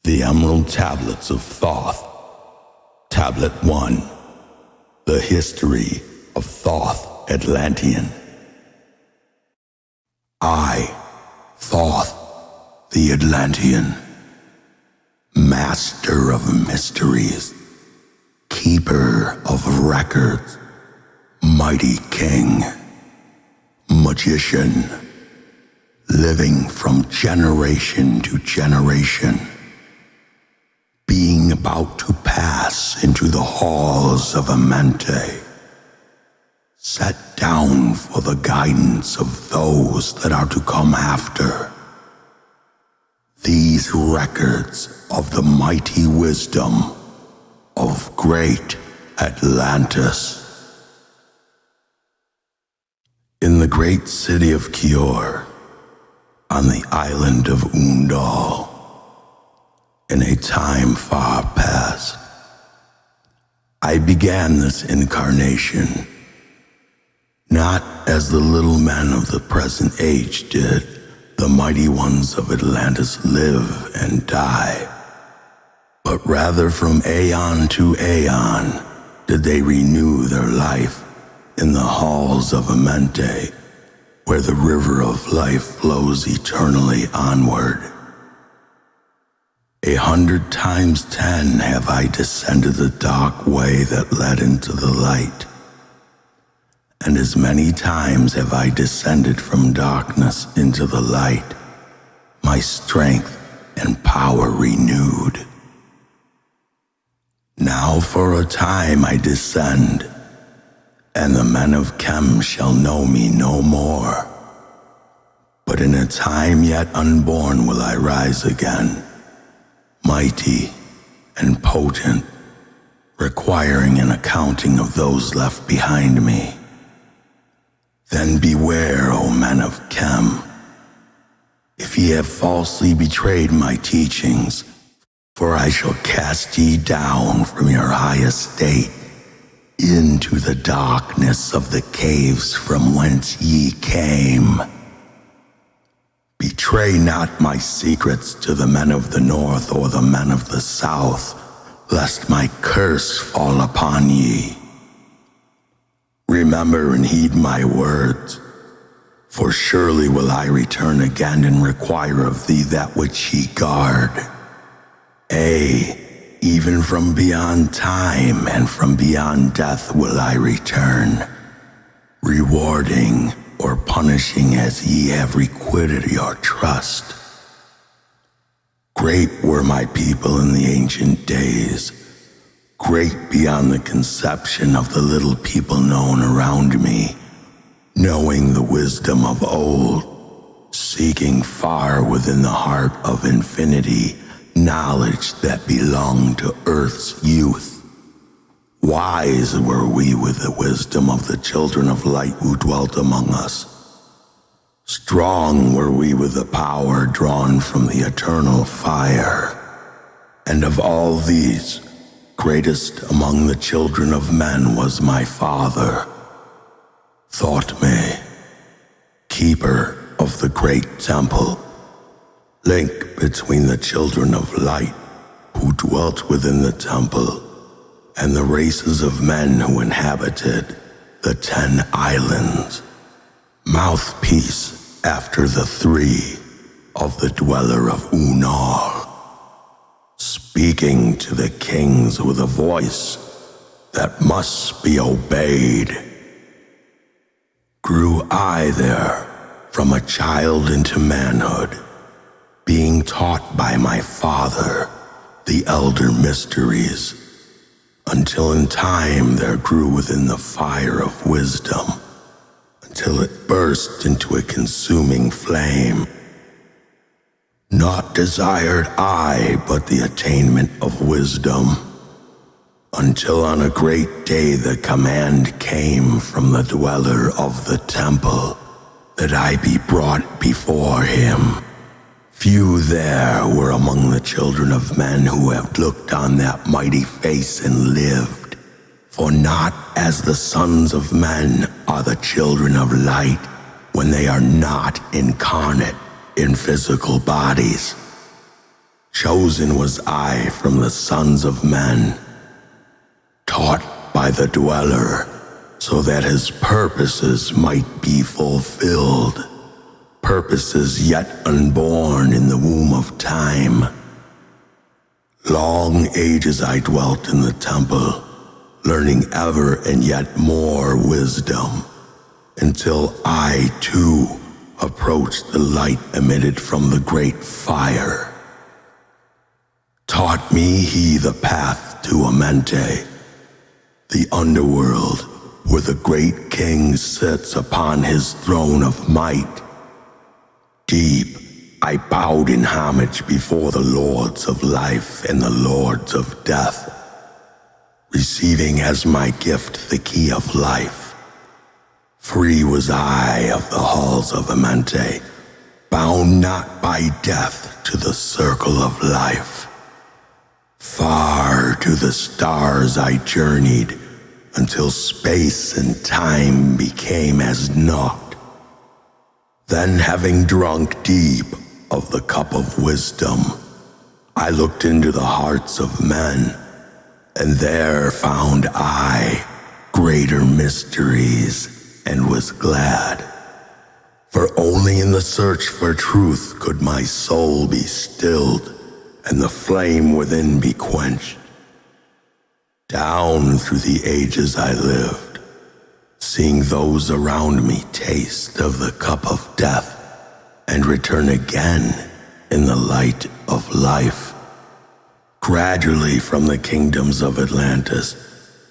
The Emerald Tablets of Thoth. Tablet 1. The History of Thoth, Atlantean. I, Thoth, the Atlantean, master of mysteries, keeper of records, mighty king, magician, living from generation to generation, being about to pass into the halls of Amenti, set down for the guidance of those that are to come after. These records of the mighty wisdom of great Atlantis. In the great city of Kior, on the island of Unal, in a time far past, I began this incarnation, not as the little men of the present age did. The mighty ones of Atlantis live and die, but rather from aeon to aeon did they renew their life in the halls of Amenti, where the river of life flows eternally onward. 100 times 10 have I descended the dark way that led into the light, and as many times have I descended from darkness into the light, my strength and power renewed. Now for a time I descend, and the men of Chem shall know me no more. But in a time yet unborn will I rise again, mighty and potent, requiring an accounting of those left behind me. Then beware, O men of Chem, if ye have falsely betrayed my teachings, for I shall cast ye down from your high estate into the darkness of the caves from whence ye came. Betray not my secrets to the men of the north or the men of the south, lest my curse fall upon ye. Remember and heed my words, for surely will I return again and require of thee that which ye guard. Even from beyond time and from beyond death will I return, rewarding or punishing as ye have requited your trust. Great were my people in the ancient days, great beyond the conception of the little people known around me, knowing the wisdom of old, seeking far within the heart of infinity knowledge that belonged to earth's youth. Wise were we with the wisdom of the children of light who dwelt among us. Strong were we with the power drawn from the eternal fire. And of all these, greatest among the children of men was my father, Thoth, keeper of the great temple, link between the children of light who dwelt within the temple and the races of men who inhabited the 10 islands, mouthpiece after the 3 of the dweller of Unal, speaking to the kings with a voice that must be obeyed. Grew I there from a child into manhood, being taught by my father the elder mysteries, until in time there grew within the fire of wisdom, until it burst into a consuming flame. Naught desired I but the attainment of wisdom, until on a great day the command came from the dweller of the temple that I be brought before him. Few there were among the children of men who have looked on that mighty face and lived, for not as the sons of men are the children of light when they are not incarnate in physical bodies. Chosen was I from the sons of men, taught by the Dweller, so that his purposes might be fulfilled, purposes yet unborn in the womb of time. Long ages I dwelt in the temple, learning ever and yet more wisdom, until I, too, approached the light emitted from the great fire. Taught me he the path to Amenti, the underworld, where the great king sits upon his throne of might. Deep, I bowed in homage before the lords of life and the lords of death, receiving as my gift the key of life. Free was I of the halls of Amenti, bound not by death to the circle of life. Far to the stars I journeyed, until space and time became as naught. Then, having drunk deep of the cup of wisdom, I looked into the hearts of men, and there found I greater mysteries, and was glad. For only in the search for truth could my soul be stilled, and the flame within be quenched. Down through the ages I lived, seeing those around me taste of the cup of death, and return again in the light of life. Gradually from the kingdoms of Atlantis,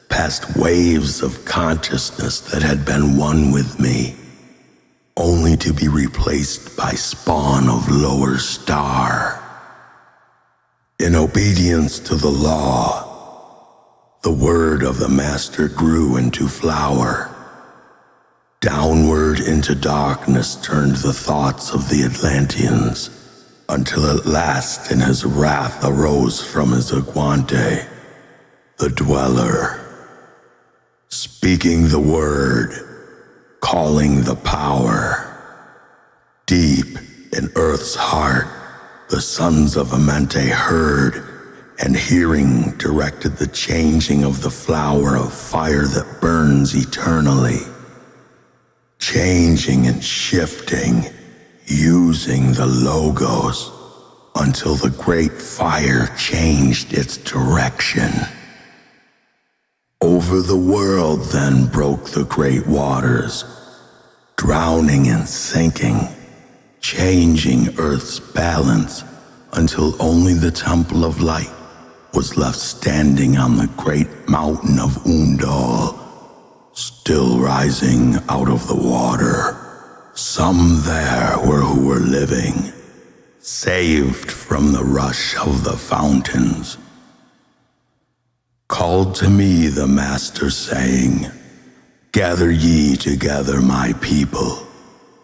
past waves of consciousness that had been one with me, only to be replaced by spawn of lower star. In obedience to the law, the word of the master grew into flower. Downward into darkness turned the thoughts of the Atlanteans, until at last in his wrath arose from his Aguante, the Dweller, speaking the word, calling the power. Deep in Earth's heart, the sons of Amenti heard, and hearing directed the changing of the flower of fire that burns eternally. Changing and shifting, using the logos, until the great fire changed its direction. Over the world then broke the great waters, drowning and sinking, changing Earth's balance, until only the Temple of Light was left standing on the great mountain of Unal, still rising out of the water. Some there were who were living, saved from the rush of the fountains. Called to me the Master, saying, "Gather ye together my people,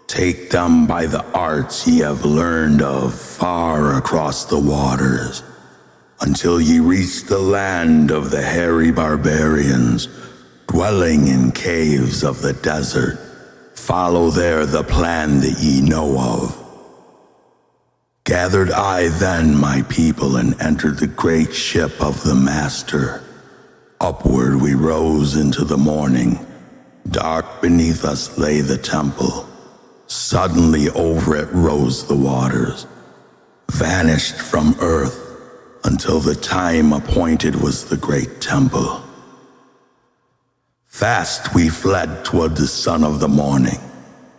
take them by the arts ye have learned of far across the waters, until ye reach the land of the hairy barbarians, dwelling in caves of the desert. Follow there the plan that ye know of." Gathered I then my people and entered the great ship of the Master. Upward we rose into the morning. Dark beneath us lay the temple. Suddenly over it rose the waters, vanished from earth, until the time appointed was the great temple. Fast we fled toward the sun of the morning,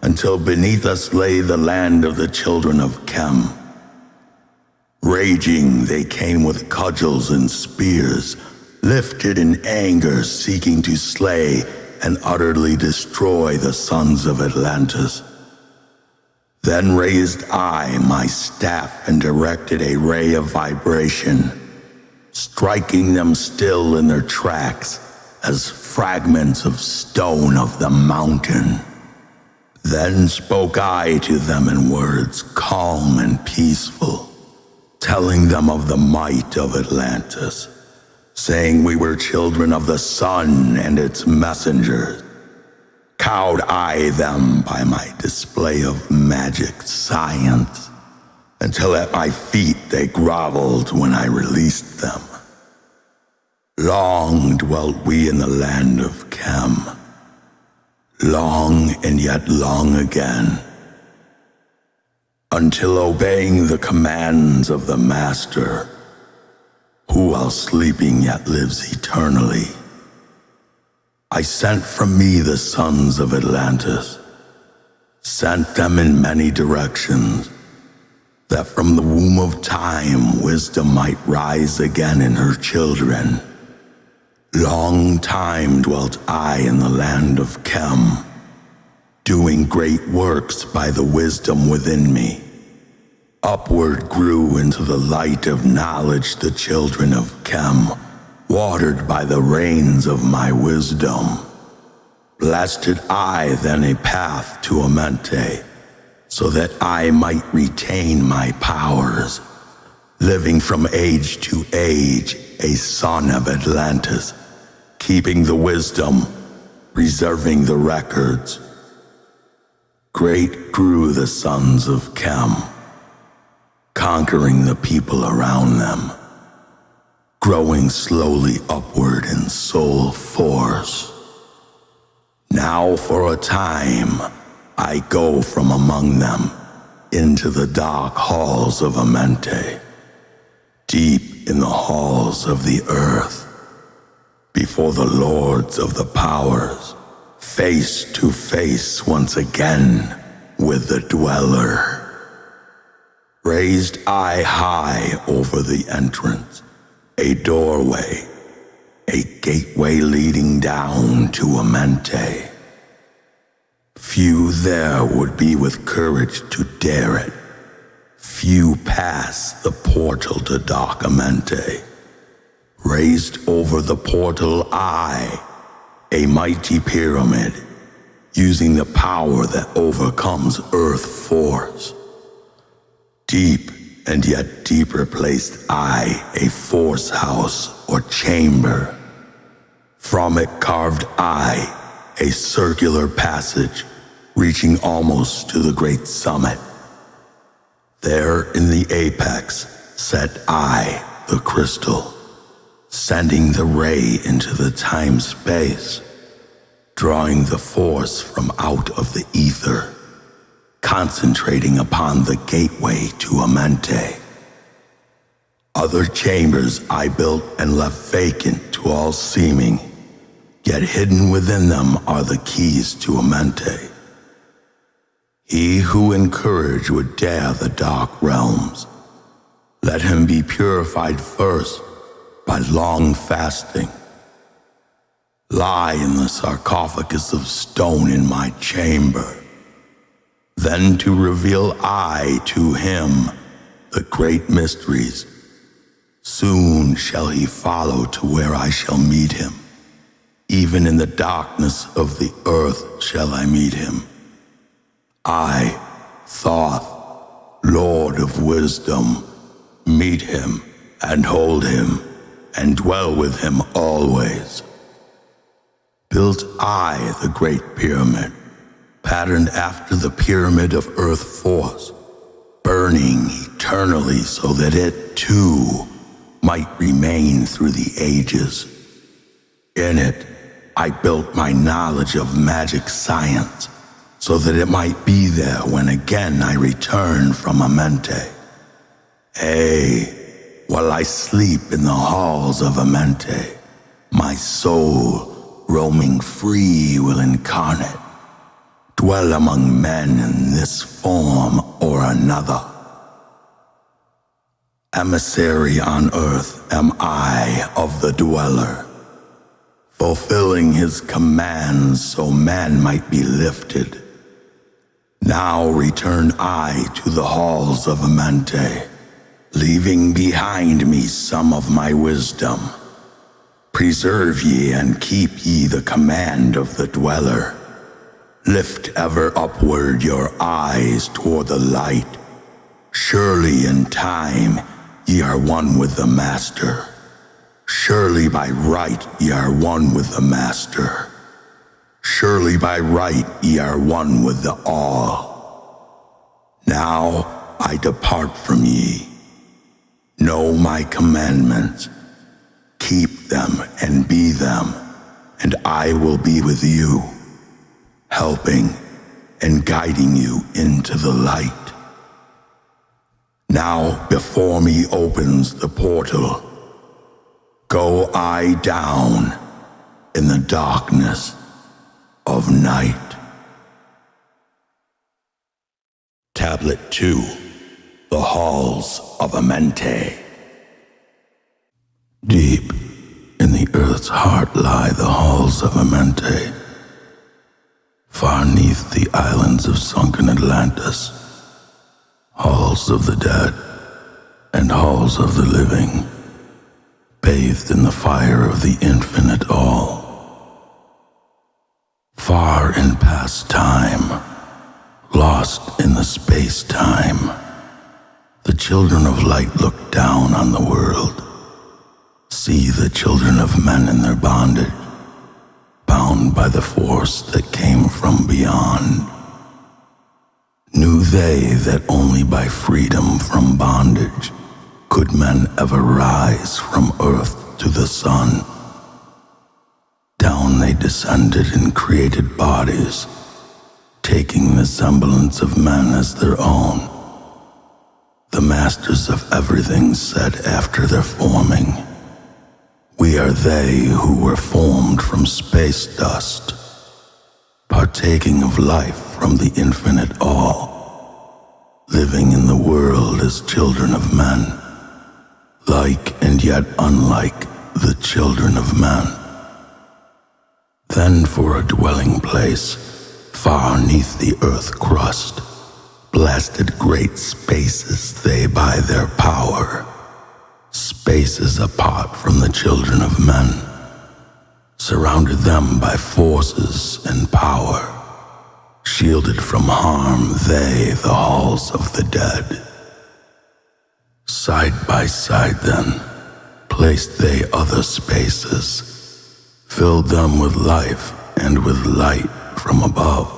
until beneath us lay the land of the children of Chem. Raging they came with cudgels and spears, lifted in anger, seeking to slay and utterly destroy the sons of Atlantis. Then raised I my staff and directed a ray of vibration, striking them still in their tracks as fragments of stone of the mountain. Then spoke I to them in words calm and peaceful, telling them of the might of Atlantis, saying we were children of the sun and its messengers. Cowed I them by my display of magic science, until at my feet they groveled when I released them. Long dwelt we in the land of Chem, long and yet long again, until obeying the commands of the Master, who while sleeping yet lives eternally, I sent from me the sons of Atlantis, sent them in many directions, that from the womb of time wisdom might rise again in her children. Long time dwelt I in the land of Chem, doing great works by the wisdom within me. Upward grew into the light of knowledge the children of Chem, watered by the rains of my wisdom. Blasted I then a path to Amenti, so that I might retain my powers, living from age to age, a son of Atlantis, keeping the wisdom, reserving the records. Great grew the sons of Chem, conquering the people around them, growing slowly upward in soul force. Now for a time, I go from among them into the dark halls of Amenti, deep in the halls of the earth, before the lords of the powers, face to face once again with the dweller. Raised I high over the entrance, a doorway, a gateway leading down to Amenti. Few there would be with courage to dare it. Few pass the portal to dark Amenti. Raised over the portal I, a mighty pyramid, using the power that overcomes earth force. Deep and yet deeper placed I, a force house or chamber. From it carved I, a circular passage reaching almost to the great summit. There in the apex set I, the crystal, sending the ray into the time-space, drawing the force from out of the ether, concentrating upon the gateway to Amenti. Other chambers I built and left vacant to all seeming, yet hidden within them are the keys to Amenti. He who in courage would dare the dark realms, let him be purified first by long fasting. Lie in the sarcophagus of stone in my chamber, then to reveal I to him the great mysteries. Soon shall he follow to where I shall meet him. Even in the darkness of the earth shall I meet him. I, Thoth, Lord of Wisdom, meet him and hold him and dwell with him always. Built I the great pyramid, patterned after the pyramid of earth force, burning eternally so that it too might remain through the ages. In it, I built my knowledge of magic science, so that it might be there when again I return from Amenti. While I sleep in the halls of Amenti, my soul, roaming free, will incarnate, dwell among men in this form or another. Emissary on earth am I of the dweller, fulfilling his commands so man might be lifted. Now return I to the halls of Amenti, leaving behind me some of my wisdom. Preserve ye and keep ye the command of the dweller. Lift ever upward your eyes toward the light. Surely in time ye are one with the Master. Surely by right ye are one with the Master. Surely by right ye are one with the All. Now I depart from ye. Know my commandments, keep them and be them, and I will be with you, helping and guiding you into the light. Now before me opens the portal. Go I down in the darkness of night. Tablet 2, The Halls of Amenti. Deep in the earth's heart lie the halls of Amenti. Far neath the islands of sunken Atlantis, halls of the dead and halls of the living, bathed in the fire of the infinite all. Far in past time, lost in the space-time, the children of light look down on the world, see the children of men in their bondage, bound by the force that came from beyond. Knew they that only by freedom from bondage could men ever rise from earth to the sun. Down they descended in created bodies, taking the semblance of men as their own. The masters of everything said after their forming, "We are they who were formed from space dust, partaking of life from the infinite all, living in the world as children of men, like and yet unlike the children of men." Then for a dwelling place, far neath the earth crust, blasted great spaces they by their power, spaces apart from the children of men, surrounded them by forces and power, shielded from harm they the halls of the dead. Side by side then, placed they other spaces, filled them with life and with light from above.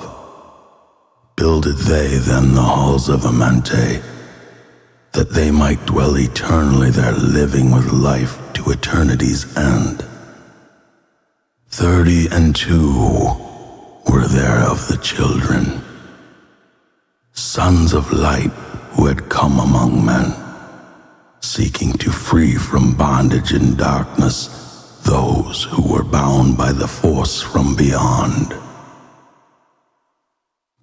Builded they then the halls of Amenti, that they might dwell eternally there, living with life to eternity's end. 32 were there of the children, sons of light who had come among men, seeking to free from bondage and darkness those who were bound by the force from beyond.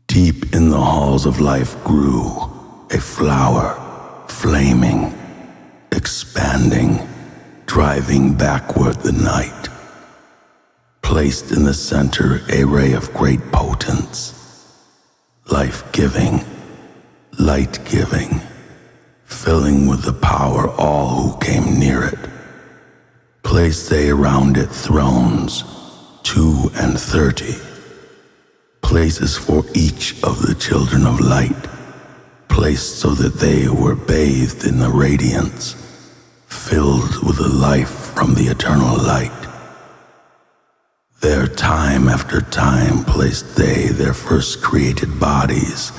Deep in the halls of life grew a flower, flaming, expanding, driving backward the night. Placed in the center a ray of great potence, life-giving, light-giving, filling with the power all who came near it. Placed they around it thrones, 32, places for each of the children of light, placed so that they were bathed in the radiance, filled with the life from the eternal light. There time after time placed they their first created bodies,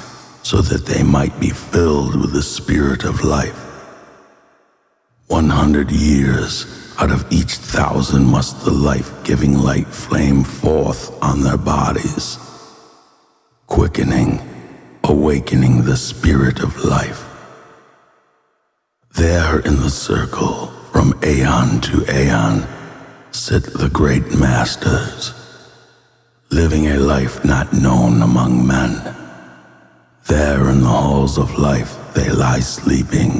so that they might be filled with the spirit of life. 100 years out of each 1,000 must the life-giving light flame forth on their bodies, quickening, awakening the spirit of life. There in the circle, from aeon to aeon, sit the great masters, living a life not known among men. There in the halls of life they lie sleeping.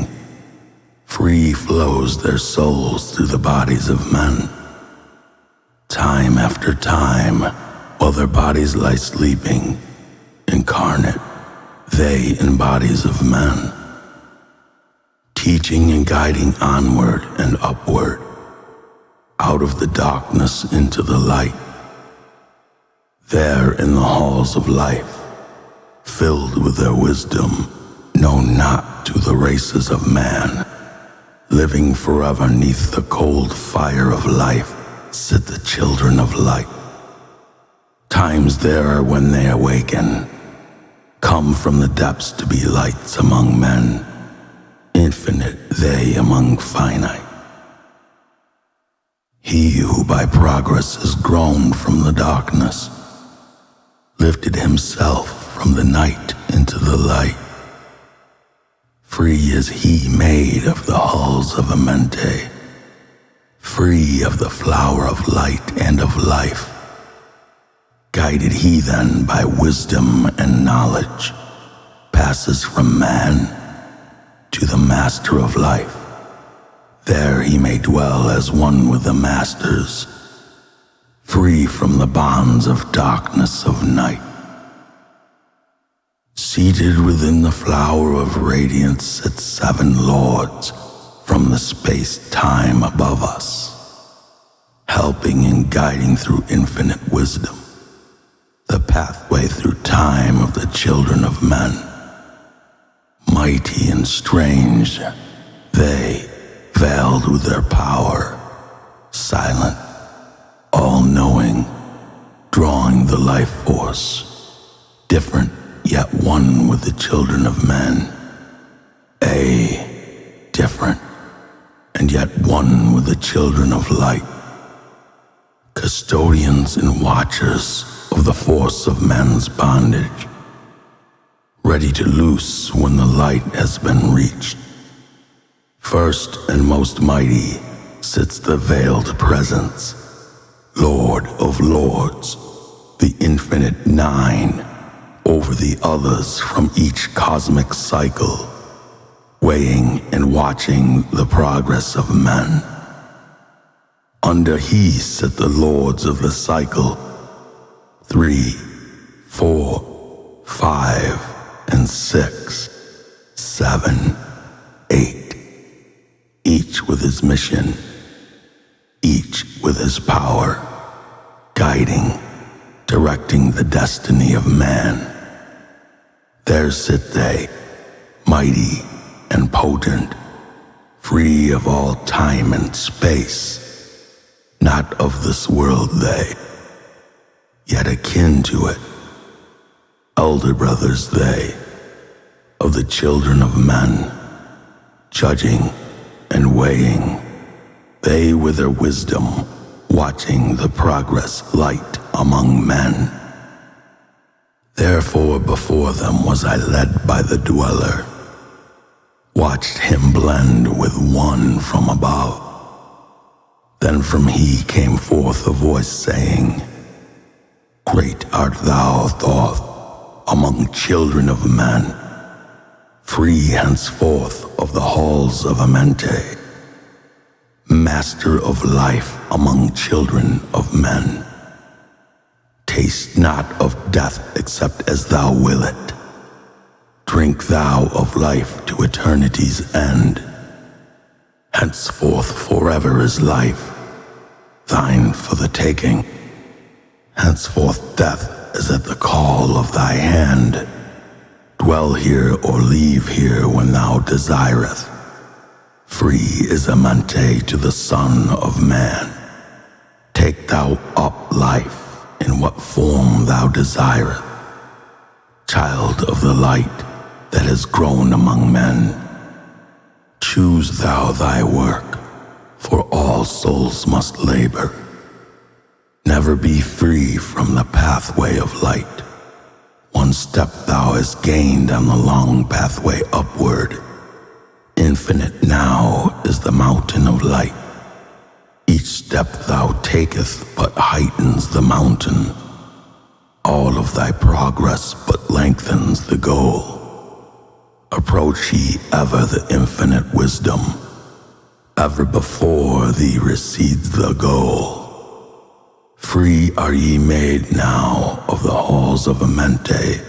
Free flows their souls through the bodies of men. Time after time, while their bodies lie sleeping, incarnate, they in bodies of men, teaching and guiding onward and upward, out of the darkness into the light. There in the halls of life, filled with their wisdom, known not to the races of man, living forever neath the cold fire of life, sit the children of light. Times there are when they awaken, come from the depths to be lights among men, infinite they among finite. He who by progress is grown from the darkness, lifted himself from the night into the light. Free is he made of the halls of Amenti, free of the flower of light and of life. Guided he then by wisdom and knowledge, passes from man to the master of life. There he may dwell as one with the masters, free from the bonds of darkness of night. Seated within the flower of radiance sit 7 lords from the space-time above us, helping and guiding through infinite wisdom, the pathway through time of the children of men. Mighty and strange, they, veiled with their power, silent, all-knowing, drawing the life force, different yet one with the children of men. Different, and yet one with the children of light. Custodians and watchers of the force of men's bondage, ready to loose when the light has been reached. First and most mighty sits the veiled presence, Lord of Lords, the infinite 9, over the others from each cosmic cycle, weighing and watching the progress of men. Under he sit the lords of the cycle, 3, 4, 5, and 6, 7, 8, each with his mission, each with his power, guiding, directing the destiny of man. There sit they, mighty and potent, free of all time and space, not of this world they, yet akin to it, elder brothers they, of the children of men, judging and weighing, they with their wisdom, watching the progress light among men. Therefore before them was I led by the dweller, watched him blend with one from above. Then from he came forth a voice saying, Great art thou, Thoth, among children of men, free henceforth of the halls of Amenti, master of life among children of men. Taste not of death except as thou will it. Drink thou of life to eternity's end. Henceforth forever is life, thine for the taking. Henceforth death is at the call of thy hand. Dwell here or leave here when thou desireth. Free is Amenti to the Son of Man. Take thou up life in what form thou desireth. Child of the light that has grown among men, choose thou thy work, for all souls must labor. Never be free from the pathway of light. One step thou hast gained on the long pathway upward. Infinite now is the mountain of light. Each step thou taketh but heightens the mountain. All of thy progress but lengthens the goal. Approach ye ever the infinite wisdom. Ever before thee recedes the goal. Free are ye made now of the halls of Amenti,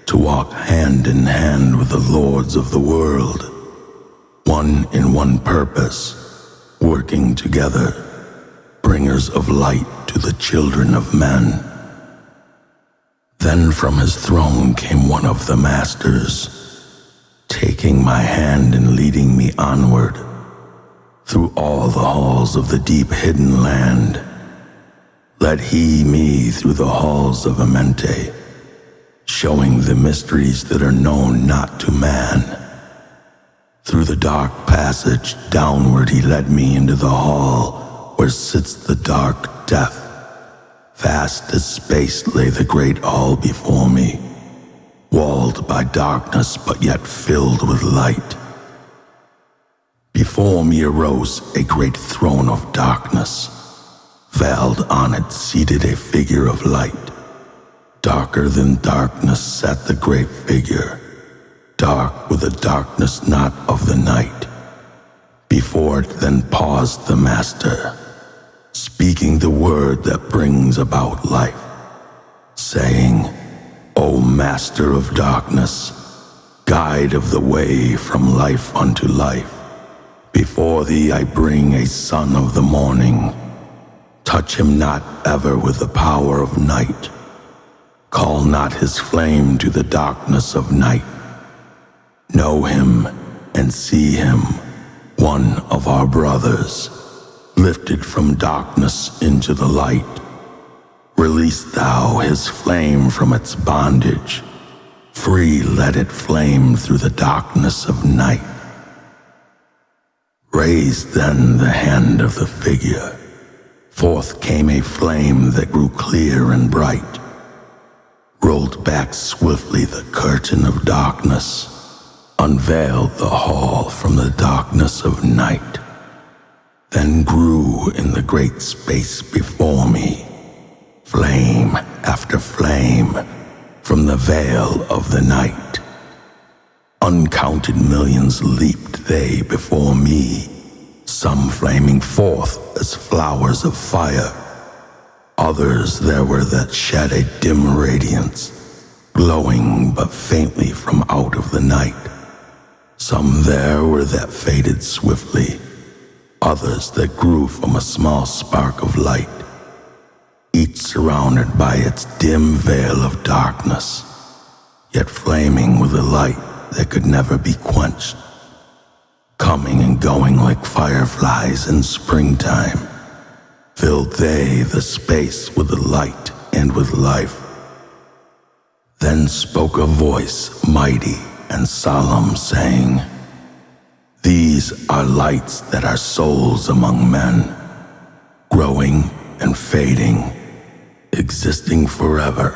to walk hand in hand with the lords of the world, one in one purpose, working together, bringers of light to the children of men. Then from his throne came one of the masters, taking my hand and leading me onward, through all the halls of the deep hidden land. Led he me through the halls of Amenti, showing the mysteries that are known not to man. Through the dark passage downward he led me into the hall where sits the dark death. Vast as space lay the great hall before me, walled by darkness but yet filled with light. Before me arose a great throne of darkness. Veiled on it seated a figure of light. Darker than darkness sat the great figure, dark with a darkness not of the night. Before it then paused the master, speaking the word that brings about life, saying, O master of darkness, guide of the way from life unto life, before thee I bring a son of the morning. Touch him not ever with the power of night. Call not his flame to the darkness of night. Know him and see him, one of our brothers, lifted from darkness into the light. Release thou his flame from its bondage. Free let it flame through the darkness of night. Raised then the hand of the figure. Forth came a flame that grew clear and bright. Rolled back swiftly the curtain of darkness. Unveiled the hall from the darkness of night. Then grew in the great space before me, flame after flame from the veil of the night. Uncounted millions leaped they before me, some flaming forth as flowers of fire. Others there were that shed a dim radiance, glowing but faintly from out of the night. Some there were that faded swiftly, others that grew from a small spark of light, each surrounded by its dim veil of darkness, yet flaming with a light that could never be quenched. Coming and going like fireflies in springtime, filled they the space with the light and with life. Then spoke a voice mighty and solemn, saying, These are lights that are souls among men, growing and fading, existing forever,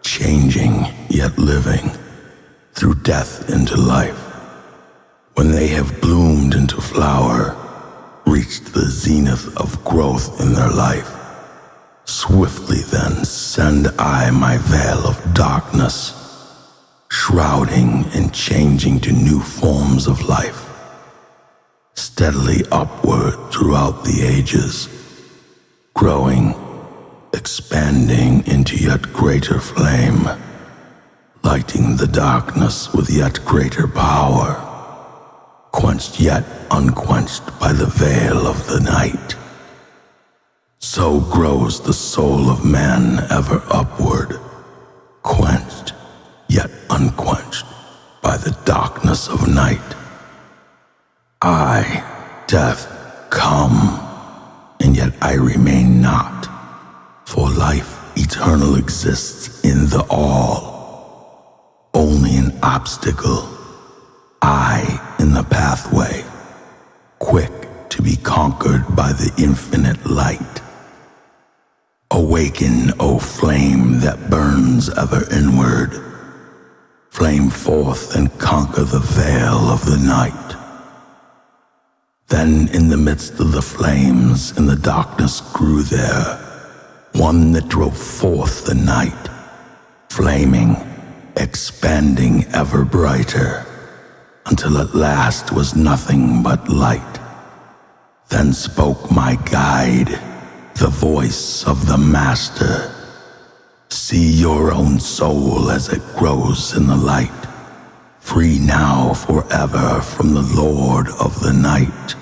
changing yet living, through death into life. When they have bloomed into flower, reached the zenith of growth in their life, swiftly then send I my veil of darkness, shrouding and changing to new forms of life, steadily upward throughout the ages, growing, expanding into yet greater flame, lighting the darkness with yet greater power, quenched yet unquenched by the veil of the night. So grows the soul of man ever upward, quenched yet unquenched by the darkness of night. I, death, come, and yet I remain not, for life eternal exists in the all. Only an obstacle, I in the pathway, quick to be conquered by the infinite light. Awaken, O flame that burns ever inward. Flame forth and conquer the veil of the night. Then in the midst of the flames in the darkness grew there one that drove forth the night, flaming, expanding ever brighter, until at last was nothing but light. Then spoke my guide, the voice of the Master. See your own soul as it grows in the light, free now forever from the Lord of the night.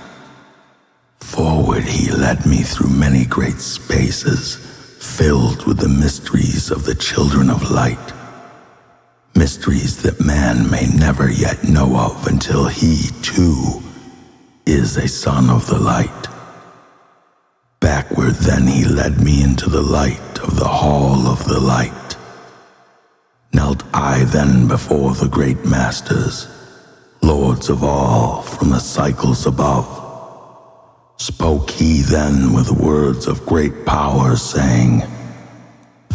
Forward he led me through many great spaces, filled with the mysteries of the children of light. Mysteries that man may never yet know of until he, too, is a son of the light. Backward then he led me into the light of the hall of the light. Knelt I then before the great masters, lords of all from the cycles above. Spoke he then with words of great power, saying,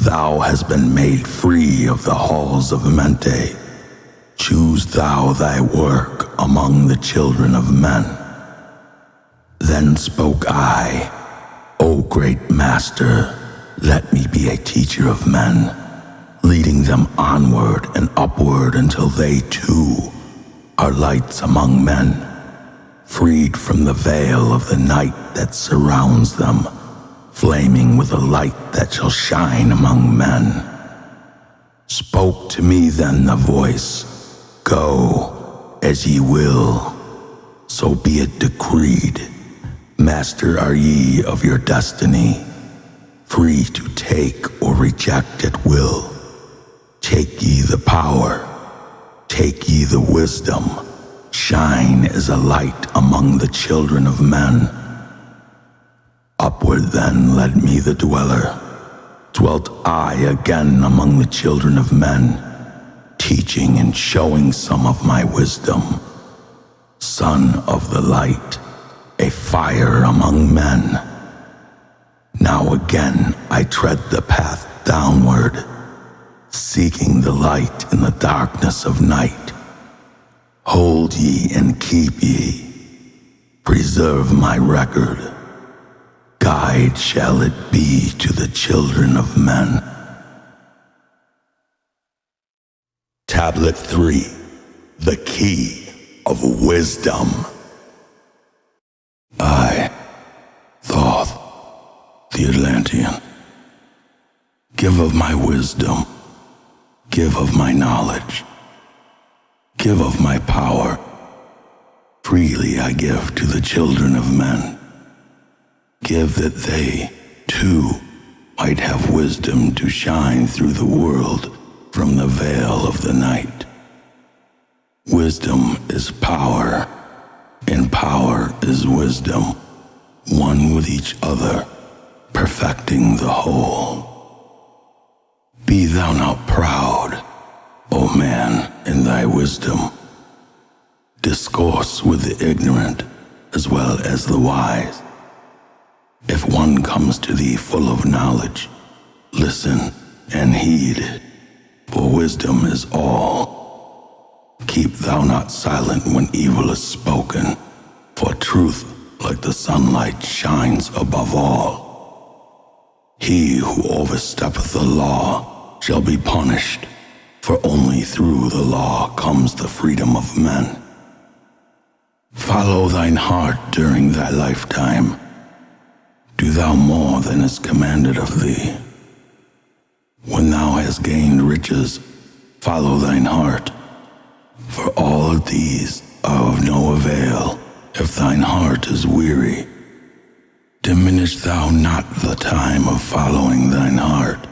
Thou hast been made free of the halls of Amenti. Choose thou thy work among the children of men. Then spoke I, O great master, let me be a teacher of men, leading them onward and upward until they too are lights among men, freed from the veil of the night that surrounds them, flaming with a light that shall shine among men. Spoke to me then the voice, Go, as ye will, so be it decreed. Master are ye of your destiny, free to take or reject at will. Take ye the power, take ye the wisdom, shine as a light among the children of men. Upward then led me the dweller, dwelt I again among the children of men, teaching and showing some of my wisdom. Son of the light, a fire among men. Now again I tread the path downward, seeking the light in the darkness of night. Hold ye and keep ye, preserve my record. Guide shall it be to the children of men. Tablet 3, The Key of Wisdom. I, Thoth, the Atlantean, give of my wisdom, give of my knowledge, give of my power. Freely I give to the children of men. Give that they, too, might have wisdom to shine through the world from the veil of the night. Wisdom is power, and power is wisdom, one with each other, perfecting the whole. Be thou not proud, O man, in thy wisdom. Discourse with the ignorant as well as the wise. If one comes to thee full of knowledge, listen and heed, for wisdom is all. Keep thou not silent when evil is spoken, for truth, like the sunlight, shines above all. He who oversteppeth the law shall be punished, for only through the law comes the freedom of men. Follow thine heart during thy lifetime. Do thou more than is commanded of thee. When thou hast gained riches, follow thine heart, for all of these are of no avail if thine heart is weary. Diminish thou not the time of following thine heart.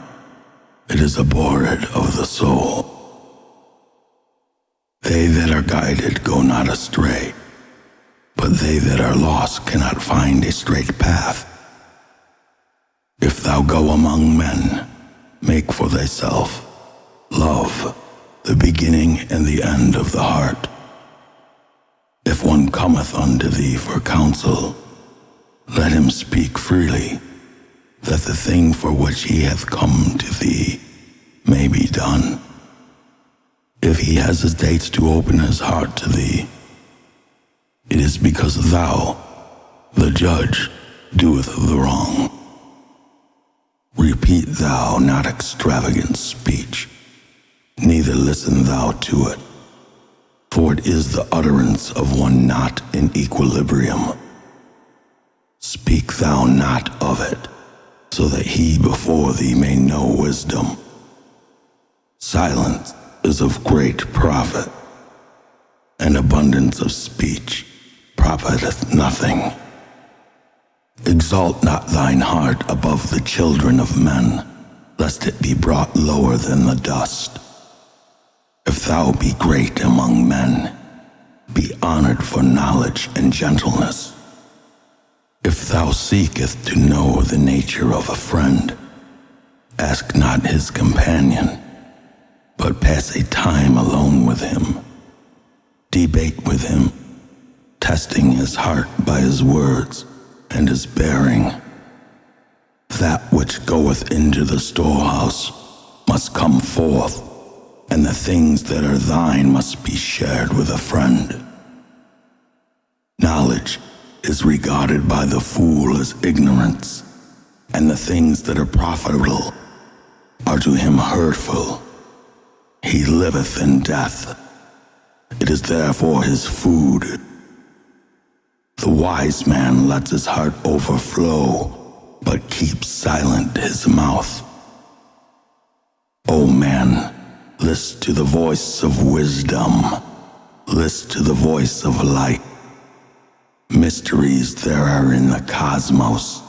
It is abhorred of the soul. They that are guided go not astray, but they that are lost cannot find a straight path. If thou go among men, make for thyself love, the beginning and the end of the heart. If one cometh unto thee for counsel, let him speak freely, that the thing for which he hath come to thee may be done. If he hesitates to open his heart to thee, it is because thou, the judge, doeth the wrong. Repeat thou not extravagant speech, neither listen thou to it, for it is the utterance of one not in equilibrium. Speak thou not of it, so that he before thee may know wisdom. Silence is of great profit, and abundance of speech profiteth nothing. Exalt not thine heart above the children of men, lest it be brought lower than the dust. If thou be great among men, be honored for knowledge and gentleness. If thou seekest to know the nature of a friend, ask not his companion. but pass a time alone with him, debate with him, testing his heart by his words and his bearing. That which goeth into the storehouse must come forth, and the things that are thine must be shared with a friend. Knowledge is regarded by the fool as ignorance, and the things that are profitable are to him hurtful. He liveth in death. It is therefore his food. The wise man lets his heart overflow, but keeps silent his mouth. O man, list to the voice of wisdom. List to the voice of light. Mysteries there are in the cosmos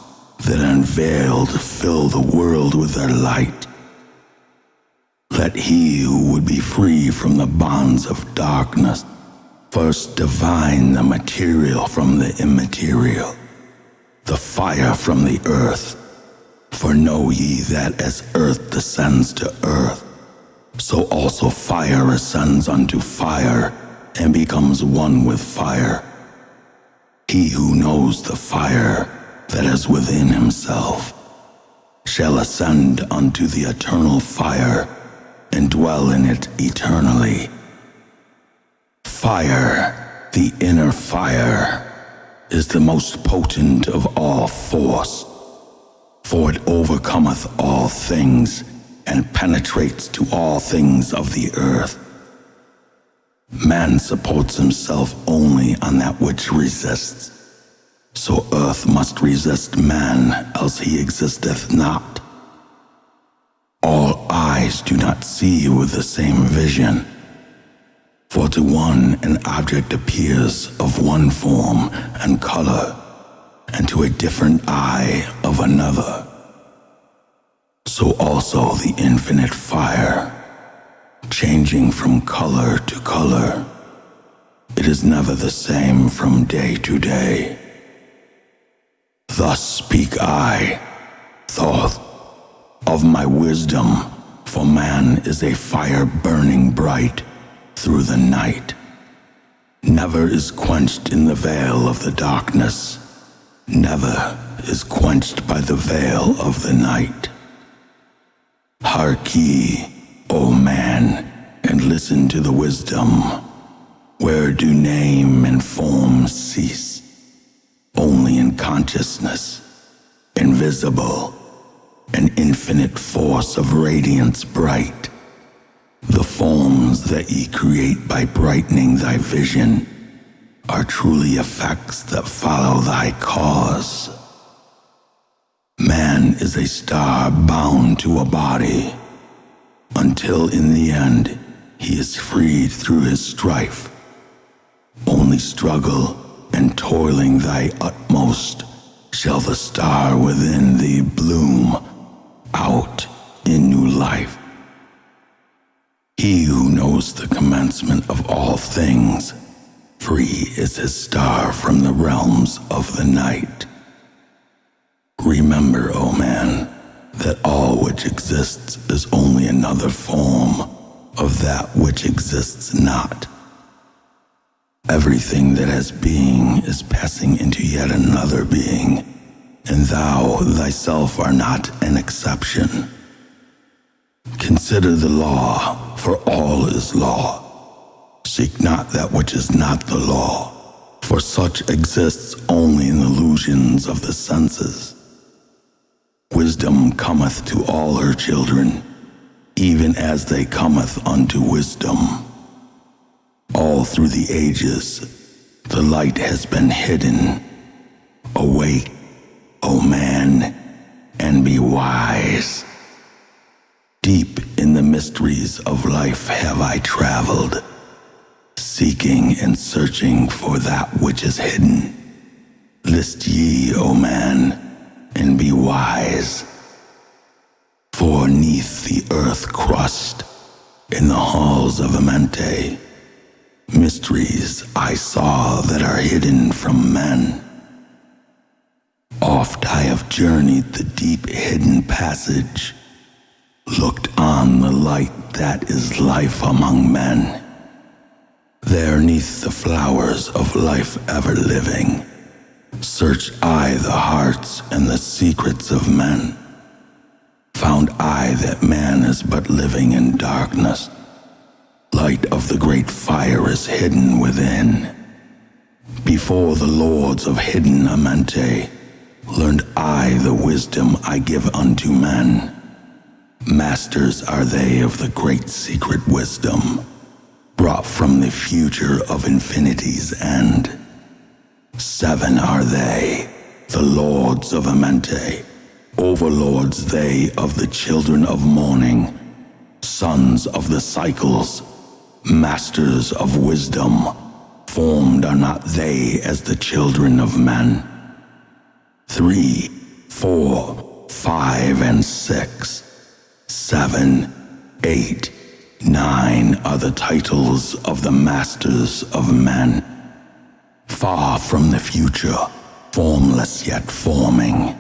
that unveiled fill the world with their light. Let he who would be free from the bonds of darkness first divine the material from the immaterial, the fire from the earth. For know ye that as earth descends to earth, so also fire ascends unto fire and becomes one with fire. He who knows the fire that is within himself shall ascend unto the eternal fire and dwell in it eternally. Fire, the inner fire, is the most potent of all force, for it overcometh all things and penetrates to all things of the earth. Man supports himself only on that which resists, so earth must resist man, else he existeth not. All eyes do not see with the same vision, for to one an object appears of one form and color, and to a different eye of another. So also the infinite fire, changing from color to color, it is never the same from day to day. Thus speak I, Thoth, of my wisdom, for man is a fire burning bright through the night. Never is quenched in the veil of the darkness, never is quenched by the veil of the night. Hark ye, O man, and listen to the wisdom, where do name and form cease, only in consciousness, invisible, an infinite force of radiance bright. The forms that ye create by brightening thy vision are truly effects that follow thy cause. Man is a star bound to a body, until in the end he is freed through his strife. Only struggle and toiling thy utmost shall the star within thee bloom out in new life. He who knows the commencement of all things, free is his star from the realms of the night. Remember, O man, that all which exists is only another form of that which exists not. Everything that has being is passing into yet another being, and thou thyself art not an exception. Consider the law, for all is law. Seek not that which is not the law, for such exists only in illusions of the senses. Wisdom cometh to all her children, even as they cometh unto wisdom. All through the ages, the light has been hidden. Awake, O man, and be wise. Deep in the mysteries of life have I traveled, seeking and searching for that which is hidden. List ye, O man, and be wise. For neath the earth crust, in the halls of Amenti, mysteries I saw that are hidden from men. Oft I have journeyed the deep hidden passage, looked on the light that is life among men. There 'neath the flowers of life ever living, searched I the hearts and the secrets of men. Found I that man is but living in darkness. Light of the great fire is hidden within. Before the lords of hidden Amenti, learned I the wisdom I give unto men. Masters are they of the great secret wisdom, brought from the future of infinity's end. 7 are they, the lords of Amenti, overlords they of the children of morning, sons of the cycles, masters of wisdom. Formed are not they as the children of men. 3, 4, 5, and 6, 7, 8, 9 are the titles of the masters of men. Far from the future, formless yet forming,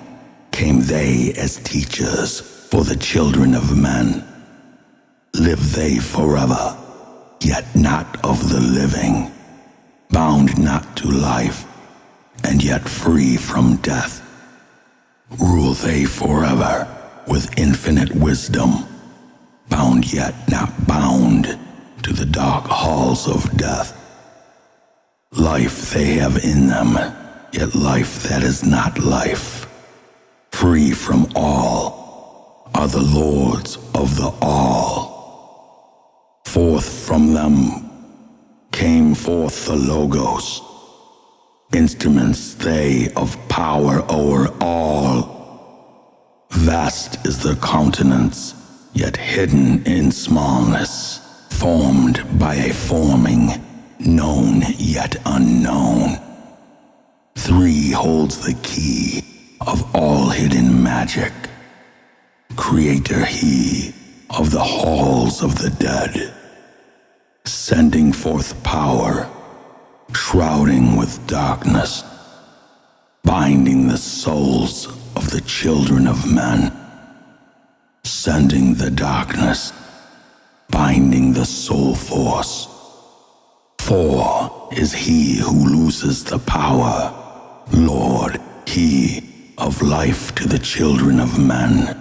came they as teachers for the children of men. Live they forever, yet not of the living, bound not to life, and yet free from death. Rule they forever with infinite wisdom, bound yet not bound to the dark halls of death. Life they have in them, yet life that is not life. Free from all are the lords of the all. Forth from them came forth the Logos, instruments they of power o'er all. Vast is their countenance, yet hidden in smallness, formed by a forming, known yet unknown. 3 holds the key of all hidden magic, creator he of the halls of the dead, sending forth power, shrouding with darkness, binding the souls of the children of men, sending the darkness, binding the soul force. 4 is he who loses the power, Lord, he of life to the children of men.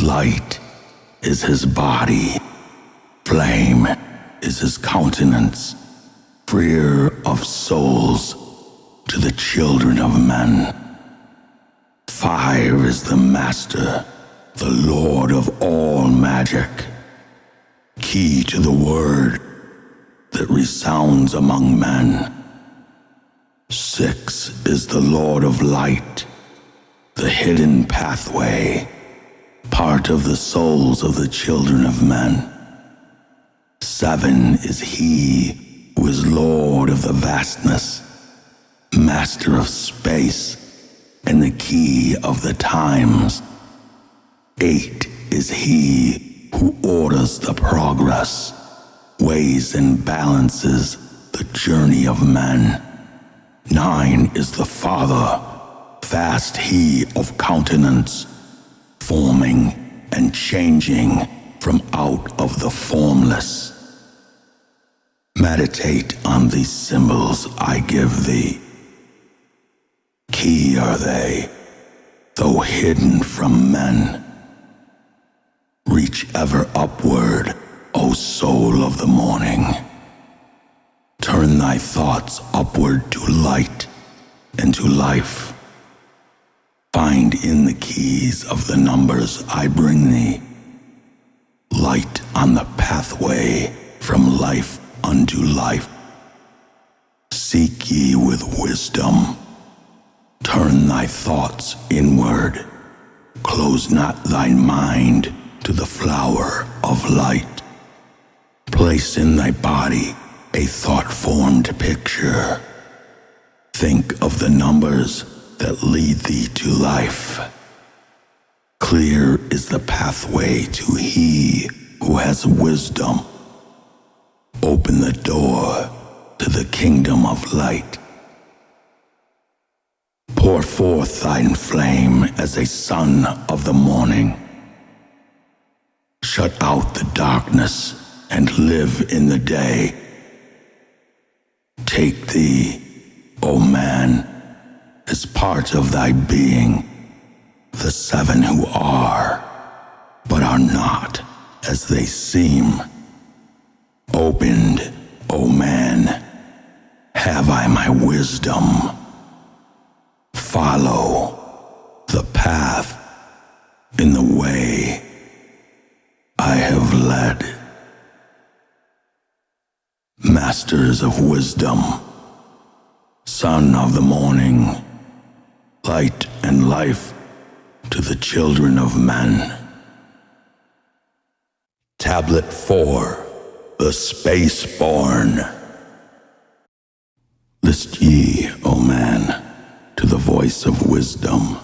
Light is his body, flame is his countenance, freer of souls to the children of men. 5 is the master, the lord of all magic, key to the word that resounds among men. 6 is the lord of light, the hidden pathway, part of the souls of the children of men. 7 is he who is lord of the vastness, master of space, and the key of the times. 8 is he who orders the progress, weighs and balances the journey of men. 9 is the Father, vast he of countenance, forming and changing from out of the formless. Meditate on these symbols I give thee. Key are they, though hidden from men. Reach ever upward, O soul of the morning. Turn thy thoughts upward to light and to life. Find in the keys of the numbers I bring thee, light on the pathway from life unto life. Seek ye with wisdom. Turn thy thoughts inward. Close not thine mind to the flower of light. Place in thy body a thought-formed picture. Think of the numbers that lead thee to life. Clear is the pathway to he who has wisdom. Open the door to the kingdom of light. Pour forth thine flame as a sun of the morning. Shut out the darkness and live in the day. Take thee, O man, as part of thy being, the seven who are, but are not as they seem. Opened, O man, have I my wisdom. Follow the path in the way I have led. Masters of wisdom, son of the morning, light and life to the children of men. Tablet 4, the Spaceborn. List ye, O man, to the voice of wisdom.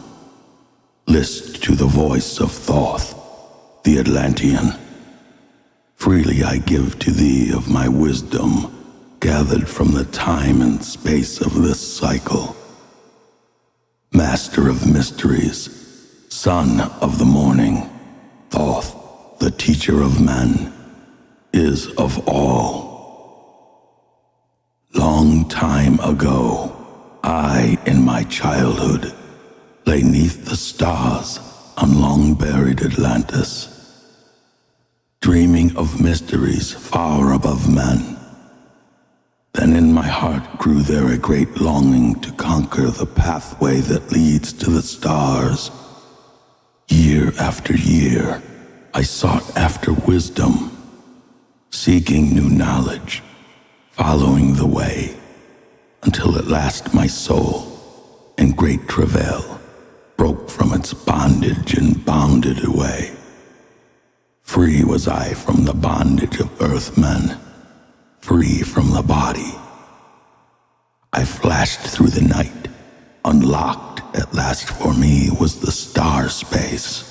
List to the voice of Thoth, the Atlantean. Freely I give to thee of my wisdom, gathered from the time and space of this cycle. Master of mysteries, son of the morning, Thoth, the teacher of men, is of all. Long time ago, I, in my childhood, lay 'neath the stars on long-buried Atlantis, dreaming of mysteries far above men. Then in my heart grew there a great longing to conquer the pathway that leads to the stars. Year after year, I sought after wisdom, seeking new knowledge, following the way, until at last my soul, in great travail, broke from its bondage and bounded away. Free was I from the bondage of earthmen, free from the body. I flashed through the night, unlocked at last for me was the star space.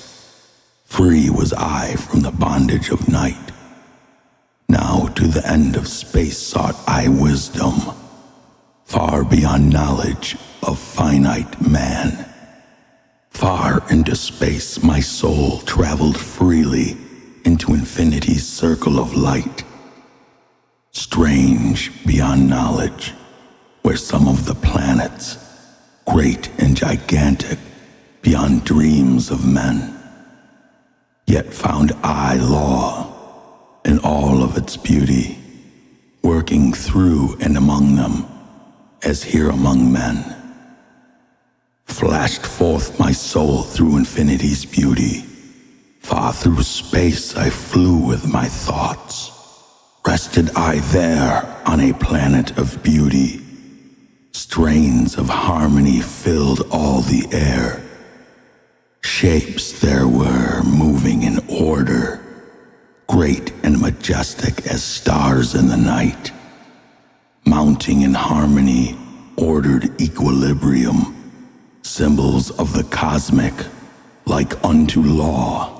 Free was I from the bondage of night. Now to the end of space sought I wisdom, far beyond knowledge of finite man. Far into space my soul traveled freely into infinity's circle of light. Strange beyond knowledge, where some of the planets, great and gigantic, beyond dreams of men. Yet found I law in all of its beauty, working through and among them, as here among men. Flashed forth my soul through infinity's beauty. Far through space I flew with my thoughts. Rested I there on a planet of beauty. Strains of harmony filled all the air. Shapes there were moving in order, great and majestic as stars in the night. Mounting in harmony, ordered equilibrium, symbols of the cosmic, like unto law.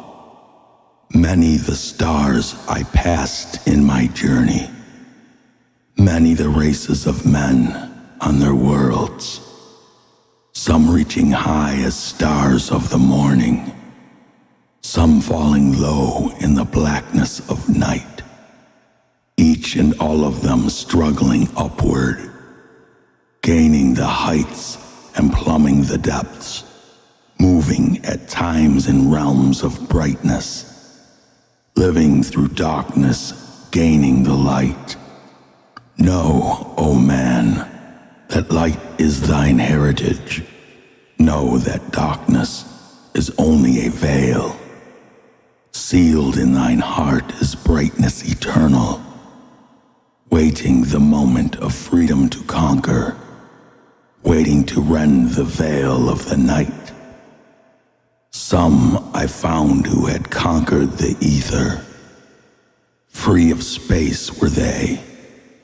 Many the stars I passed in my journey, many the races of men on their worlds, some reaching high as stars of the morning, some falling low in the blackness of night, each and all of them struggling upward, gaining the heights and plumbing the depths, moving at times in realms of brightness, living through darkness, gaining the light. Know, O man, that light is thine heritage. Know that darkness is only a veil. Sealed in thine heart is brightness eternal, waiting the moment of freedom to conquer, waiting to rend the veil of the night. Some I found who had conquered the ether. Free of space were they,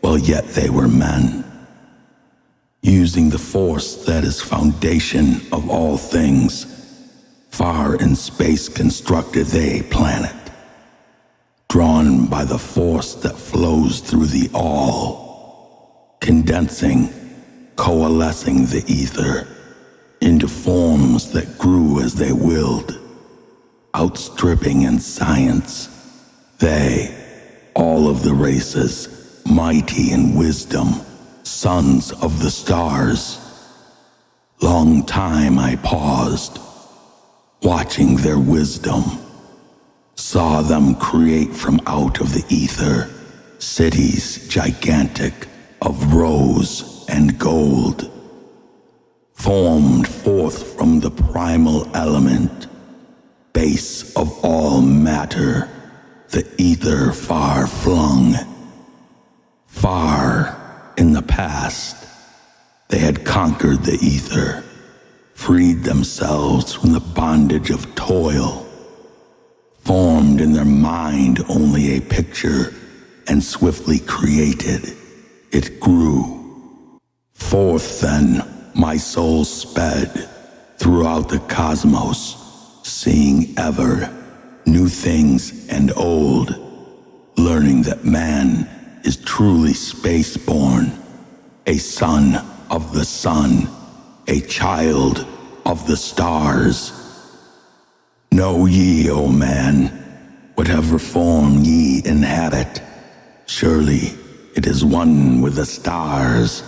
while yet they were men. Using the force that is foundation of all things, far in space constructed they a planet, drawn by the force that flows through the all, condensing, coalescing the ether into forms that grew as they willed, outstripping in science They, all of the races, mighty in wisdom, sons of the stars. Long time I paused, watching their wisdom, saw them create from out of the ether cities gigantic of rose and gold, formed forth from the primal element, base of all matter, the ether far flung. Far in the past, they had conquered the ether, freed themselves from the bondage of toil, formed in their mind only a picture, and swiftly created. It grew. Forth then my soul sped throughout the cosmos, seeing ever new things and old, learning that man is truly space-born, a son of the sun, a child of the stars. Know ye, O man, whatever form ye inhabit, surely it is one with the stars.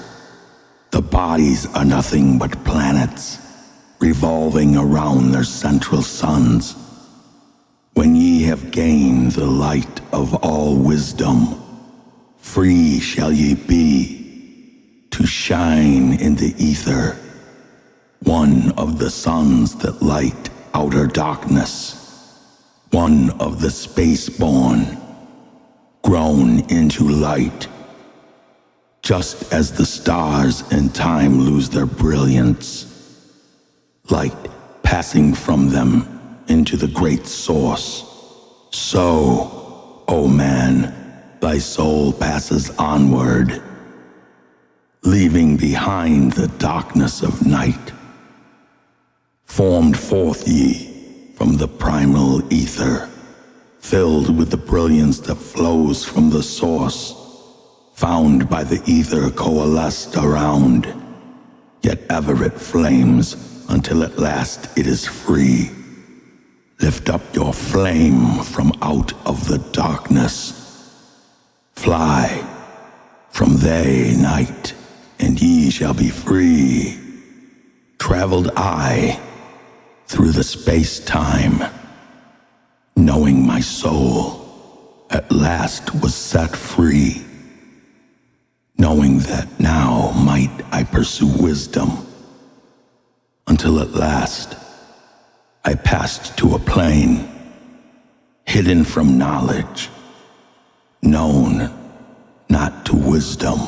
The bodies are nothing but planets, revolving around their central suns. When ye have gained the light of all wisdom, free shall ye be to shine in the ether, one of the suns that light outer darkness, one of the space-born, grown into light. Just as the stars in time lose their brilliance, light passing from them into the great source, so, O man, thy soul passes onward, leaving behind the darkness of night. Formed forth ye from the primal ether, filled with the brilliance that flows from the source, found by the ether coalesced around, yet ever it flames until at last it is free. Lift up your flame from out of the darkness. Fly from they night, and ye shall be free. Traveled I through the space-time, knowing my soul at last was set free, knowing that now might I pursue wisdom, until at last I passed to a plane, hidden from knowledge, known not to wisdom,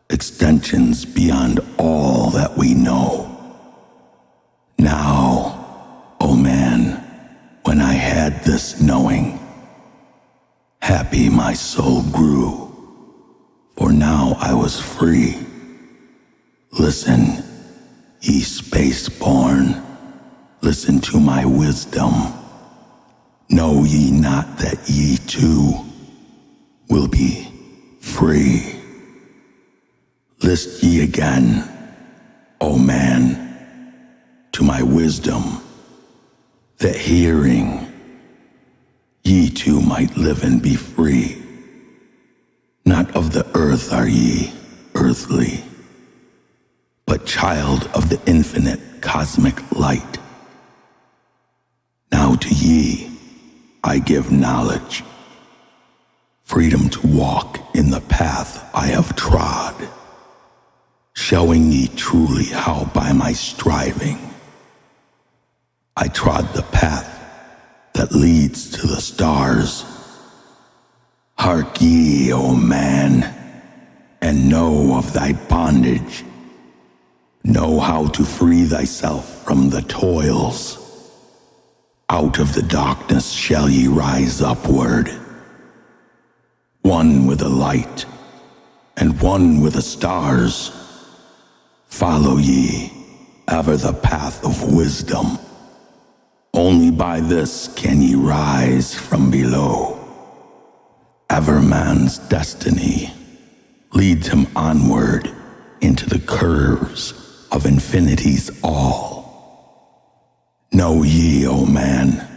extensions beyond all that we know. Now, O man, when I had this knowing, happy my soul grew, for now I was free. Listen, ye space-born, listen to my wisdom. Know ye not that ye too will be free? List ye again, O man, to my wisdom, that hearing ye too might live and be free. Not of the earth are ye, earthly, but child of the infinite cosmic light. Now to ye I give knowledge, freedom to walk in the path I have trod, showing ye truly how by my striving I trod the path that leads to the stars. Hark ye, O man, and know of thy bondage. Know how to free thyself from the toils. Out of the darkness shall ye rise upward, one with the light, and one with the stars. Follow ye ever the path of wisdom. Only by this can ye rise from below. Ever man's destiny leads him onward into the curves of infinity's all. Know ye, O man,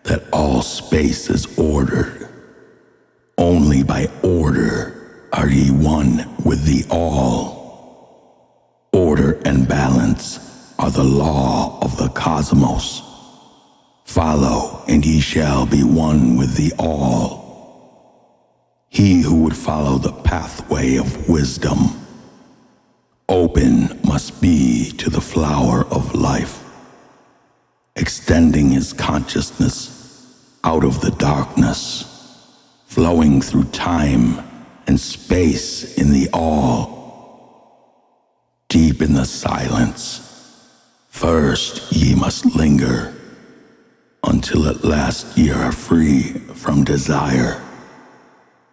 that all space is ordered. Only by order are ye one with the all. Order and balance are the law of the cosmos. Follow, and ye shall be one with the all. He who would follow the pathway of wisdom, open must be to the flower of life, extending his consciousness out of the darkness, flowing through time and space in the all. Deep in the silence, first ye must linger, until at last ye are free from desire,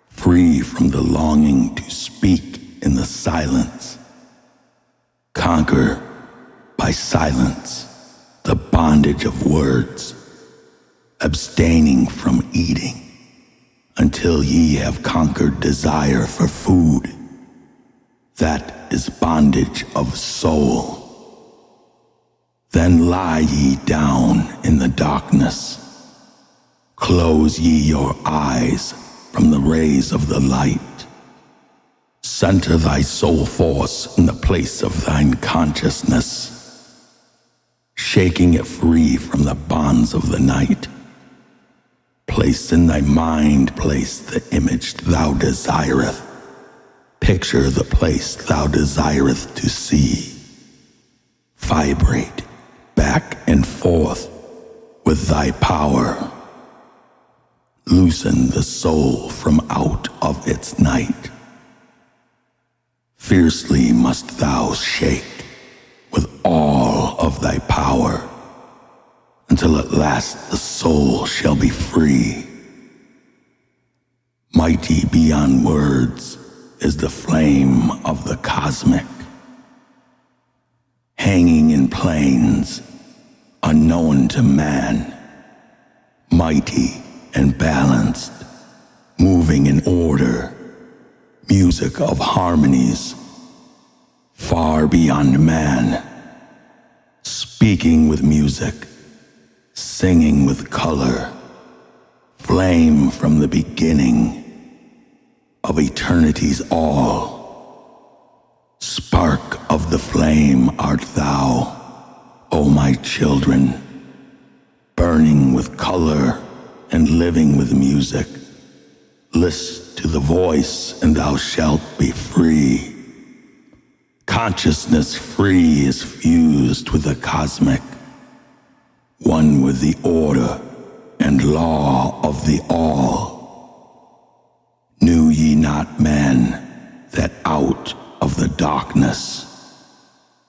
free from the longing to speak in the silence. Conquer by silence the bondage of words, abstaining from eating until ye have conquered desire for food. That is bondage of soul. Then lie ye down in the darkness. Close ye your eyes from the rays of the light. Center thy soul force in the place of thine consciousness, shaking it free from the bonds of the night. Place in thy mind, place the image thou desireth. Picture the place thou desireth to see. Vibrate back and forth with thy power. Loosen the soul from out of its night. Fiercely must thou shake with all of thy power, until at last the soul shall be free. Mighty beyond words is the flame of the cosmic, hanging in plains unknown to man, mighty and balanced, moving in order, music of harmonies, far beyond man, speaking with music, singing with color, flame from the beginning of eternity's all. Spark of the flame art thou, O my children, burning with color and living with music. List to the voice and thou shalt be free. Consciousness free is fused with the cosmic, one with the order and law of the all. Knew ye not, men, that out of the darkness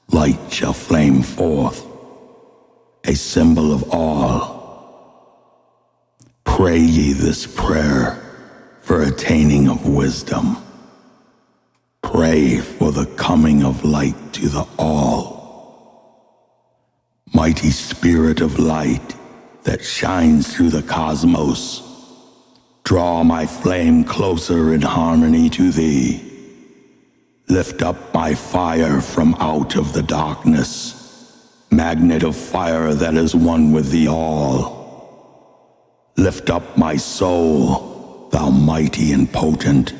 light shall flame forth, a symbol of all. Pray ye this prayer for attaining of wisdom. Pray for the coming of light to the all. Mighty spirit of light that shines through the cosmos, draw my flame closer in harmony to thee. Lift up my fire from out of the darkness, magnet of fire that is one with the all. Lift up my soul, thou mighty and potent,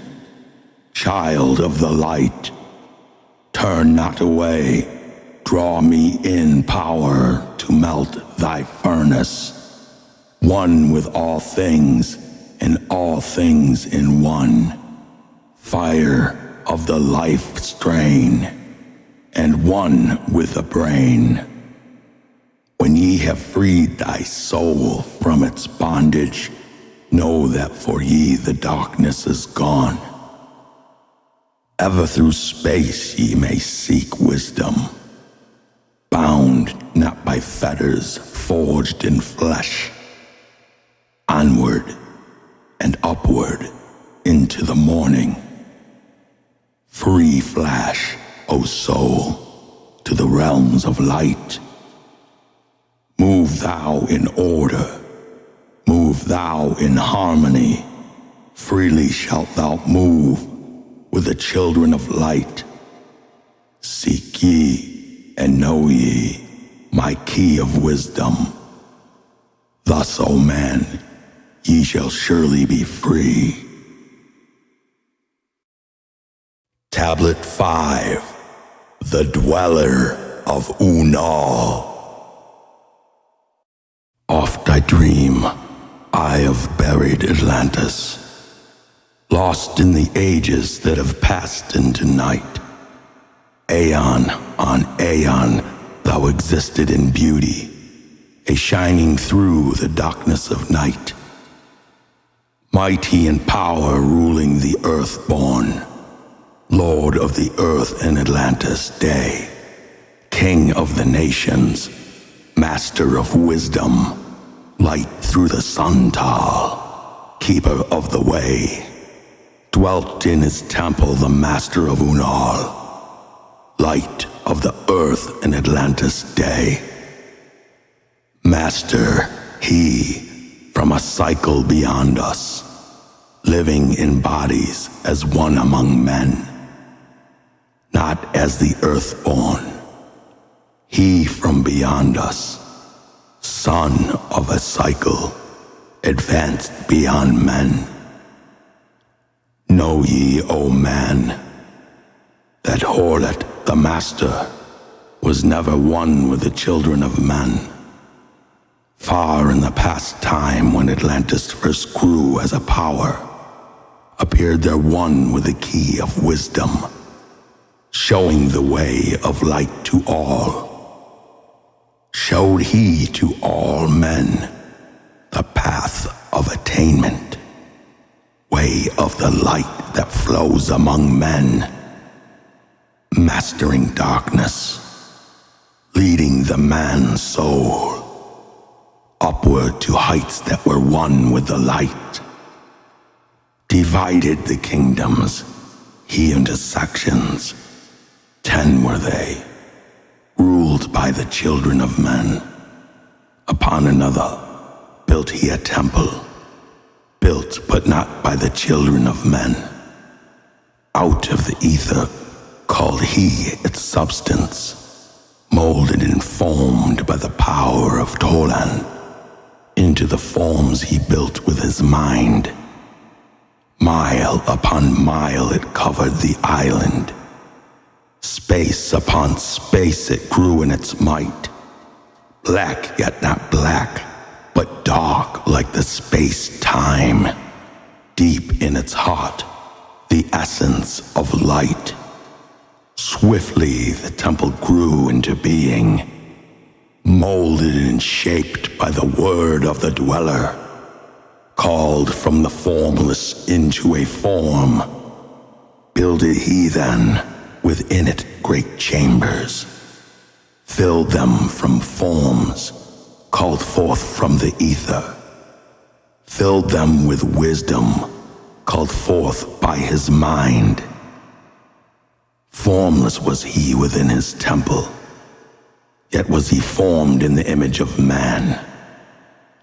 child of the light. Turn not away, draw me in power to melt thy furnace, one with all things and all things in one. Fire of the life strain, and one with the brain. When ye have freed thy soul from its bondage, know that for ye the darkness is gone. Ever through space ye may seek wisdom, bound not by fetters forged in flesh. Onward and upward into the morning. Free flash, O soul, to the realms of light. Move thou in order, move thou in harmony. Freely shalt thou move with the children of light. Seek ye and know ye my key of wisdom. Thus, O man, ye shall surely be free. Tablet 5. The Dweller of Unal. Oft I dream I have buried Atlantis, lost in the ages that have passed into night. Aeon on aeon thou existed in beauty, a shining through the darkness of night. Mighty in power ruling the earth-born, Lord of the earth in Atlantis day, King of the nations, Master of wisdom, light through the suntal, Keeper of the way, dwelt in his temple the Master of Unal, light of the earth in Atlantis day. Master, he, from a cycle beyond us, living in bodies as one among men, not as the earth-born. He from beyond us, son of a cycle, advanced beyond men. Know ye, O man, that Horlet, the master, was never one with the children of men. Far in the past time when Atlantis first grew as a power, appeared there one with the key of wisdom, showing the way of light to all. Showed he to all men the path of attainment, way of the light that flows among men, mastering darkness, leading the man's soul upward to heights that were one with the light. Divided the kingdoms, he into sections, 10 were they, ruled by the children of men. Upon another built he a temple, built but not by the children of men. Out of the ether called he its substance, molded and formed by the power of Thoth. Into the forms he built with his mind. Mile upon mile it covered the island. Space upon space it grew in its might. Black yet not black, but dark like the space-time. Deep in its heart, the essence of light. Swiftly the temple grew into being, molded and shaped by the word of the dweller, called from the formless into a form. Builded he then within it great chambers, filled them from forms, called forth from the ether, filled them with wisdom, called forth by his mind. Formless was he within his temple, yet was he formed in the image of man,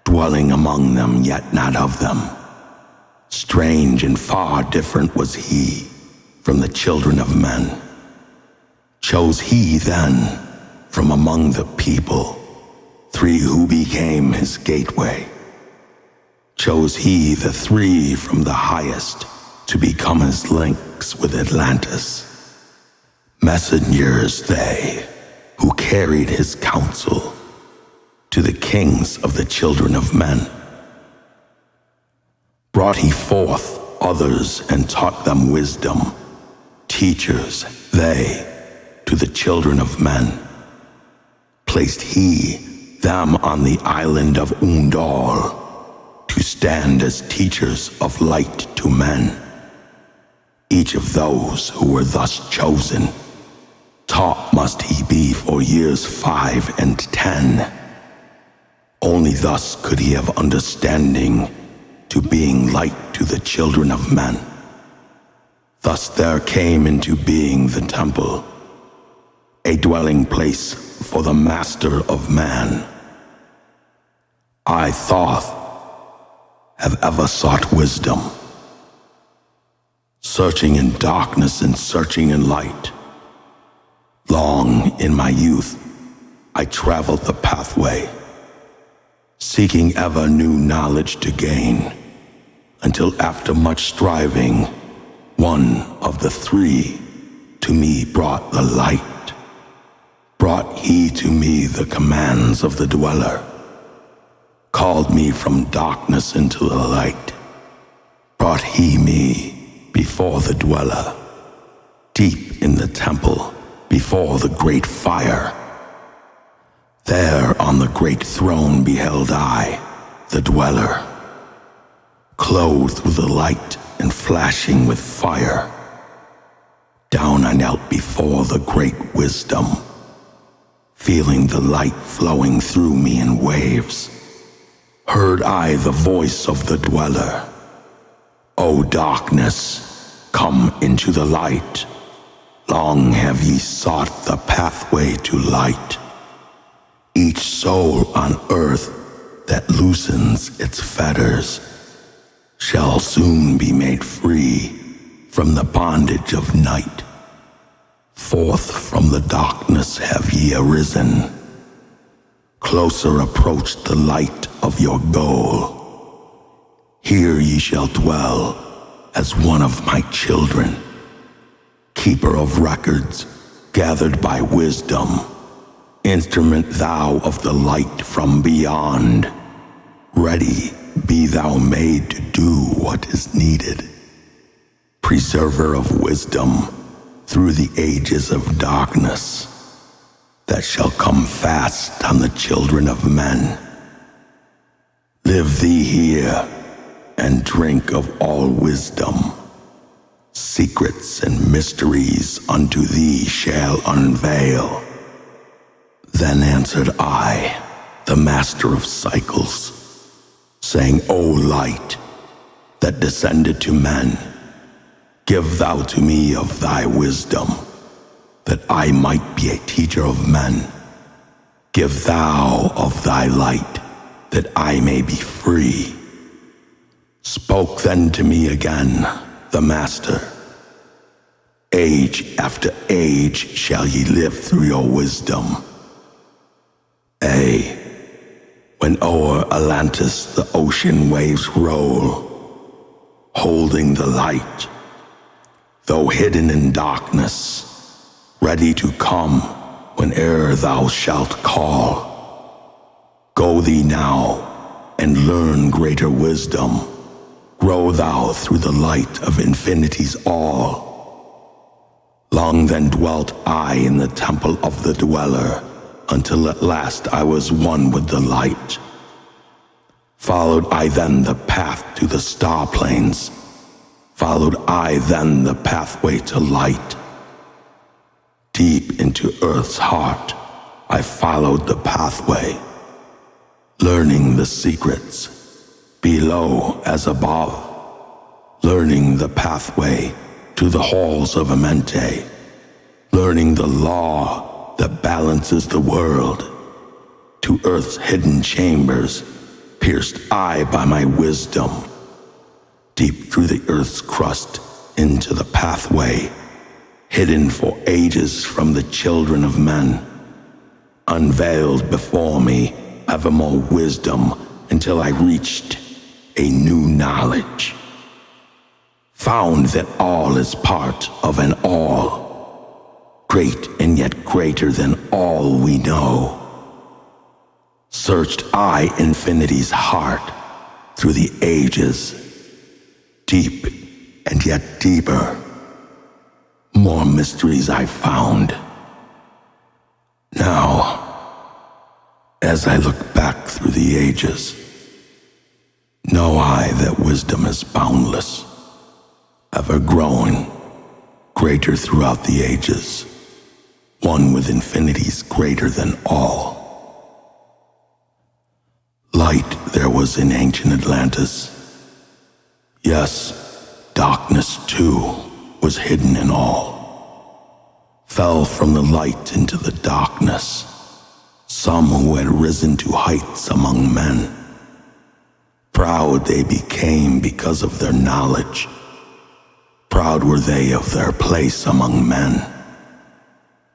dwelling among them, yet not of them. Strange and far different was he from the children of men. Chose he then from among the people 3 who became his gateway. Chose he the 3 from the highest to become his links with Atlantis. Messengers they, who carried his counsel to the kings of the children of men. Brought he forth others and taught them wisdom, teachers they to the children of men. Placed he them on the island of Unal to stand as teachers of light to men. Each of those who were thus chosen, taught must he be for years 5 and 10. Only thus could he have understanding to being light to the children of men. Thus there came into being the temple, a dwelling place for the master of man. I, Thoth, have ever sought wisdom, searching in darkness and searching in light. Long in my youth, I traveled the pathway, seeking ever new knowledge to gain, until after much striving, one of the three to me brought the light. Brought he to me the commands of the dweller, called me from darkness into the light. Brought he me before the dweller, deep in the temple, before the great fire. There on the great throne beheld I, the dweller, clothed with the light and flashing with fire. Down I knelt before the great wisdom, feeling the light flowing through me in waves. Heard I the voice of the dweller, O darkness, come into the light. Long have ye sought the pathway to light. Each soul on earth that loosens its fetters shall soon be made free from the bondage of night. Forth from the darkness have ye arisen, closer approached the light of your goal. Here ye shall dwell as one of my children, keeper of records gathered by wisdom, instrument thou of the light from beyond. Ready be thou made to do what is needed, preserver of wisdom through the ages of darkness that shall come fast on the children of men. Live thee here and drink of all wisdom. Secrets and mysteries unto thee shall unveil. Then answered I, the master of cycles, saying, O light that descended to men, give thou to me of thy wisdom, that I might be a teacher of men. Give thou of thy light, that I may be free. Spoke then to me again the master, age after age shall ye live through your wisdom. When o'er Atlantis the ocean waves roll, holding the light, though hidden in darkness, ready to come whene'er thou shalt call. Go thee now and learn greater wisdom. Grow thou through the light of infinity's all. Long then dwelt I in the temple of the dweller, until at last I was one with the light. Followed I then the path to the star plains. Followed I then the pathway to light. Deep into earth's heart, I followed the pathway, learning the secrets, below as above, learning the pathway to the halls of Amenti, learning the law that balances the world. To earth's hidden chambers, pierced I by my wisdom, deep through the earth's crust into the pathway, hidden for ages from the children of men, unveiled before me ever more wisdom until I reached a new knowledge, found that all is part of an all, great and yet greater than all we know. Searched I infinity's heart through the ages, deep and yet deeper. More mysteries I found. Now, as I look back through the ages, know I that wisdom is boundless, ever growing, greater throughout the ages, one with infinities greater than all. Light there was in ancient Atlantis. Yes, darkness too was hidden in all. Fell from the light into the darkness, some who had risen to heights among men. Proud they became because of their knowledge. Proud were they of their place among men.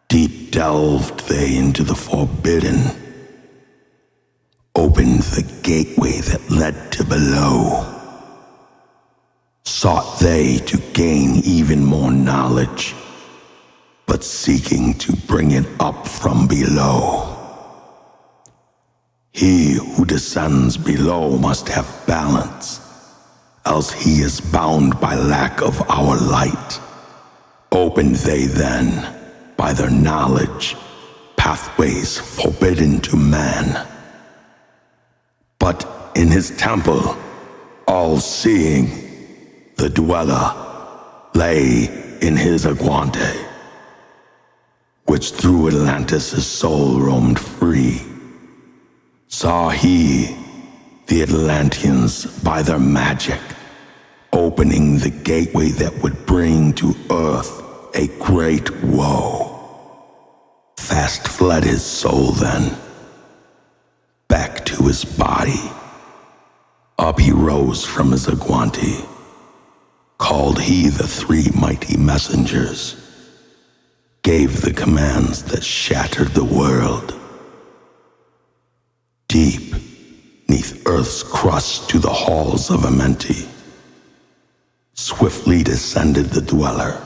Deep delved they into the forbidden. opened the gateway that led to below. Sought they to gain even more knowledge, but seeking to bring it up from below. He who descends below must have balance, else he is bound by lack of our light. Opened they then, by their knowledge, pathways forbidden to man. But in his temple, all-seeing, the dweller lay in his aguante, which through Atlantis his soul roamed free. Saw he the Atlanteans by their magic, opening the gateway that would bring to earth a great woe. Fast fled his soul then, back to his body. Up he rose from his aguante, called he the three mighty messengers, gave the commands that shattered the world. Deep, neath earth's crust to the halls of Amenti, swiftly descended the dweller.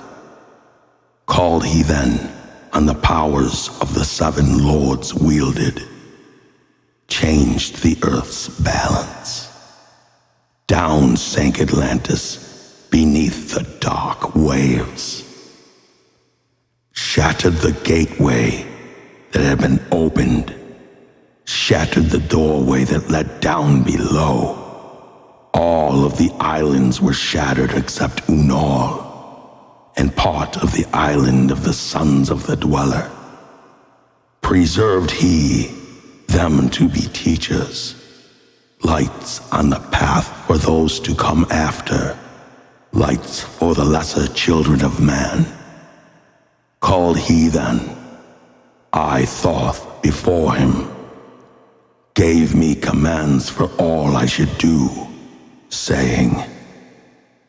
Called he then on the powers of the seven lords wielded, changed the earth's balance. Down sank Atlantis beneath the dark waves, shattered the gateway that had been opened, shattered the doorway that led down below. All of the islands were shattered except Unal, and part of the island of the sons of the dweller. Preserved he them to be teachers, lights on the path for those to come after, lights for the lesser children of man. Called he then, I Thoth before him, gave me commands for all I should do, saying,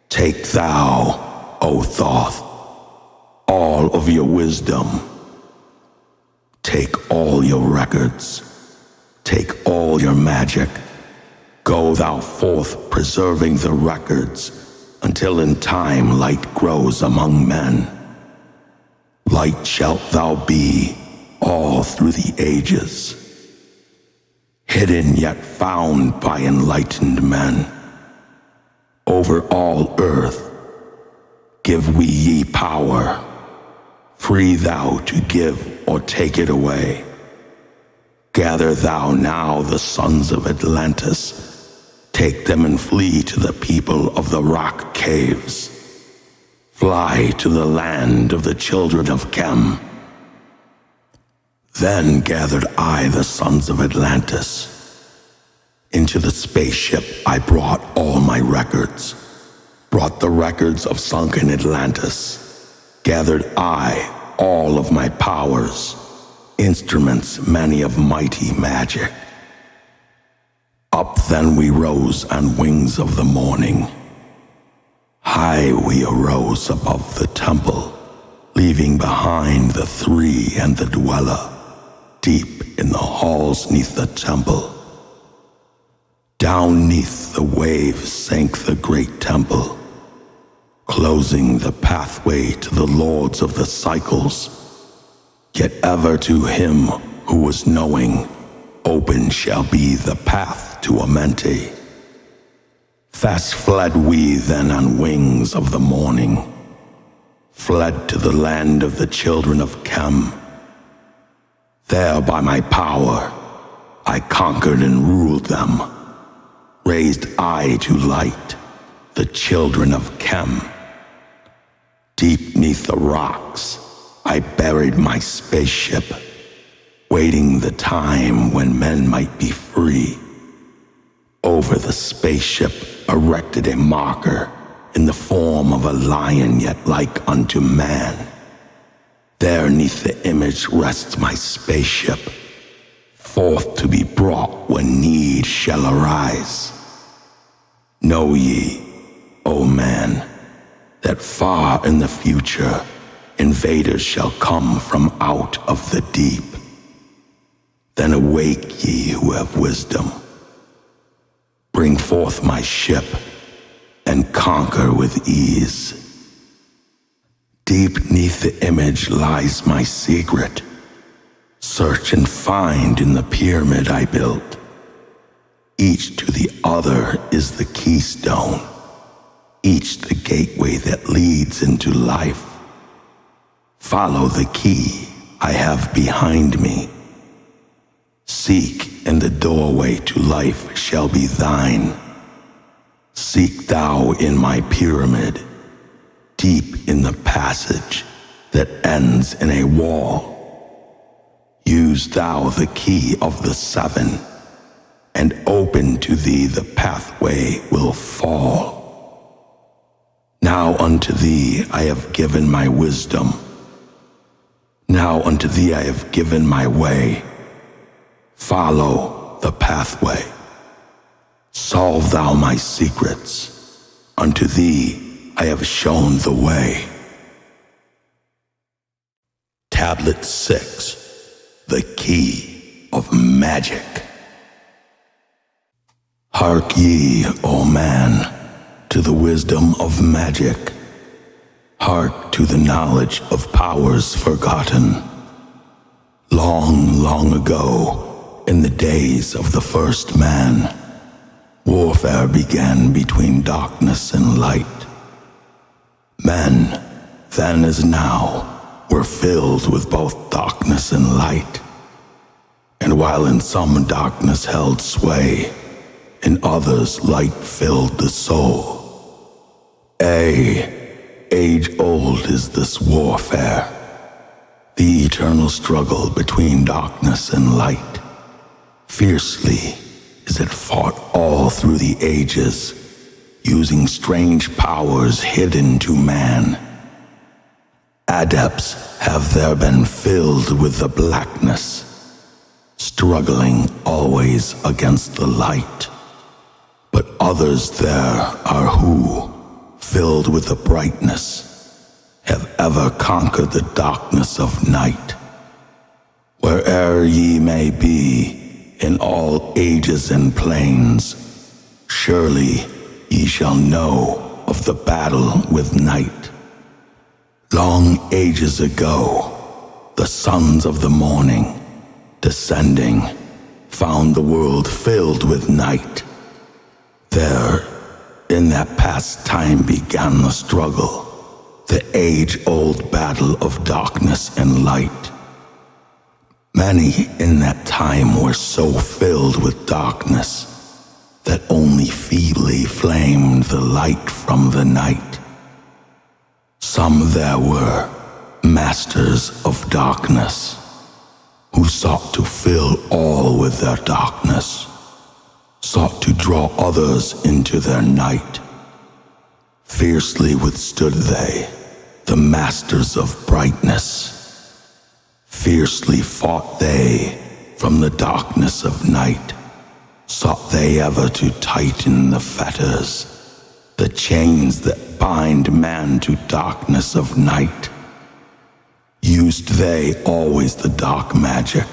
Take thou, O Thoth, all of your wisdom. Take all your records. Take all your magic. Go thou forth preserving the records, until in time light grows among men. Light shalt thou be all through the ages, hidden yet found by enlightened men. Over all earth give we ye power, free thou to give or take it away. Gather thou now the sons of Atlantis, take them and flee to the people of the rock caves. Fly to the land of the children of Chem. Then gathered I the sons of Atlantis. Into the spaceship I brought all my records, brought the records of sunken Atlantis. Gathered I all of my powers, instruments many of mighty magic. Up then we rose on wings of the morning. High we arose above the temple, leaving behind the three and the dweller, deep in the halls neath the temple. Down neath the waves sank the great temple, closing the pathway to the lords of the cycles. Yet ever to him who was knowing, open shall be the path to Amenti. Fast fled we then on wings of the morning, fled to the land of the children of Chem. There by my power I conquered and ruled them, raised I to light the children of Chem. Deep neath the rocks I buried my spaceship, waiting the time when men might be free. Over the spaceship erected a marker in the form of a lion yet like unto man. There neath the image rests my spaceship, forth to be brought when need shall arise. Know ye, O man, that far in the future invaders shall come from out of the deep. Then awake ye who have wisdom, bring forth my ship and conquer with ease. Deep 'neath the image lies my secret. Search and find in the pyramid I built. Each to the other is the keystone, each the gateway that leads into life. Follow the key I have behind me. Seek, and the doorway to life shall be thine. Seek thou in my pyramid, deep in the passage that ends in a wall. Use thou the key of the seven, and open to thee the pathway will fall. Now unto thee I have given my wisdom. Now unto thee I have given my way. Follow the pathway. Solve thou my secrets. Unto thee I have shown the way. Tablet 6. The Key of Magic. Hark ye, O man, to the wisdom of magic. Hark to the knowledge of powers forgotten. Long, long ago, in the days of the first man, warfare began between darkness and light. Men, then as now, were filled with both darkness and light. And while in some darkness held sway, in others light filled the soul. Age-old is this warfare, the eternal struggle between darkness and light. Fiercely is it fought all through the ages, using strange powers hidden to man. Adepts have there been filled with the blackness, struggling always against the light. But others there are who, filled with the brightness, have ever conquered the darkness of night. Where'er ye may be, in all ages and planes, surely ye shall know of the battle with night. Long ages ago, the sons of the morning, descending, found the world filled with night. There, in that past time began the struggle, the age-old battle of darkness and light. Many in that time were so filled with darkness that only feebly flamed the light from the night. Some there were, masters of darkness, who sought to fill all with their darkness, sought to draw others into their night. Fiercely withstood they, the masters of brightness. Fiercely fought they from the darkness of night, sought they ever to tighten the fetters, the chains that bind man to darkness of night. Used they always the dark magic,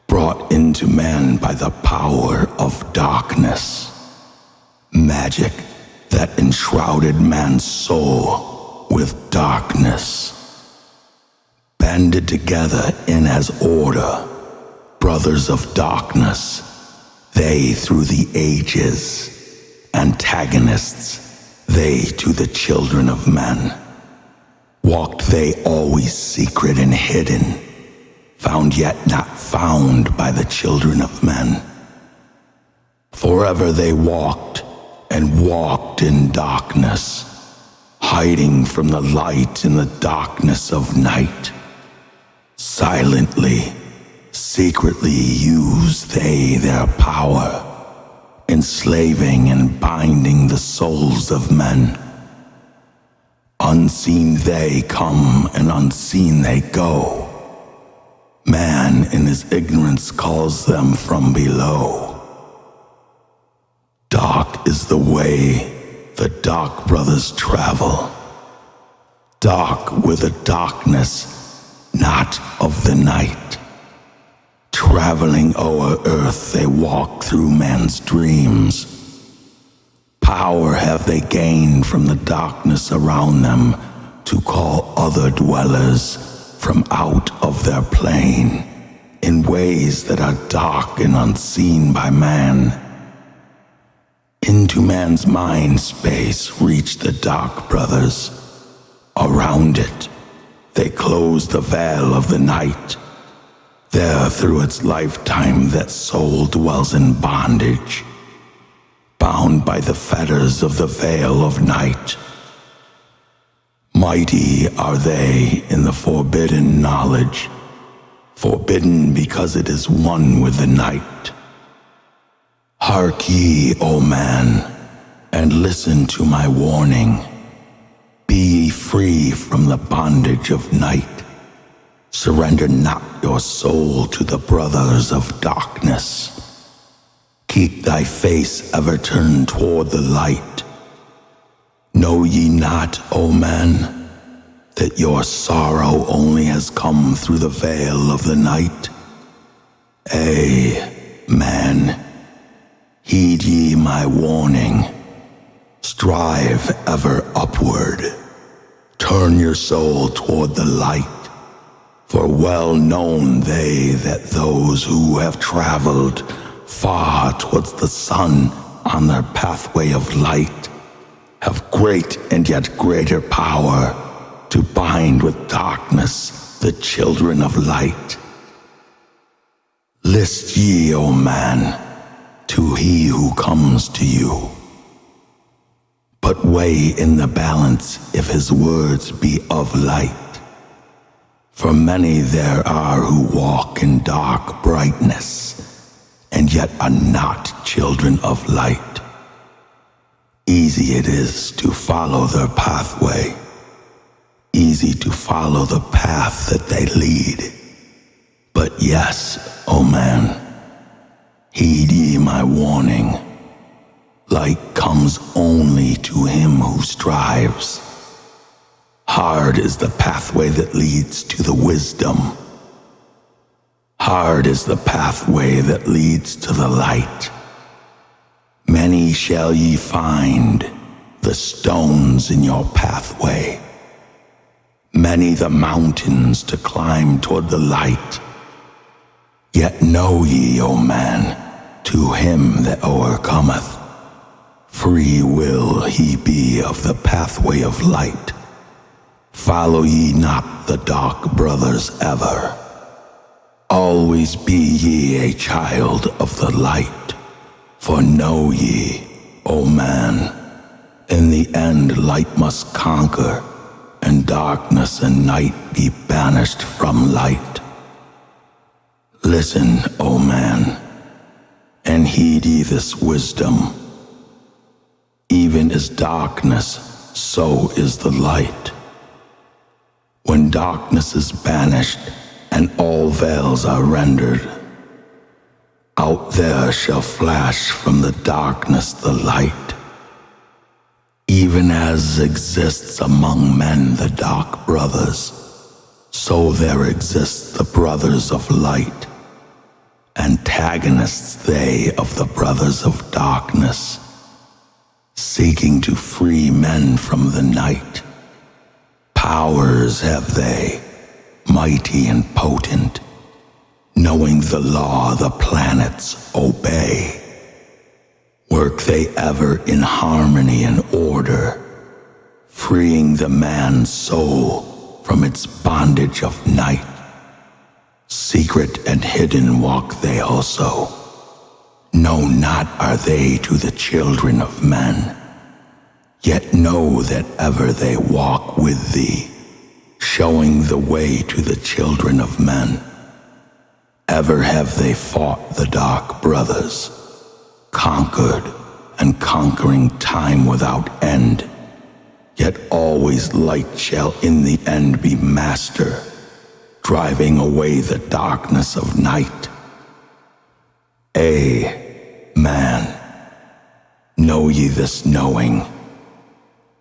brought into man by the power of darkness. Magic that enshrouded man's soul with darkness. Banded together in as order, brothers of darkness, they through the ages, antagonists, they to the children of men. Walked they always secret and hidden, found yet not found by the children of men. Forever they walked and walked in darkness, hiding from the light in the darkness of night. Silently, secretly use they their power, enslaving and binding the souls of men. Unseen they come and unseen they go. Man in his ignorance calls them from below. Dark is the way the dark brothers travel. Dark with the darkness not of the night. Traveling o'er earth they walk through man's dreams, power have they gained from the darkness around them to call other dwellers from out of their plane in ways that are dark and unseen by man. Into man's mind space reach the Dark Brothers. Around it, they close the veil of the night. There, through its lifetime, that soul dwells in bondage, bound by the fetters of the veil of night. Mighty are they in the forbidden knowledge, forbidden because it is one with the night. Hark ye, O man, and listen to my warning. Be ye free from the bondage of night. Surrender not your soul to the brothers of darkness. Keep thy face ever turned toward the light. Know ye not, O man, that your sorrow only has come through the veil of the night? Man, heed ye my warning. Strive ever upward. Turn your soul toward the light. For well known they that those who have traveled far towards the sun on their pathway of light have great and yet greater power to bind with darkness the children of light. List ye, O man, to he who comes to you. But weigh in the balance if his words be of light. For many there are who walk in dark brightness, and yet are not children of light. Easy it is to follow their pathway, easy to follow the path that they lead. But yes, O man, heed ye my warning. Light comes only to him who strives. Hard is the pathway that leads to the wisdom. Hard is the pathway that leads to the light. Many shall ye find, the stones in your pathway. Many the mountains to climb toward the light. Yet know ye, O man, to him that overcometh, free will he be of the pathway of light. Follow ye not the dark brothers ever. Always be ye a child of the light. For know ye, O man, in the end light must conquer, and darkness and night be banished from light. Listen, O man, and heed ye this wisdom. Even as darkness, so is the light. When darkness is banished, and all veils are rendered, out there shall flash from the darkness the light. Even as exists among men the dark brothers, so there exists the brothers of light, antagonists they of the brothers of darkness, seeking to free men from the night. Powers have they, mighty and potent, knowing the law the planets obey. Work they ever in harmony and order, freeing the man's soul from its bondage of night. Secret and hidden walk they also. Known not are they to the children of men. Yet know that ever they walk with thee, showing the way to the children of men. Ever have they fought the dark brothers, conquered and conquering time without end. Yet always light shall in the end be master, driving away the darkness of night. Man, know ye this knowing.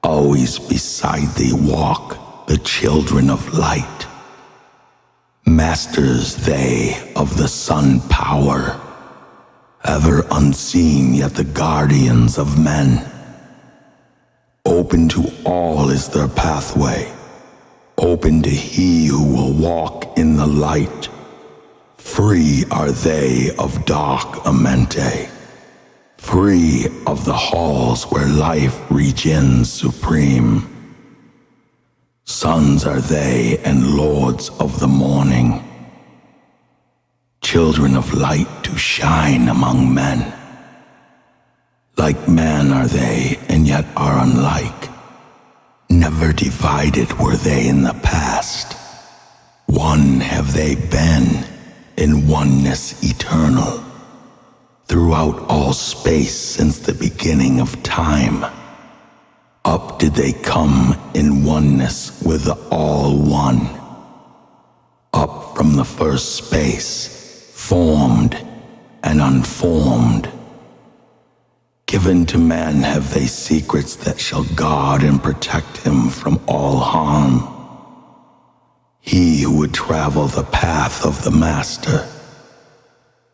Always beside thee walk the children of light. Masters they of the sun power, ever unseen yet the guardians of men. Open to all is their pathway. Open to he who will walk in the light. Free are they of dark Amenti. Free of the halls where life reigns supreme. Sons are they and lords of the morning. Children of light to shine among men. Like man are they and yet are unlike. Never divided were they in the past. One have they been in oneness eternal. Throughout all space since the beginning of time, up did they come in oneness with the All-One. Up from the first space, formed and unformed. Given to man have they secrets that shall guard and protect him from all harm. He who would travel the path of the Master,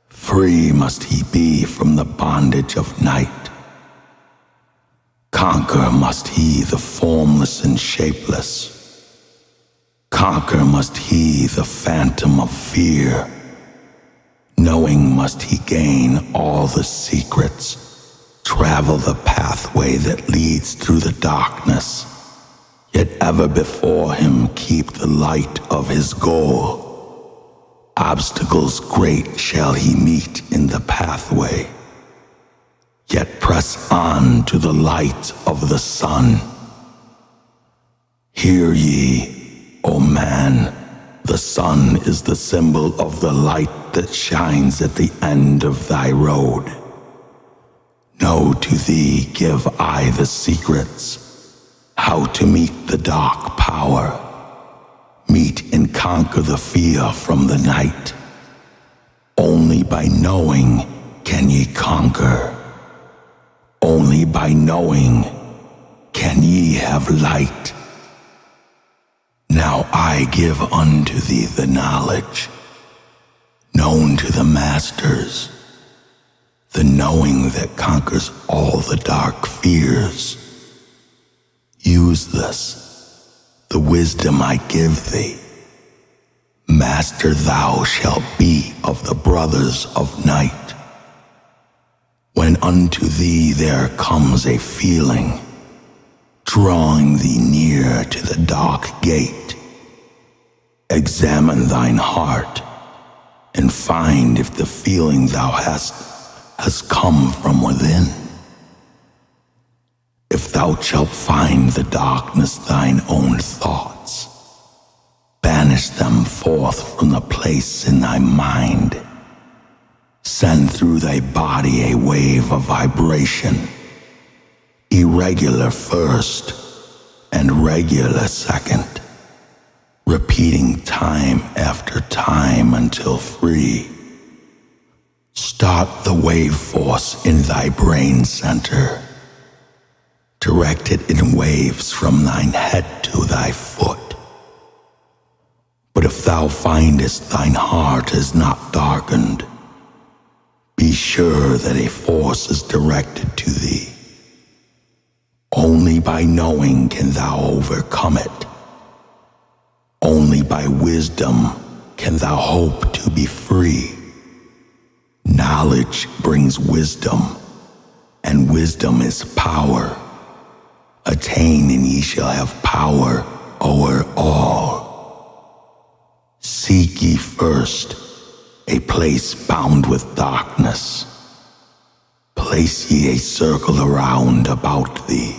free must he be from the bondage of night. Conquer must he the formless and shapeless. Conquer must he the phantom of fear. Knowing must he gain all the secrets. Travel the pathway that leads through the darkness. Yet ever before him keep the light of his goal. Obstacles great shall he meet in the pathway, yet press on to the light of the sun. Hear ye, O man, the sun is the symbol of the light that shines at the end of thy road. Know to thee give I the secrets, how to meet the dark power. Meet and conquer the fear from the night. Only by knowing can ye conquer. Only by knowing can ye have light. Now I give unto thee the knowledge, known to the masters, the knowing that conquers all the dark fears. Use this, the wisdom I give thee. Master thou shalt be of the brothers of night. When unto thee there comes a feeling, drawing thee near to the dark gate, examine thine heart, and find if the feeling thou hast has come from within. If thou shalt find the darkness thine own thoughts, banish them forth from the place in thy mind. Send through thy body a wave of vibration, irregular first and regular second, repeating time after time until free. Start the wave force in thy brain center. Direct it in waves from thine head to thy foot. But if thou findest thine heart is not darkened, be sure that a force is directed to thee. Only by knowing can thou overcome it. Only by wisdom can thou hope to be free. Knowledge brings wisdom, and wisdom is power. Attain and ye shall have power o'er all. Seek ye first a place bound with darkness. Place ye a circle around about thee.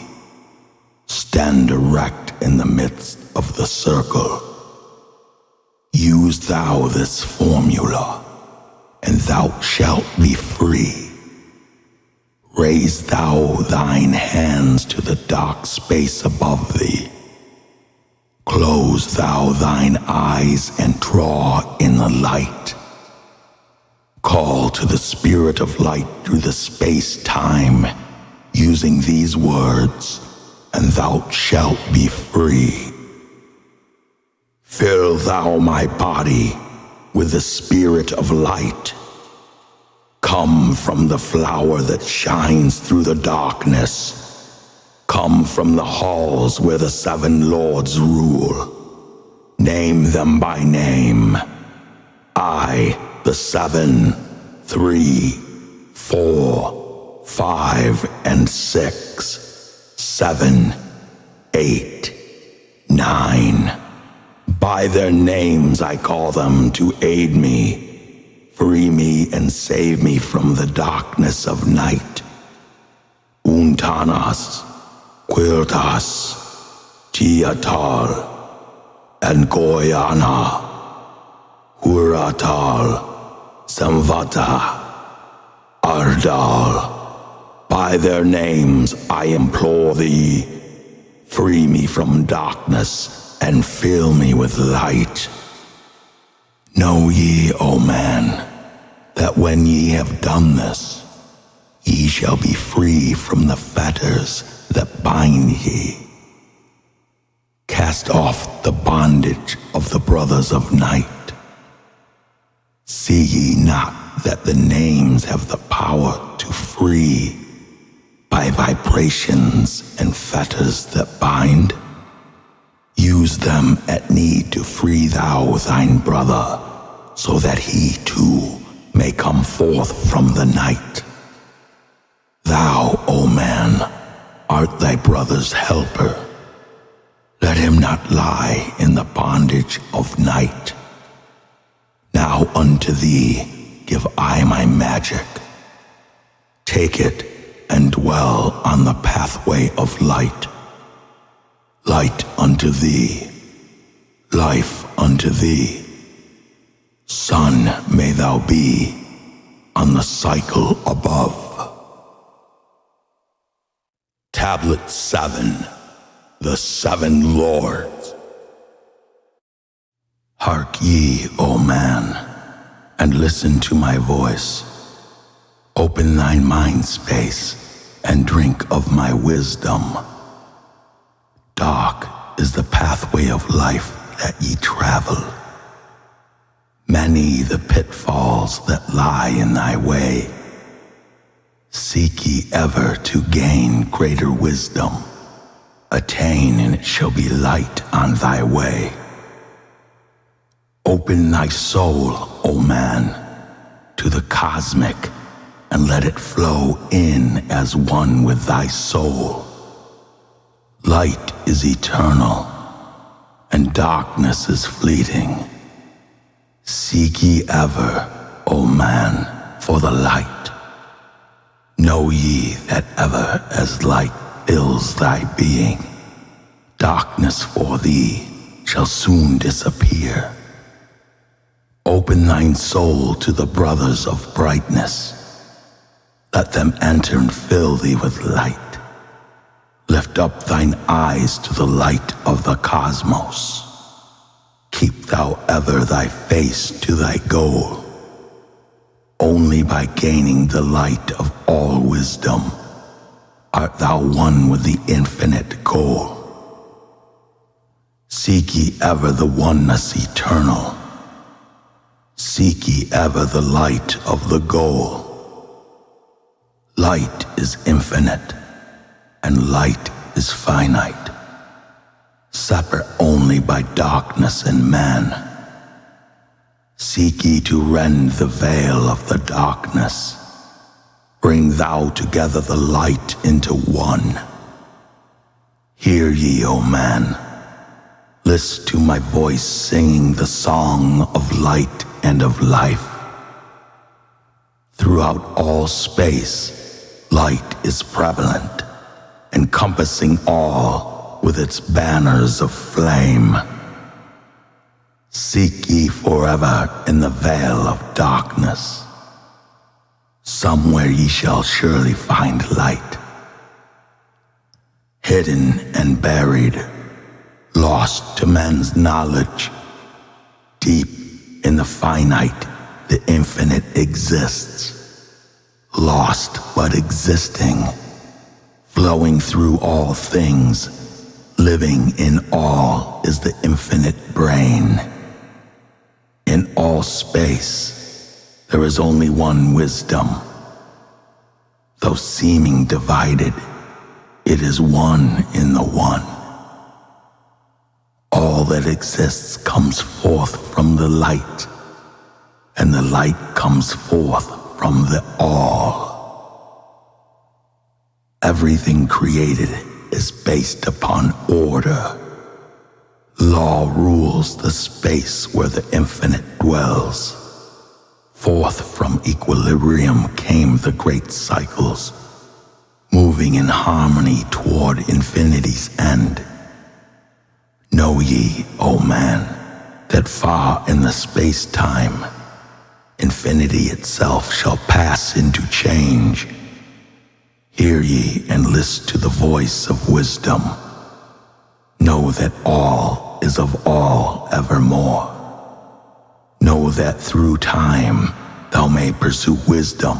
Stand erect in the midst of the circle. Use thou this formula, and thou shalt be free. Raise thou thine hands to the dark space above thee. Close thou thine eyes and draw in the light. Call to the spirit of light through the space-time, using these words, and thou shalt be free. Fill thou my body with the spirit of light. Come from the flower that shines through the darkness. come from the halls where the 7 lords rule. Name them by name. I, the 7, 3, 4, 5, and 6, 7, 8, 9. By their names I call them to aid me, free me and save me from the darkness of night. Untanas, Quiltas, Tiatal, and Goyana, Huratal, Samvata, Ardal. By their names I implore thee, free me from darkness and fill me with light. Know ye, O man, that when ye have done this, ye shall be free from the fetters that bind ye. Cast off the bondage of the brothers of night. See ye not that the names have the power to free by vibrations and fetters that bind? Use them at need to free thou thine brother, so that he too may come forth from the night. Thou, O man, art thy brother's helper. Let him not lie in the bondage of night. Now unto thee give I my magic. Take it and dwell on the pathway of light. Light unto thee, life unto thee. Sun may thou be on the cycle above. Tablet 7, the 7 Lords. Hark ye, O man, and listen to my voice. Open thine mind space and drink of my wisdom. Dark is the pathway of life that ye travel. Many the pitfalls that lie in thy way. Seek ye ever to gain greater wisdom. Attain, and it shall be light on thy way. Open thy soul, O man, to the cosmic, and let it flow in as one with thy soul. Light is eternal, and darkness is fleeting. Seek ye ever, O man, for the light. Know ye that ever as light fills thy being, darkness for thee shall soon disappear. Open thine soul to the brothers of brightness. Let them enter and fill thee with light. Lift up thine eyes to the light of the cosmos. Keep thou ever thy face to thy goal. Only by gaining the light of all wisdom art thou one with the infinite goal. Seek ye ever the oneness eternal. Seek ye ever the light of the goal. Light is infinite, and light is finite, separate only by darkness and man. Seek ye to rend the veil of the darkness. Bring thou together the light into one. Hear ye, O man, list to my voice singing the song of light and of life. Throughout all space, light is prevalent, encompassing all with its banners of flame. Seek ye forever in the veil of darkness. Somewhere ye shall surely find light. Hidden and buried, lost to man's knowledge. Deep in the finite, the infinite exists. Lost but existing, flowing through all things. Living in all is the infinite brain. In all space, there is only one wisdom. Though seeming divided, it is one in the one. All that exists comes forth from the light, and the light comes forth from the all. Everything created is based upon order. Law rules the space where the infinite dwells. Forth from equilibrium came the great cycles, moving in harmony toward infinity's end. Know ye, O man, that far in the space-time, infinity itself shall pass into change. Hear ye and list to the voice of wisdom. Know that all is of all evermore. Know that through time thou may pursue wisdom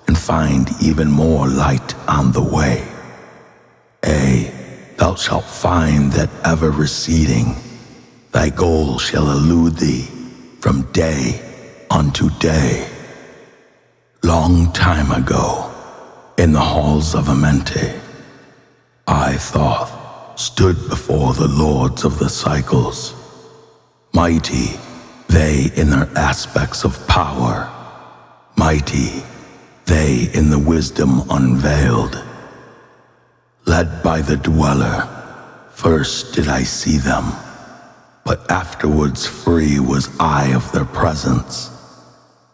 and find even more light on the way. Thou shalt find that ever receding, thy goal shall elude thee from day unto day. Long time ago, in the halls of Amenti, I, Thoth, stood before the lords of the cycles. Mighty, they in their aspects of power. Mighty, they in the wisdom unveiled. Led by the dweller, first did I see them, but afterwards free was I of their presence,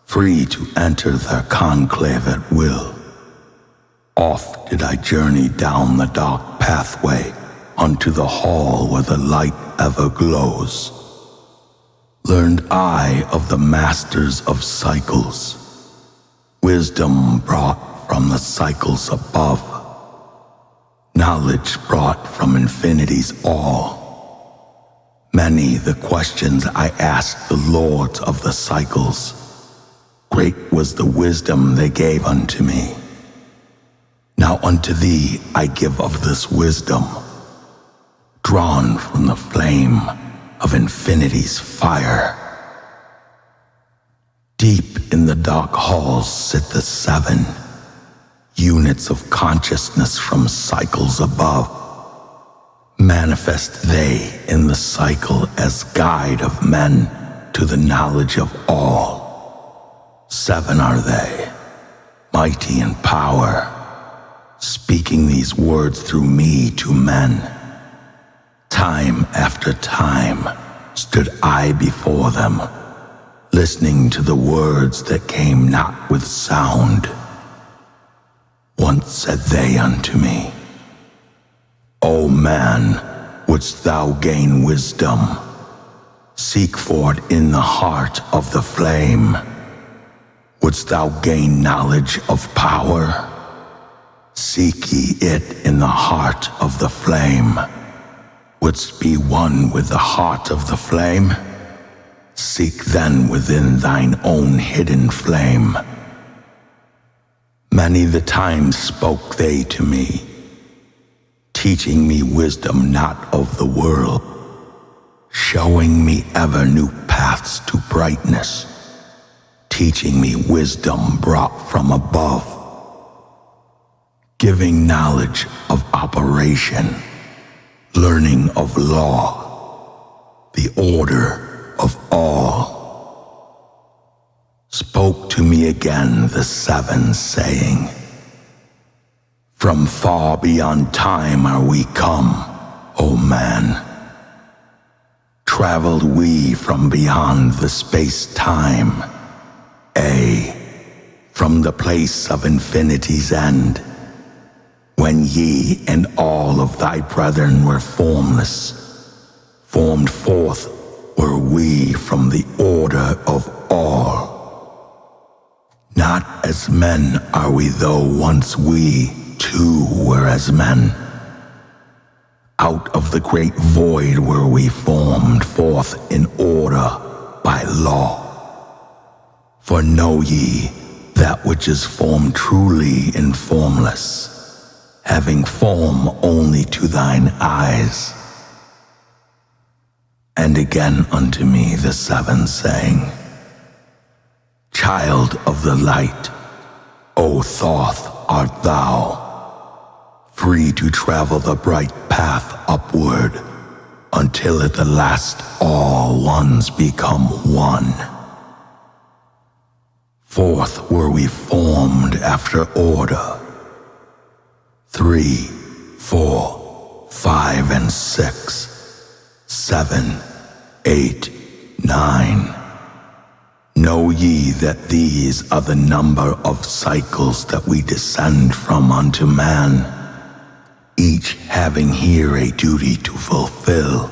free to enter their conclave at will. Oft did I journey down the dark pathway unto the hall where the light ever glows. Learned I of the masters of cycles, wisdom brought from the cycles above, knowledge brought from infinity's all. Many the questions I asked the lords of the cycles, great was the wisdom they gave unto me. Now unto thee I give of this wisdom, drawn from the flame of infinity's fire. Deep in the dark halls sit the 7 units of consciousness from cycles above. Manifest they in the cycle as guide of men to the knowledge of all. 7 are they, mighty in power, speaking these words through me to men. Time after time stood I before them, listening to the words that came not with sound. Once said they unto me, O man, wouldst thou gain wisdom? Seek for it in the heart of the flame. Wouldst thou gain knowledge of power? Seek ye it in the heart of the flame. Wouldst be one with the heart of the flame? Seek then within thine own hidden flame. Many the times spoke they to me, teaching me wisdom not of the world, showing me ever new paths to brightness, teaching me wisdom brought from above, giving knowledge of operation, learning of law, the order of all. Spoke to me again the 7, saying, From far beyond time are we come, O man. Traveled we from beyond the space-time, from the place of infinity's end, when ye and all of thy brethren were formless, formed forth were we from the order of all. Not as men are we, though once we, too, were as men. Out of the great void were we formed forth in order by law. For know ye that which is formed truly and formless, having form only to thine eyes. And again unto me the 7, saying, Child of the light, O Thoth art thou. free to travel the bright path upward, until at the last all ones become one. Fourth were we formed after order. 3, 4, 5, and 6, 7, 8, 9. Know ye that these are the number of cycles that we descend from unto man, each having here a duty to fulfill,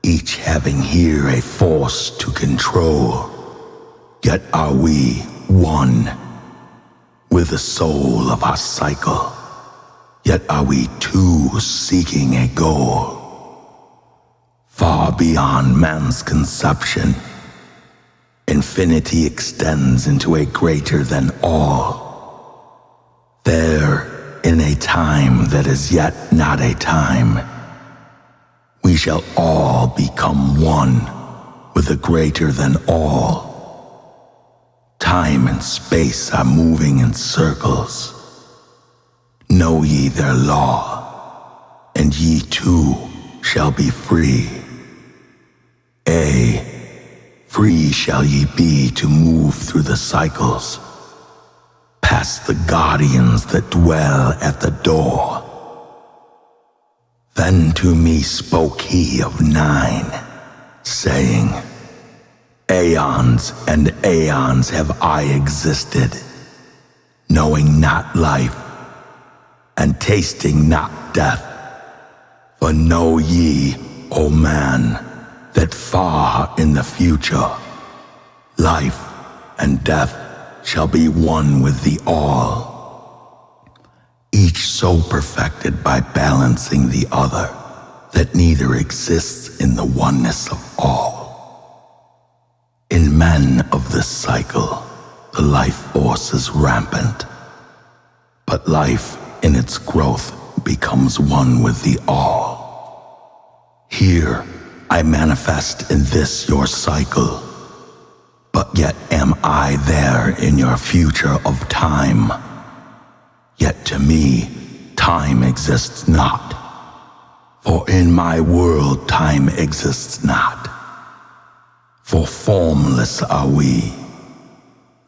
each having here a force to control. Yet are we one with the soul of our cycle, yet are we two seeking a goal. Far beyond man's conception, infinity extends into a greater than all. There, in a time that is yet not a time, we shall all become one with the greater than all. Time and space are moving in circles. Know ye their law, and ye too shall be free. Free shall ye be to move through the cycles, past the guardians that dwell at the door. Then to me spoke he of 9, saying, Aeons and aeons have I existed, knowing not life, and tasting not death. For know ye, O man, that far in the future, life and death shall be one with the all, each so perfected by balancing the other, that neither exists in the oneness of all. In men of this cycle, the life force is rampant, but life in its growth becomes one with the all. Here I manifest in this your cycle, but yet am I there in your future of time. Yet to me, time exists not, for in my world time exists not. For formless are we,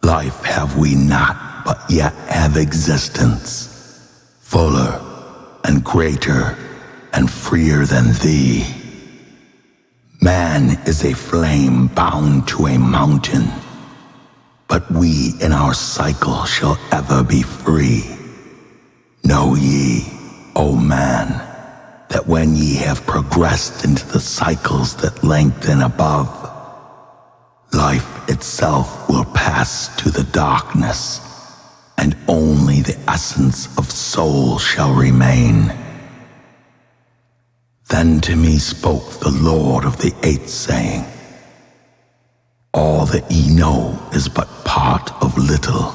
life have we not, but yet have existence, fuller and greater and freer than thee. Man is a flame bound to a mountain, but we in our cycle shall ever be free. Know ye, O man, that when ye have progressed into the cycles that lengthen above, life itself will pass to the darkness, and only the essence of soul shall remain. Then to me spoke the Lord of the Eighth, saying, All that ye know is but part of little.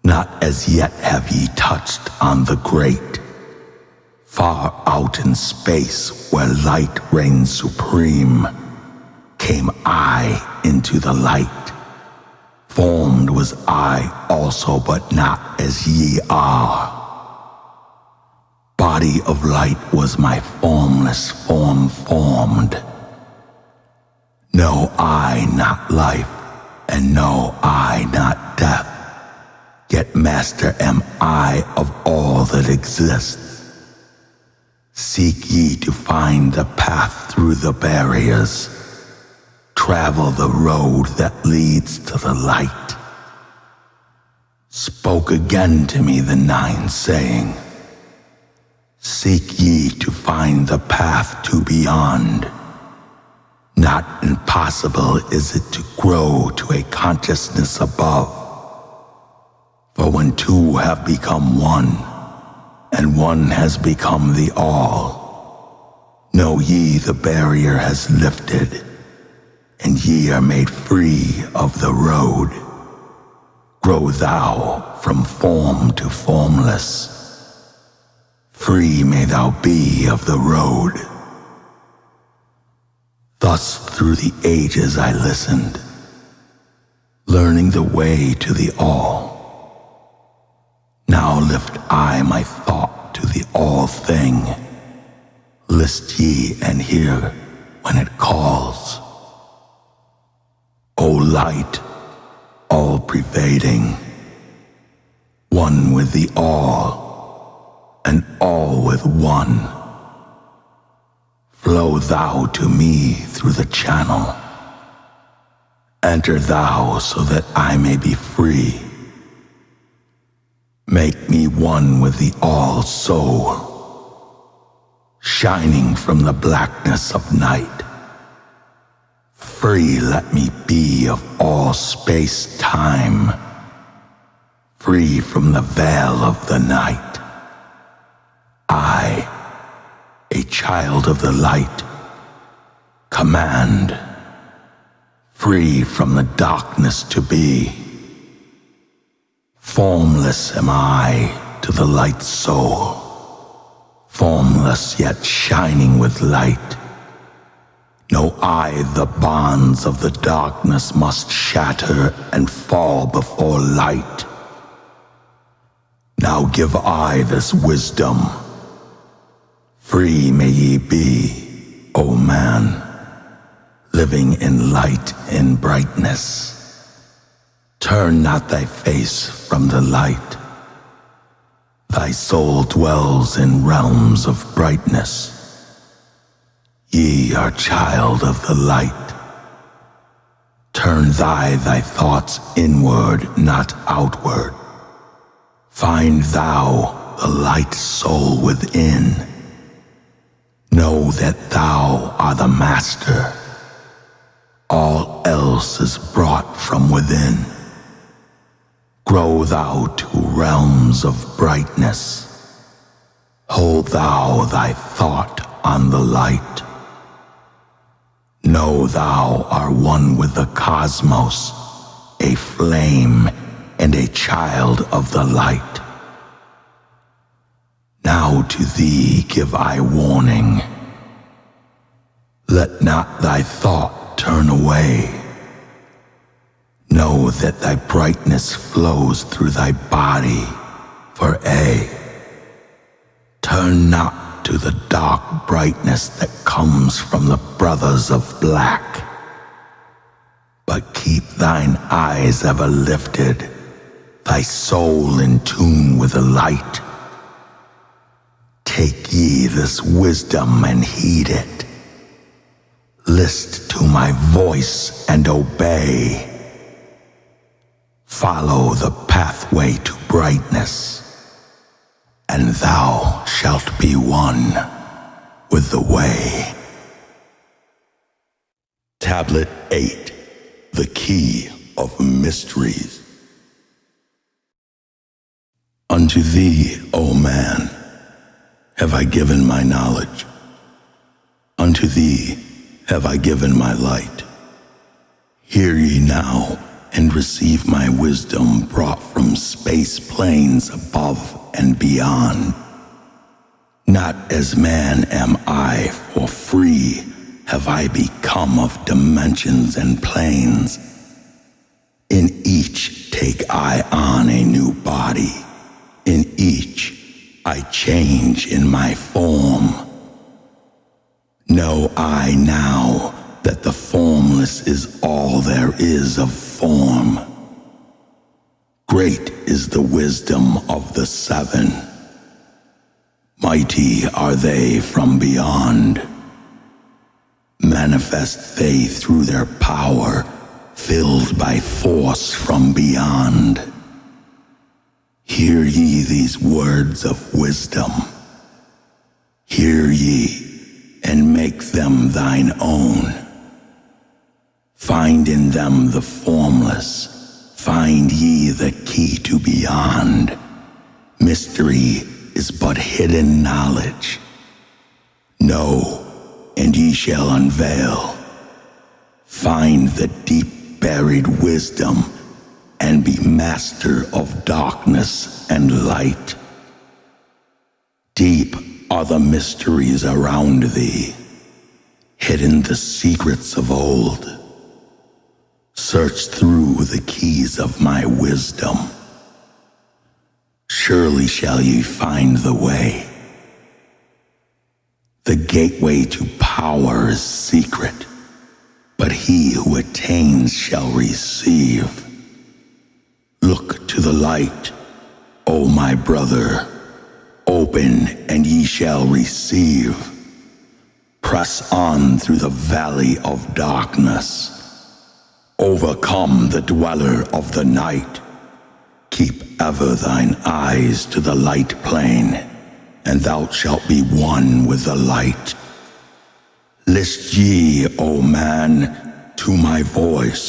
Not as yet have ye touched on the great. Far out in space where light reigns supreme, came I into the light. Formed was I also, but not as ye are. Body of light was my formless form formed. Know I not life, and know I not death, yet master am I of all that exists. Seek ye to find the path through the barriers, travel the road that leads to the light. Spoke again to me the 9, saying, Seek ye to find the path to beyond. Not impossible is it to grow to a consciousness above. For when two have become one, and one has become the all, know ye the barrier has lifted, and ye are made free of the road. Grow thou from form to formless. Free may thou be of the road. Thus through the ages I listened, learning the way to the all. Now lift I my thought to the all-thing. List ye and hear when it calls. O light, all-pervading, one with the all, and all with one. Flow thou to me through the channel. Enter thou so that I may be free. Make me one with the all-soul, shining from the blackness of night. Free let me be of all space-time, free from the veil of the night. I, a child of the light, command, free from the darkness to be. Formless am I to the light soul, formless yet shining with light. Know I the bonds of the darkness must shatter and fall before light. Now give I this wisdom. Free may ye be, O man, living in light and brightness. Turn not thy face from the light. Thy soul dwells in realms of brightness. Ye are child of the light. Turn thy thoughts inward, not outward. Find thou the light soul within. Know that thou art the master. All else is brought from within. Grow thou to realms of brightness. Hold thou thy thought on the light. Know thou art one with the cosmos, a flame and a child of the light. Now to thee give I warning. Let not thy thought turn away. Know that thy brightness flows through thy body for aye. Turn not to the dark brightness that comes from the brothers of black, but keep thine eyes ever lifted, thy soul in tune with the light. Take ye this wisdom and heed it. List to my voice and obey. Follow the pathway to brightness, and thou shalt be one with the way. Tablet 8, The Key of Mysteries. Unto thee, O man, have I given my knowledge. Unto thee have I given my light. Hear ye now, and receive my wisdom brought from space planes above and beyond. Not as man am I, for free have I become of dimensions and planes. In each take I on a new body. In each I change in my form. Know I now that the formless is all there is of form. Great is the wisdom of the seven. Mighty are they from beyond. Manifest they through their power, filled by force from beyond. Hear ye these words of wisdom. Hear ye, and make them thine own. Find in them the formless. Find ye the key to beyond. Mystery is but hidden knowledge. Know, and ye shall unveil. Find the deep buried wisdom, and be master of darkness and light. Deep are the mysteries around thee, hidden the secrets of old. Search through the keys of my wisdom. surely shall ye find the way. The gateway to power is secret, but he who attains shall receive. Look to the light, O my brother. Open, and ye shall receive. Press on through the valley of darkness. Overcome the dweller of the night. Keep ever thine eyes to the light plain, and thou shalt be one with the light. List ye, O man, to my voice,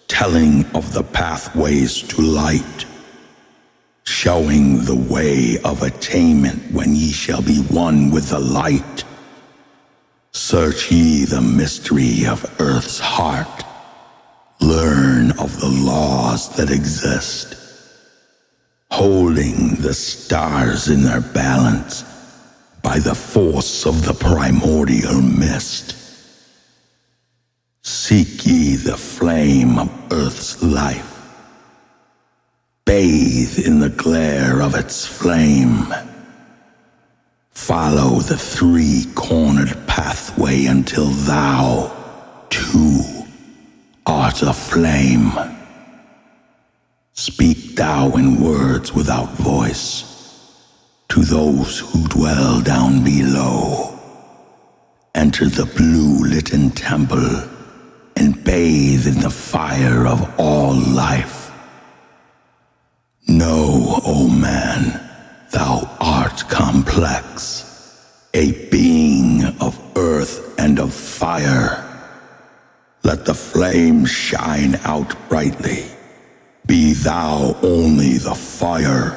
telling of the pathways to light, showing the way of attainment when ye shall be one with the light. Search ye the mystery of earth's heart. Learn of the laws that exist, holding the stars in their balance by the force of the primordial mist. Seek ye the flame of earth's life. Bathe in the glare of its flame. Follow the three-cornered pathway until thou, too, art a flame. Speak thou in words without voice to those who dwell down below. Enter the blue-litten temple and bathe in the fire of all life. Know, O man, thou art complex, a being of earth and of fire. Let the flame shine out brightly. Be thou only the fire.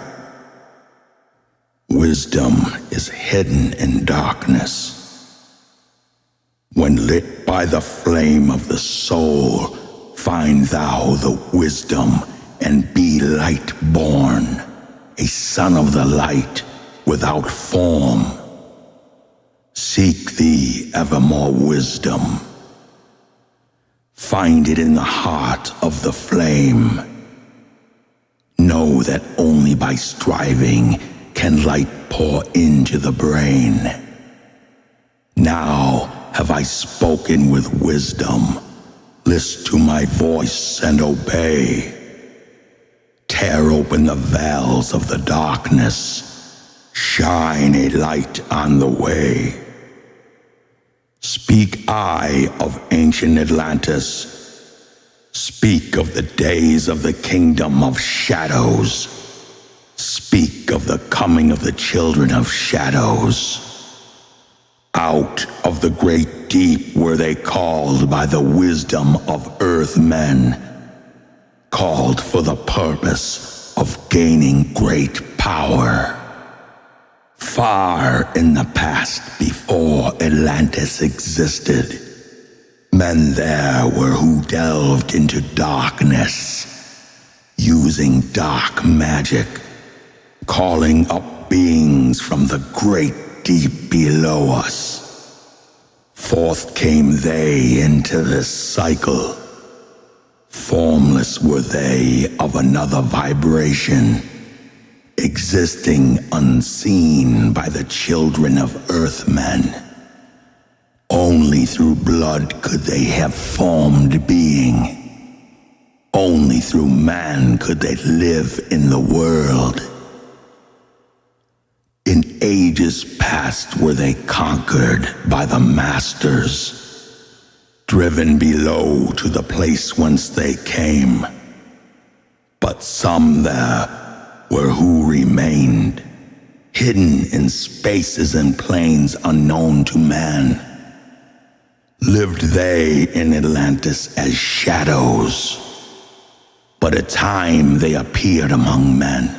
Wisdom is hidden in darkness. When lit by the flame of the soul, find thou the wisdom and be light born, a son of the light without form. Seek thee evermore wisdom. Find it in the heart of the flame. Know that only by striving can light pour into the brain. Now have I spoken with wisdom. List to my voice and obey. Tear open the veils of the darkness. Shine a light on the way. Speak I of ancient Atlantis. Speak of the days of the kingdom of shadows. Speak of the coming of the children of shadows. Out of the great deep were they called by the wisdom of earth men, called for the purpose of gaining great power. Far in the past, before Atlantis existed, men there were who delved into darkness, using dark magic, calling up beings from the great deep below us. Forth came they into this cycle. Formless were they of another vibration, existing unseen by the children of earthmen. Only through blood could they have formed being. Only through man could they live in the world. In ages past were they conquered by the masters, driven below to the place whence they came. But some there were who remained, hidden in spaces and planes unknown to man. Lived they in Atlantis as shadows, but at time they appeared among men.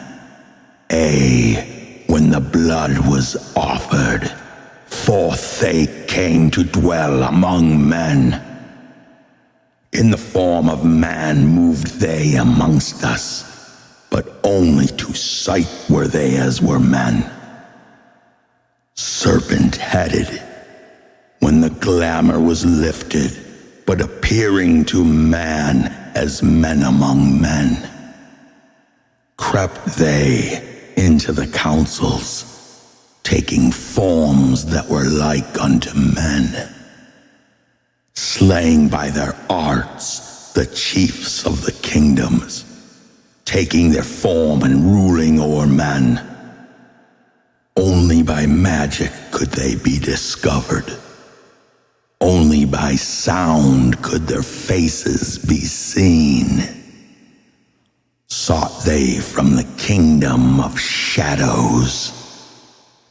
When the blood was offered, forth they came to dwell among men. In the form of man moved they amongst us, but only to sight were they as were men. Serpent-headed, when the glamour was lifted, but appearing to man as men among men. Crept they into the councils, taking forms that were like unto men, slaying by their arts the chiefs of the kingdoms, taking their form and ruling o'er men. Only by magic could they be discovered. Only by sound could their faces be seen. Sought they from the kingdom of shadows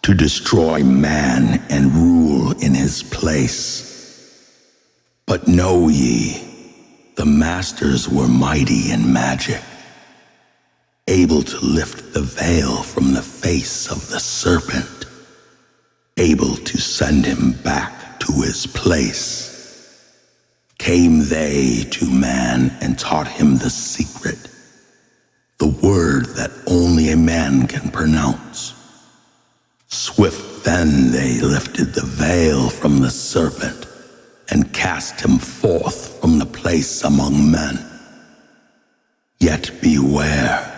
to destroy man and rule in his place. But know ye, the masters were mighty in magic, able to lift the veil from the face of the serpent, able to send him back to his place. Came they to man and taught him the secret, the word that only a man can pronounce. Swift then they lifted the veil from the serpent and cast him forth from the place among men. Yet beware,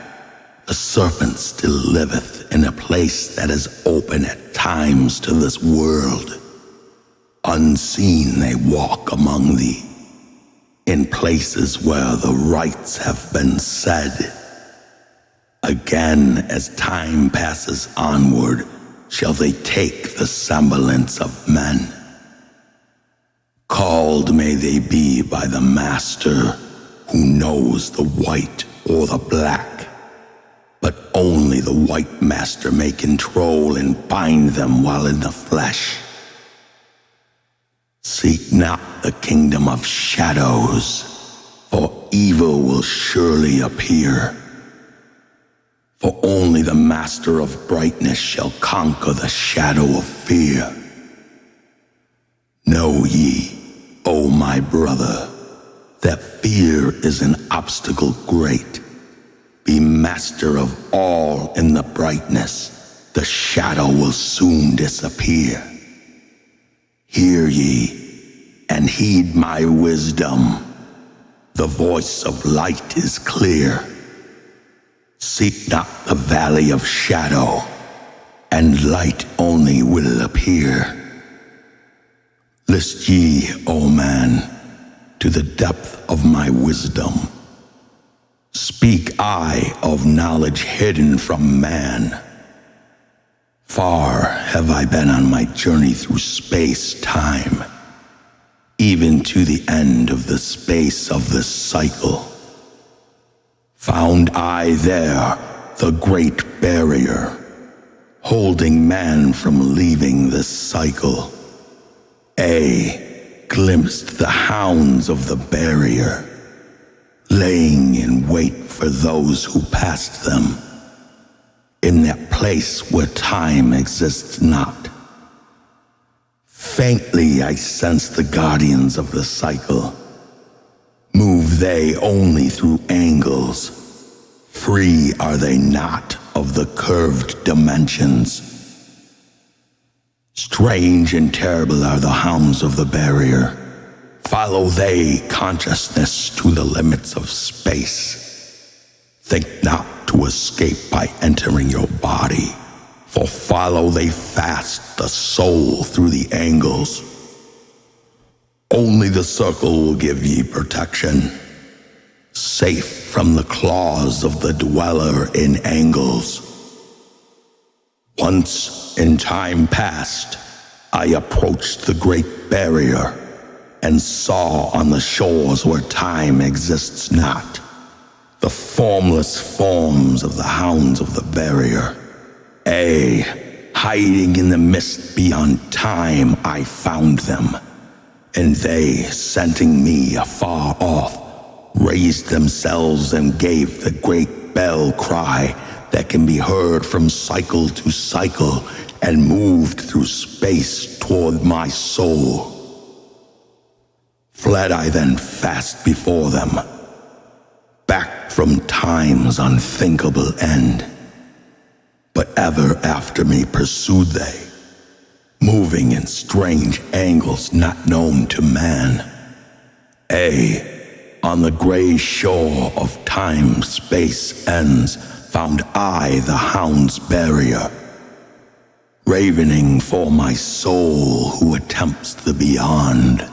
the serpent still liveth in a place that is open at times to this world. Unseen they walk among thee, in places where the rites have been said. Again, as time passes onward, shall they take the semblance of men. Called may they be by the Master, who knows the white or the black, but only the white Master may control and bind them while in the flesh. Seek not the kingdom of shadows, for evil will surely appear. For only the Master of brightness shall conquer the shadow of fear. Know ye, O my brother, that fear is an obstacle great. Be master of all in the brightness, the shadow will soon disappear. Hear ye, and heed my wisdom. The voice of light is clear. Seek not the valley of shadow, and light only will appear. List ye, O man, to the depth of my wisdom. Speak I of knowledge hidden from man. Far have I been on my journey through space-time, even to the end of the space of this cycle. Found I there the great barrier, holding man from leaving this cycle. Glimpsed the hounds of the barrier, laying in wait for those who passed them, in that place where time exists not. Faintly I sense the guardians of the cycle. Move they only through angles. Free are they not of the curved dimensions. Strange and terrible are the hounds of the barrier. Follow they consciousness to the limits of space. Think not to escape by entering your body, for follow they fast the soul through the angles. Only the circle will give ye protection, safe from the claws of the dweller in angles. Once in time past, I approached the great barrier and saw on the shores where time exists not the formless forms of the hounds of the barrier. Hiding in the mist beyond time, I found them, and they, scenting me afar off, raised themselves and gave the great bell cry that can be heard from cycle to cycle and moved through space toward my soul. Fled I then fast before them, back from time's unthinkable end. But ever after me pursued they, moving in strange angles not known to man. On the gray shore of time-space ends, found I the hound's barrier, ravening for my soul who attempts the beyond.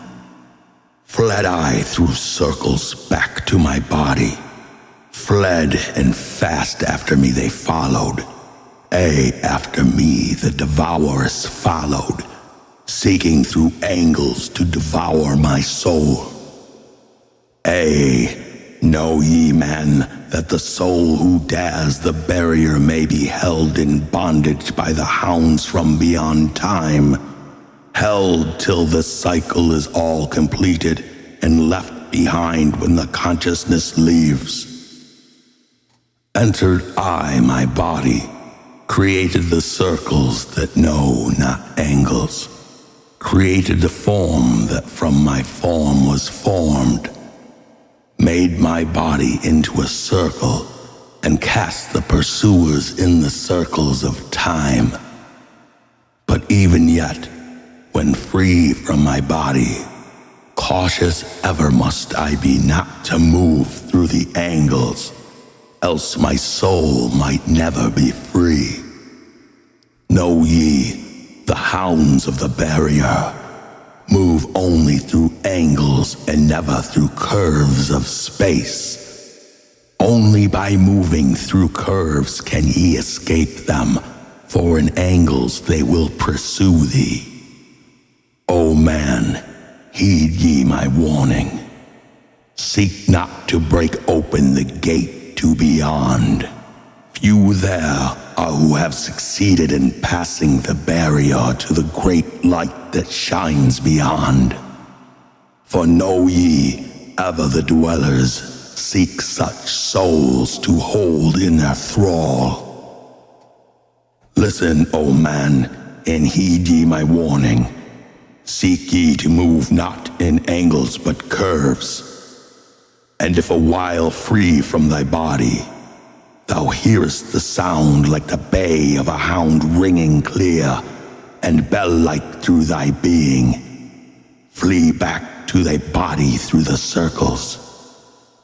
Fled I through circles back to my body, fled and fast after me they followed. After me the devourers followed, seeking through angles to devour my soul. Know ye, man, that the soul who dares the barrier may be held in bondage by the hounds from beyond time, held till the cycle is all completed and left behind when the consciousness leaves. Entered I my body, created the circles that know not angles, created the form that from my form was formed, made my body into a circle and cast the pursuers in the circles of time. But even yet, when free from my body, cautious ever must I be not to move through the angles, else my soul might never be free. Know ye, the hounds of the barrier move only through angles and never through curves of space. Only by moving through curves can ye escape them, for in angles they will pursue thee. O man, heed ye my warning. Seek not to break open the gate to beyond. Few there are who have succeeded in passing the barrier to the great light that shines beyond. For know ye, ever the dwellers seek such souls to hold in their thrall. Listen, O man, and heed ye my warning. Seek ye to move not in angles but curves. And if a while free from thy body, thou hearest the sound like the bay of a hound ringing clear and bell-like through thy being, flee back to thy body through the circles.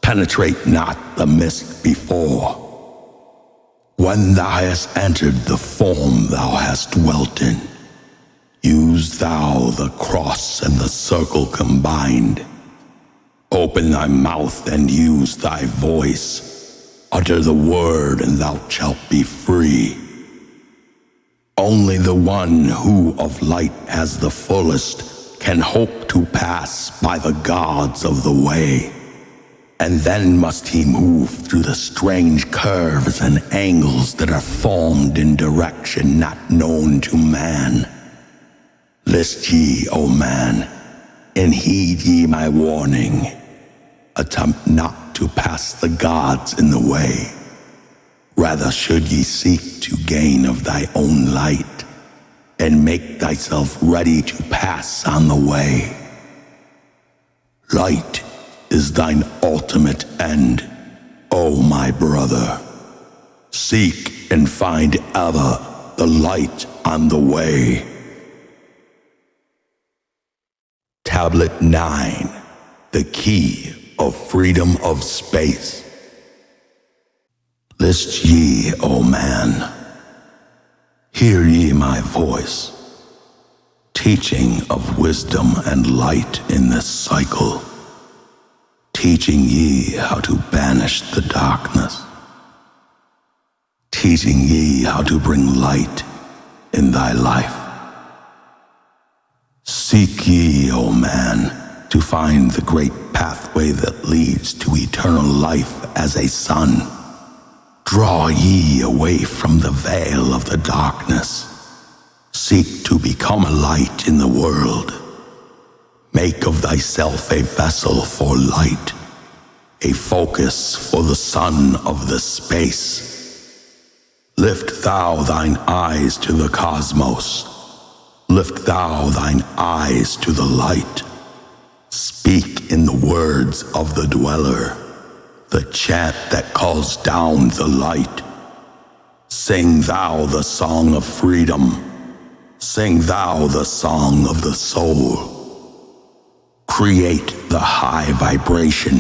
Penetrate not the mist before. When thou hast entered the form thou hast dwelt in, use thou the cross and the circle combined. Open thy mouth and use thy voice. Utter the word and thou shalt be free. Only the one who of light has the fullest can hope to pass by the gods of the way. And then must he move through the strange curves and angles that are formed in direction not known to man. List ye, O man, and heed ye my warning. Attempt not to pass the gods in the way. Rather should ye seek to gain of thy own light, and make thyself ready to pass on the way. Light is thine ultimate end, O my brother. Seek and find ever the light on the way. Tablet 9, the key of freedom of space. List ye, O man, hear ye my voice, teaching of wisdom and light in this cycle, teaching ye how to banish the darkness, teaching ye how to bring light in thy life. Seek ye, O man, to find the great pathway that leads to eternal life as a sun. Draw ye away from the veil of the darkness. Seek to become a light in the world. Make of thyself a vessel for light, a focus for the sun of the space. Lift thou thine eyes to the cosmos. Lift thou thine eyes to the light. Speak in the words of the dweller, the chant that calls down the light. Sing thou the song of freedom. Sing thou the song of the soul. Create the high vibration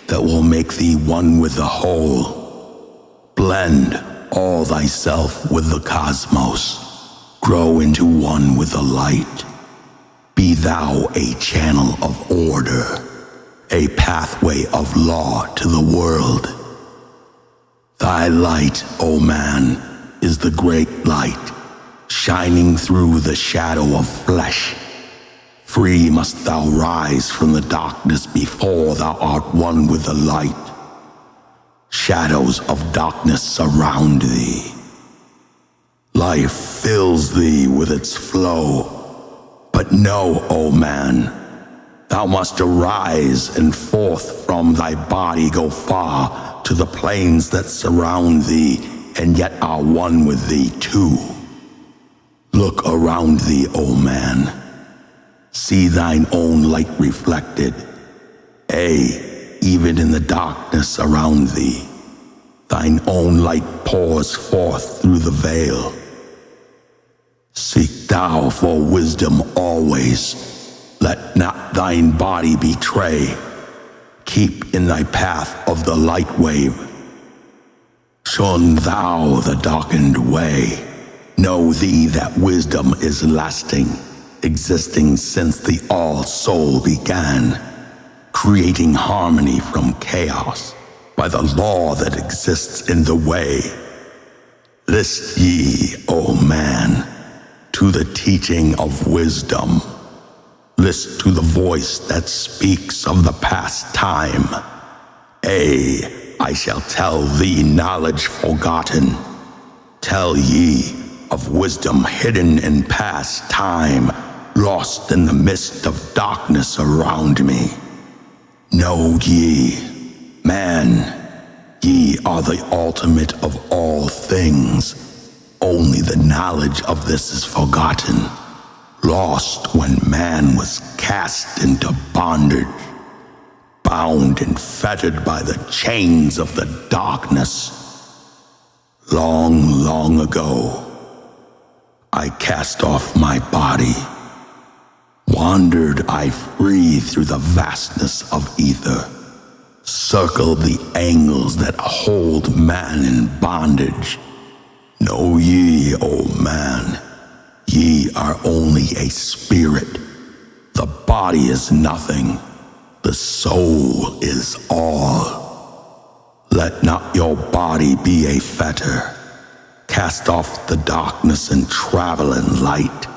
that will make thee one with the whole. Blend all thyself with the cosmos. Grow into one with the light. Be thou a channel of order, a pathway of law to the world. Thy light, O man, is the great light, shining through the shadow of flesh. Free must thou rise from the darkness before thou art one with the light. Shadows of darkness surround thee. Life fills thee with its flow. But know, O man, thou must arise and forth from thy body go far to the plains that surround thee and yet are one with thee too. Look around thee, O man. See thine own light reflected. Even in the darkness around thee, thine own light pours forth through the veil. Seek thou for wisdom always. Let not thine body betray. Keep in thy path of the light wave. Shun thou the darkened way. Know thee that wisdom is lasting, existing since the all-soul began, creating harmony from chaos by the law that exists in the way. List ye, O man, to the teaching of wisdom. List to the voice that speaks of the past time. I shall tell thee knowledge forgotten. Tell ye of wisdom hidden in past time, lost in the mist of darkness around me. Know ye, man, ye are the ultimate of all things. Only the knowledge of this is forgotten, lost when man was cast into bondage, bound and fettered by the chains of the darkness. Long, long ago, I cast off my body. Wandered I free through the vastness of ether, circled the angles that hold man in bondage. Know ye, O man, ye are only a spirit. The body is nothing. The soul is all. Let not your body be a fetter. Cast off the darkness and travel in light.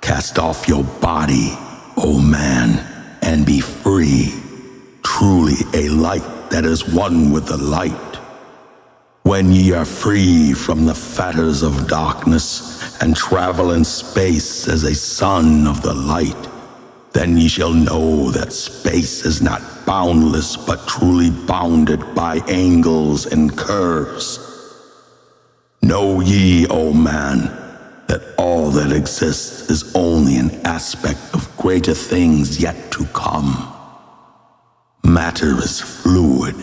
Cast off your body, O man, and be free. Truly a light that is one with the light. When ye are free from the fetters of darkness and travel in space as a son of the light, then ye shall know that space is not boundless but truly bounded by angles and curves. Know ye, O man, that all that exists is only an aspect of greater things yet to come. Matter is fluid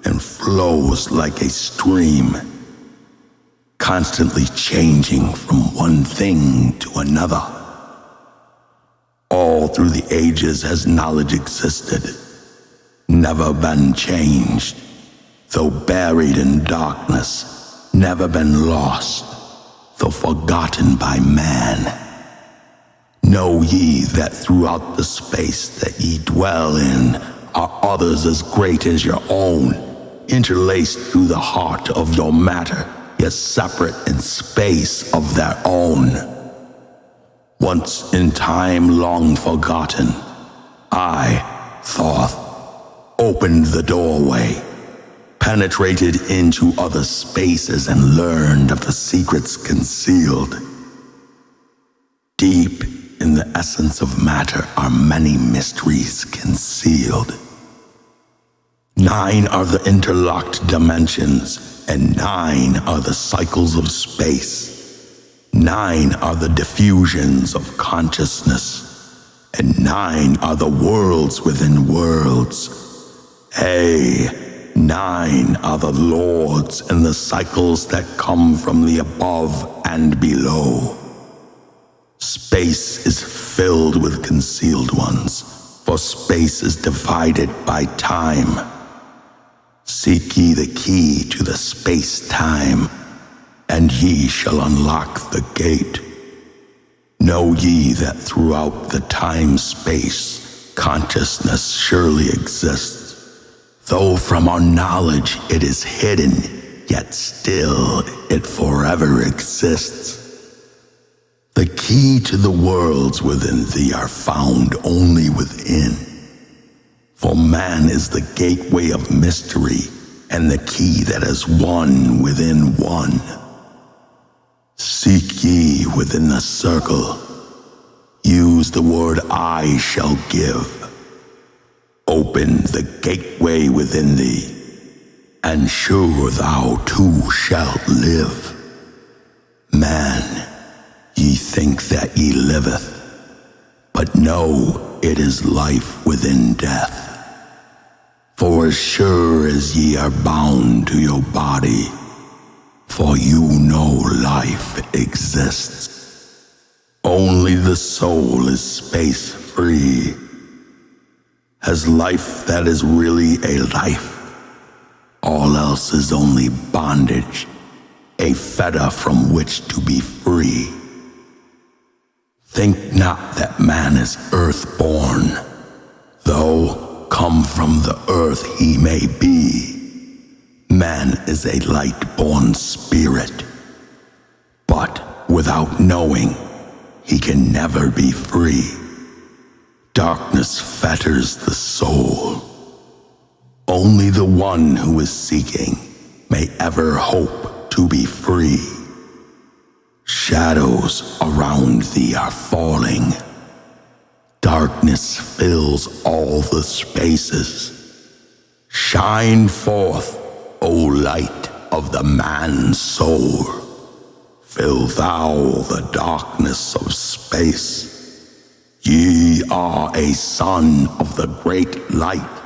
and flows like a stream, constantly changing from one thing to another. All through the ages has knowledge existed, never been changed, though buried in darkness, never been lost, though forgotten by man. Know ye that throughout the space that ye dwell in are others as great as your own, interlaced through the heart of your matter, yet separate in space of their own. Once in time long forgotten, I, Thoth, opened the doorway, penetrated into other spaces and learned of the secrets concealed. Deep in the essence of matter are many mysteries concealed. 9 are the interlocked dimensions, and 9 are the cycles of space. 9 are the diffusions of consciousness, and 9 are the worlds within worlds. 9 are the lords and the cycles that come from the above and below. Space is filled with concealed ones, for space is divided by time. Seek ye the key to the space-time, and ye shall unlock the gate. Know ye that throughout the time-space, consciousness surely exists. Though from our knowledge it is hidden, yet still it forever exists. The key to the worlds within thee are found only within. For man is the gateway of mystery, and the key that is one within one. Seek ye within the circle. Use the word I shall give. Open the gateway within thee, and sure thou too shalt live. Man, ye think that ye liveth, but know it is life within death. For as sure as ye are bound to your body, for you know life exists. Only the soul is space-free, has life that is really a life. All else is only bondage, a fetter from which to be free. Think not that man is earth-born, though come from the earth he may be. Man is a light-born spirit, but without knowing, he can never be free. Darkness fetters the soul. Only the one who is seeking may ever hope to be free. Shadows around thee are falling. Darkness fills all the spaces. Shine forth, O light of the man's soul. Fill thou the darkness of space. Ye are a son of the great light.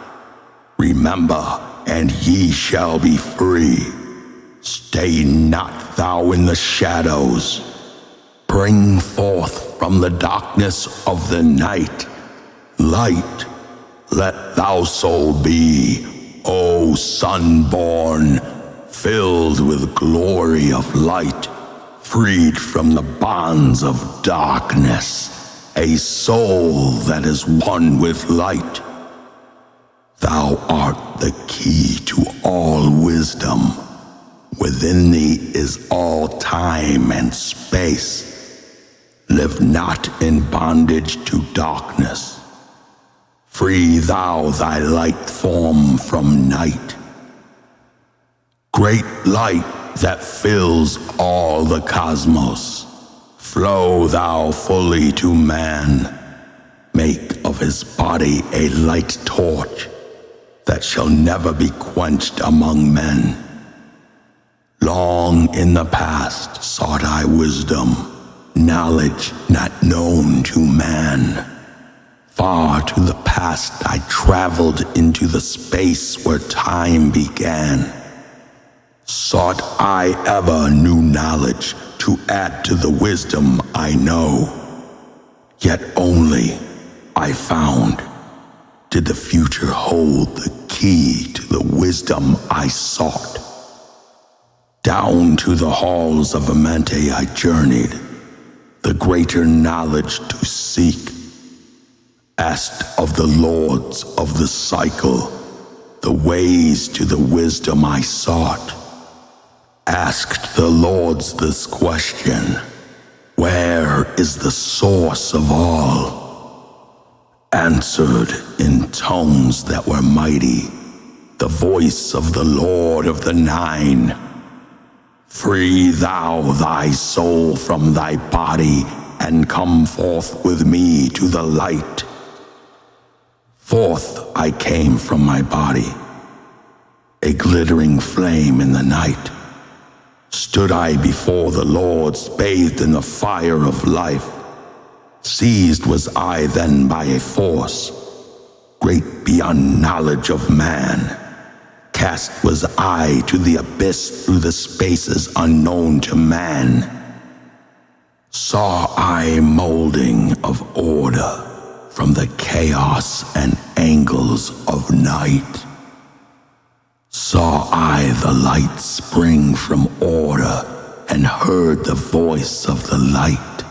Remember, and ye shall be free. Stay not thou in the shadows. Bring forth from the darkness of the night light. Let thou soul be, O sun-born, filled with glory of light, freed from the bonds of darkness, a soul that is one with light. Thou art the key to all wisdom. Within thee is all time and space. Live not in bondage to darkness. Free thou thy light form from night. Great light that fills all the cosmos, flow thou fully to man. Make of his body a light torch that shall never be quenched among men. Long in the past sought I wisdom, knowledge not known to man. Far to the past I traveled into the space where time began. Sought I ever new knowledge to add to the wisdom I know. Yet only I found did the future hold the key to the wisdom I sought. Down to the halls of Amenti I journeyed, the greater knowledge to seek. Asked of the lords of the cycle, the ways to the wisdom I sought. Asked the lords this question, where is the source of all? Answered in tones that were mighty, the voice of the Lord of the Nine. Free thou thy soul from thy body, and come forth with me to the light. Forth I came from my body, a glittering flame in the night. Stood I before the Lords, bathed in the fire of life. Seized was I then by a force, great beyond knowledge of man. Cast was I to the abyss through the spaces unknown to man. Saw I molding of order from the chaos and angles of night. Saw I the light spring from order, and heard the voice of the light.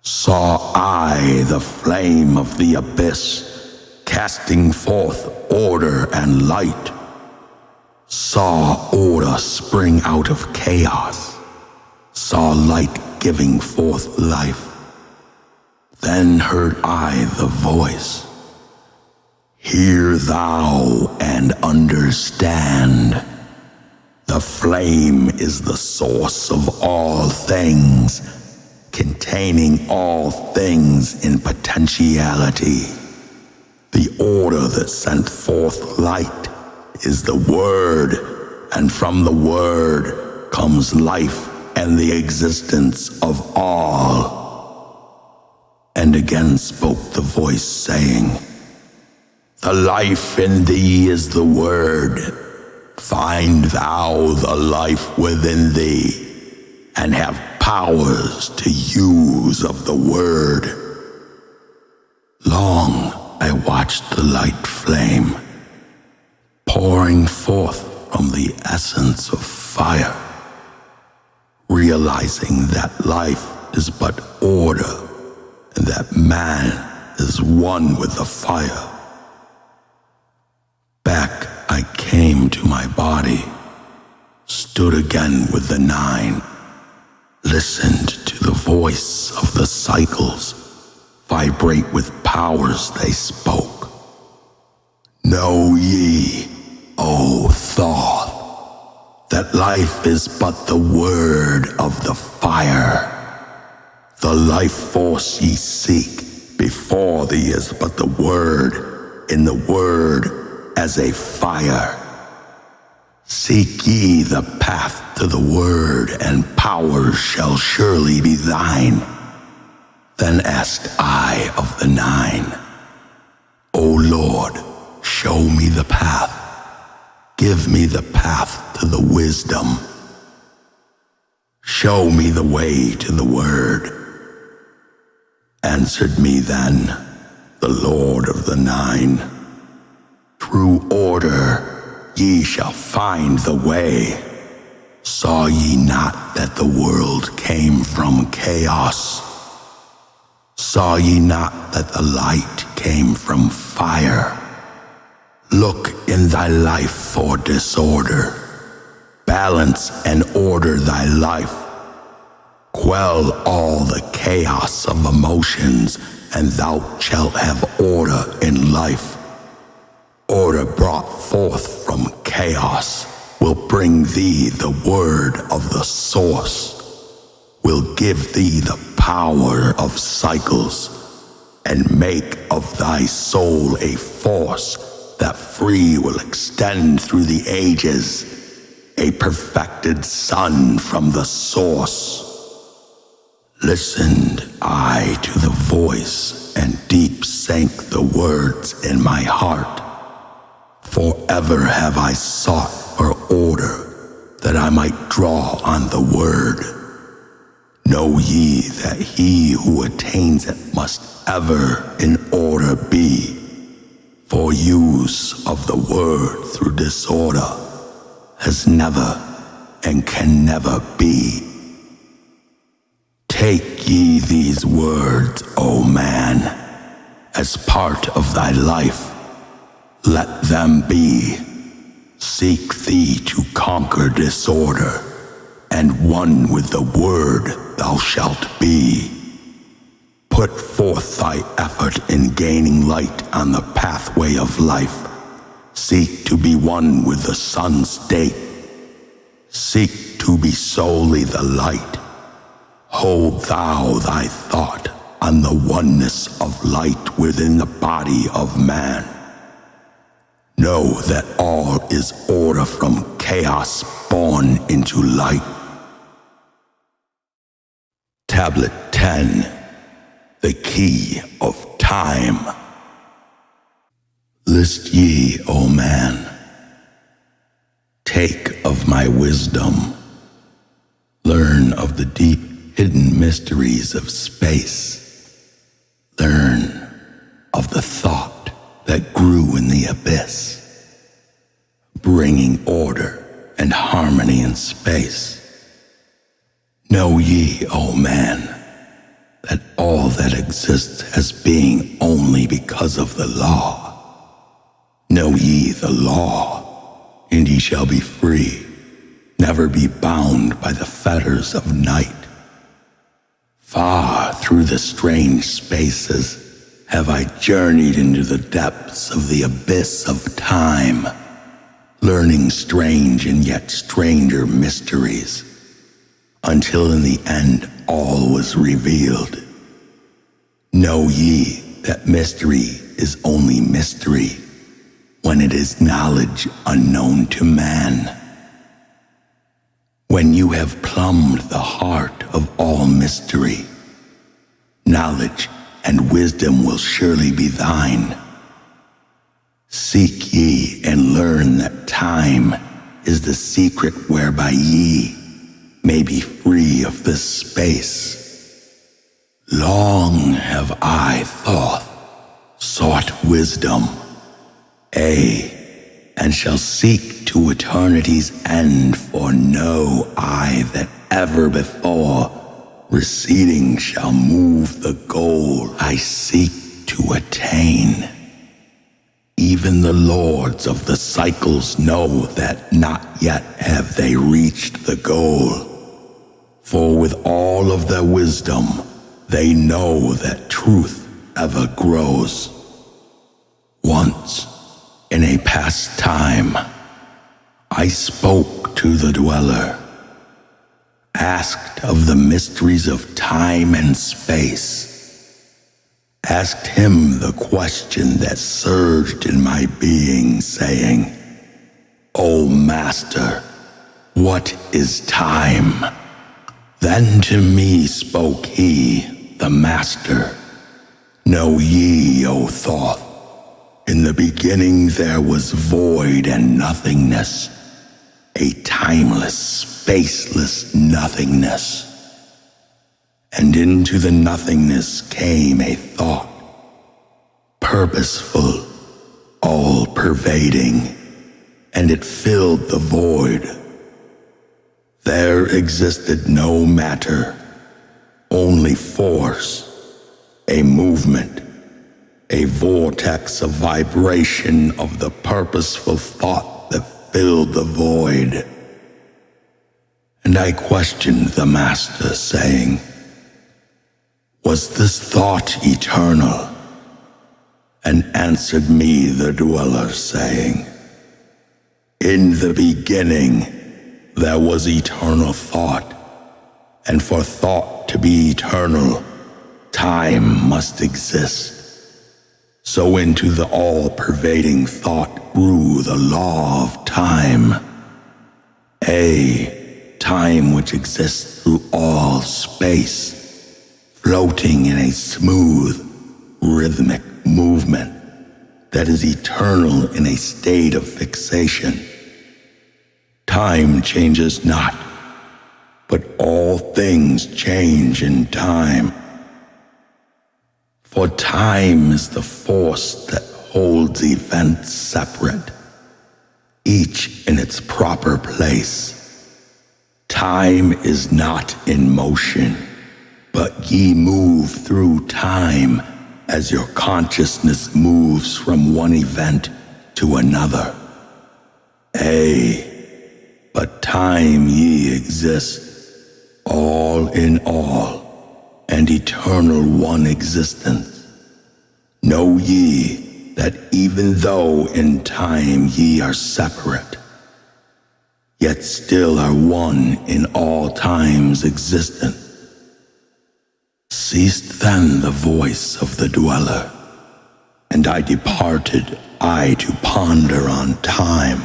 Saw I the flame of the abyss, casting forth order and light. Saw order spring out of chaos, saw light giving forth life. Then heard I the voice, "Hear thou and understand. The flame is the source of all things, containing all things in potentiality. The order that sent forth light is the Word, and from the Word comes life and the existence of all." And again spoke the voice, saying, "The life in thee is the Word. Find thou the life within thee, and have powers to use of the Word." Long I watched the light flame, pouring forth from the essence of fire, realizing that life is but order, and that man is one with the fire. Back I came to my body, stood again with the nine, listened to the voice of the cycles vibrate with powers they spoke. Know ye, O Thoth, that life is but the word of the fire. The life force ye seek before thee is but the word, in the word as a fire. Seek ye the path to the word, and power shall surely be thine. Then asked I of the nine, "O Lord, show me the path. Give me the path to the wisdom. Show me the way to the word." Answered me then the Lord of the Nine, "Through order ye shall find the way. Saw ye not that the world came from chaos? Saw ye not that the light came from fire? Look in thy life for disorder. Balance and order thy life. Quell all the chaos of emotions, and thou shalt have order in life. Order brought forth from chaos will bring thee the word of the source, will give thee the power of cycles, and make of thy soul a force that free will extend through the ages, a perfected sun from the source." Listened I to the voice, and deep sank the words in my heart. Forever have I sought for order, that I might draw on the word. Know ye that he who attains it must ever in order be, for use of the word through disorder has never and can never be. Take ye these words, O man, as part of thy life. Let them be. Seek thee to conquer disorder, and one with the word thou shalt be. Put forth thy effort in gaining light on the pathway of life. Seek to be one with the sun's state. Seek to be solely the light. Hold thou thy thought on the oneness of light within the body of man. Know that all is order from chaos born into light. Tablet 10, the key of time. List ye, O man, take of my wisdom, learn of the deep hidden mysteries of space, learn of the thought that grew in the abyss. bringing order and harmony in space. Know ye, O man, that all that exists as being only because of the law. Know ye the law, and ye shall be free, never be bound by the fetters of night. Far through the strange spaces have I journeyed into the depths of the abyss of time, learning strange and yet stranger mysteries, until in the end all was revealed. Know ye that mystery is only mystery when it is knowledge unknown to man. When you have plumbed the heart of all mystery, knowledge and wisdom will surely be thine. Seek ye and learn that time is the secret whereby ye may be free of this space. Long have I, Thoth, sought wisdom, and shall seek to eternity's end, for know I that ever before receding shall move the goal I seek to attain. Even the lords of the cycles know that not yet have they reached the goal, for with all of their wisdom they know that truth ever grows. Once, in a past time, I spoke to the dweller, asked of the mysteries of time and space, asked him the question that surged in my being, saying, O Master, what is time? Then to me spoke he, the Master, Know ye, O Thoth, in the beginning there was void and nothingness, a timeless, spaceless nothingness. And into the nothingness came a thought, purposeful, all-pervading, and it filled the void. There existed no matter, only force, a movement, a vortex of vibration of the purposeful thought that filled the void. And I questioned the Master, saying, was this thought eternal? And answered me the dweller, saying, in the beginning there was eternal thought, and for thought to be eternal, time must exist. So into the all-pervading thought grew the law of time, time which exists through all space, floating in a smooth, rhythmic movement that is eternal in a state of fixation. Time changes not, but all things change in time. For time is the force that holds events separate, each in its proper place. Time is not in motion, but ye move through time as your consciousness moves from one event to another. But time ye exist, all in all, and eternal one existence. Know ye that even though in time ye are separate, yet still are one in all times existent. Ceased then the voice of the dweller, and I departed, I to ponder on time.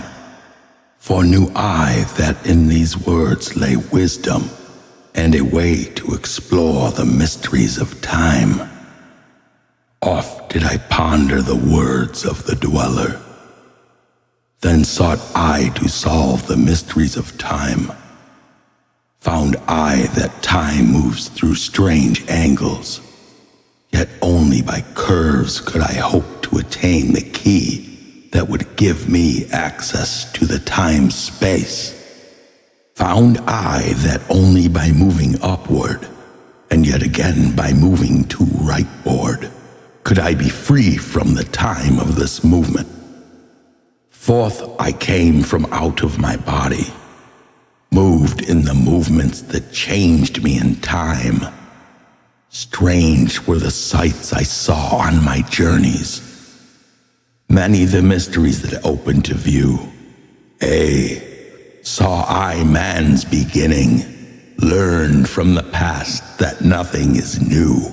For knew I that in these words lay wisdom, and a way to explore the mysteries of time. Oft did I ponder the words of the dweller. Then sought I to solve the mysteries of time. Found I that time moves through strange angles, yet only by curves could I hope to attain the key that would give me access to the time-space. Found I that only by moving upward, and yet again by moving to rightward, could I be free from the time of this movement. Forth I came from out of my body, moved in the movements that changed me in time. Strange were the sights I saw on my journeys. Many the mysteries that opened to view. Saw I man's beginning, learned from the past that nothing is new.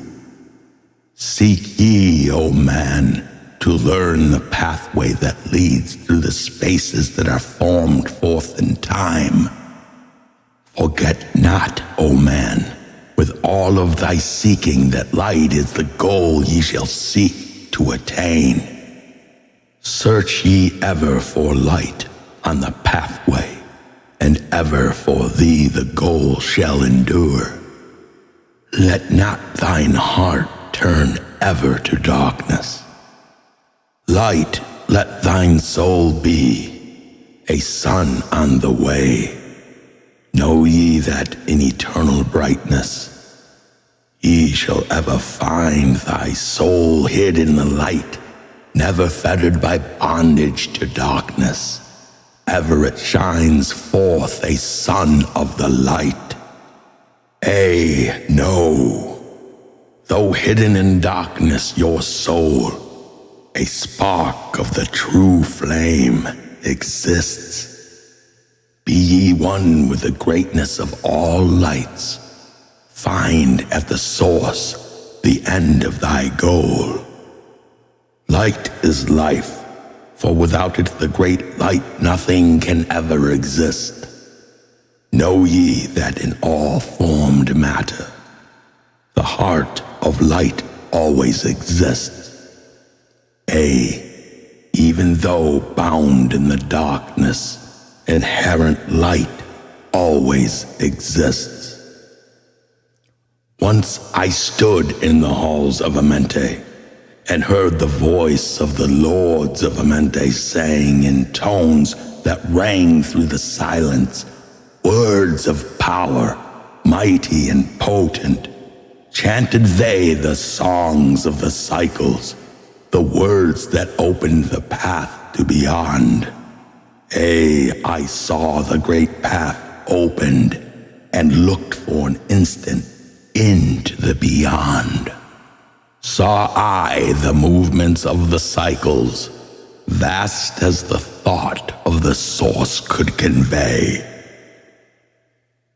Seek ye, O man, to learn the pathway that leads through the spaces that are formed forth in time. Forget not, O man, with all of thy seeking, that light is the goal ye shall seek to attain. Search ye ever for light on the pathway, and ever for thee the goal shall endure. Let not thine heart turn ever to darkness. Light let thine soul be, a sun on the way. Know ye that in eternal brightness ye shall ever find thy soul hid in the light, never fettered by bondage to darkness. Ever it shines forth a sun of the light. No, though hidden in darkness your soul, a spark of the true flame exists. Be ye one with the greatness of all lights. Find at the source the end of thy goal. Light is life, for without it the great light nothing can ever exist. Know ye that in all formed matter, the heart of light always exists. Even though bound in the darkness, inherent light always exists. Once I stood in the halls of Amenti, and heard the voice of the lords of Amenti saying in tones that rang through the silence, words of power, mighty and potent. Chanted they the songs of the cycles, the words that opened the path to beyond. I saw the great path opened and looked for an instant into the beyond. Saw I the movements of the cycles, vast as the thought of the source could convey.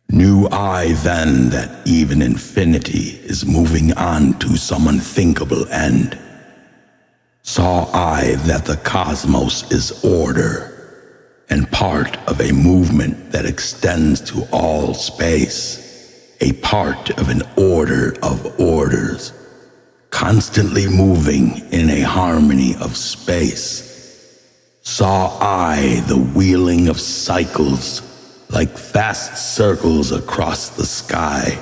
Knew I then that even infinity is moving on to some unthinkable end. Saw I that the cosmos is order, and part of a movement that extends to all space, a part of an order of orders, constantly moving in a harmony of space. Saw I the wheeling of cycles like vast circles across the sky.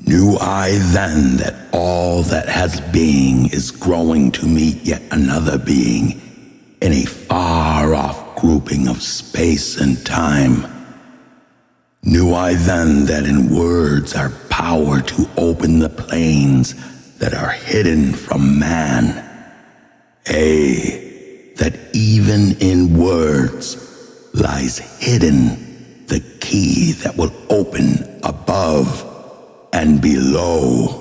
Knew I then that all that has being is growing to meet yet another being in a far-off grouping of space and time. Knew I then that in words are power to open the planes that are hidden from man. That even in words lies hidden the key that will open above and below.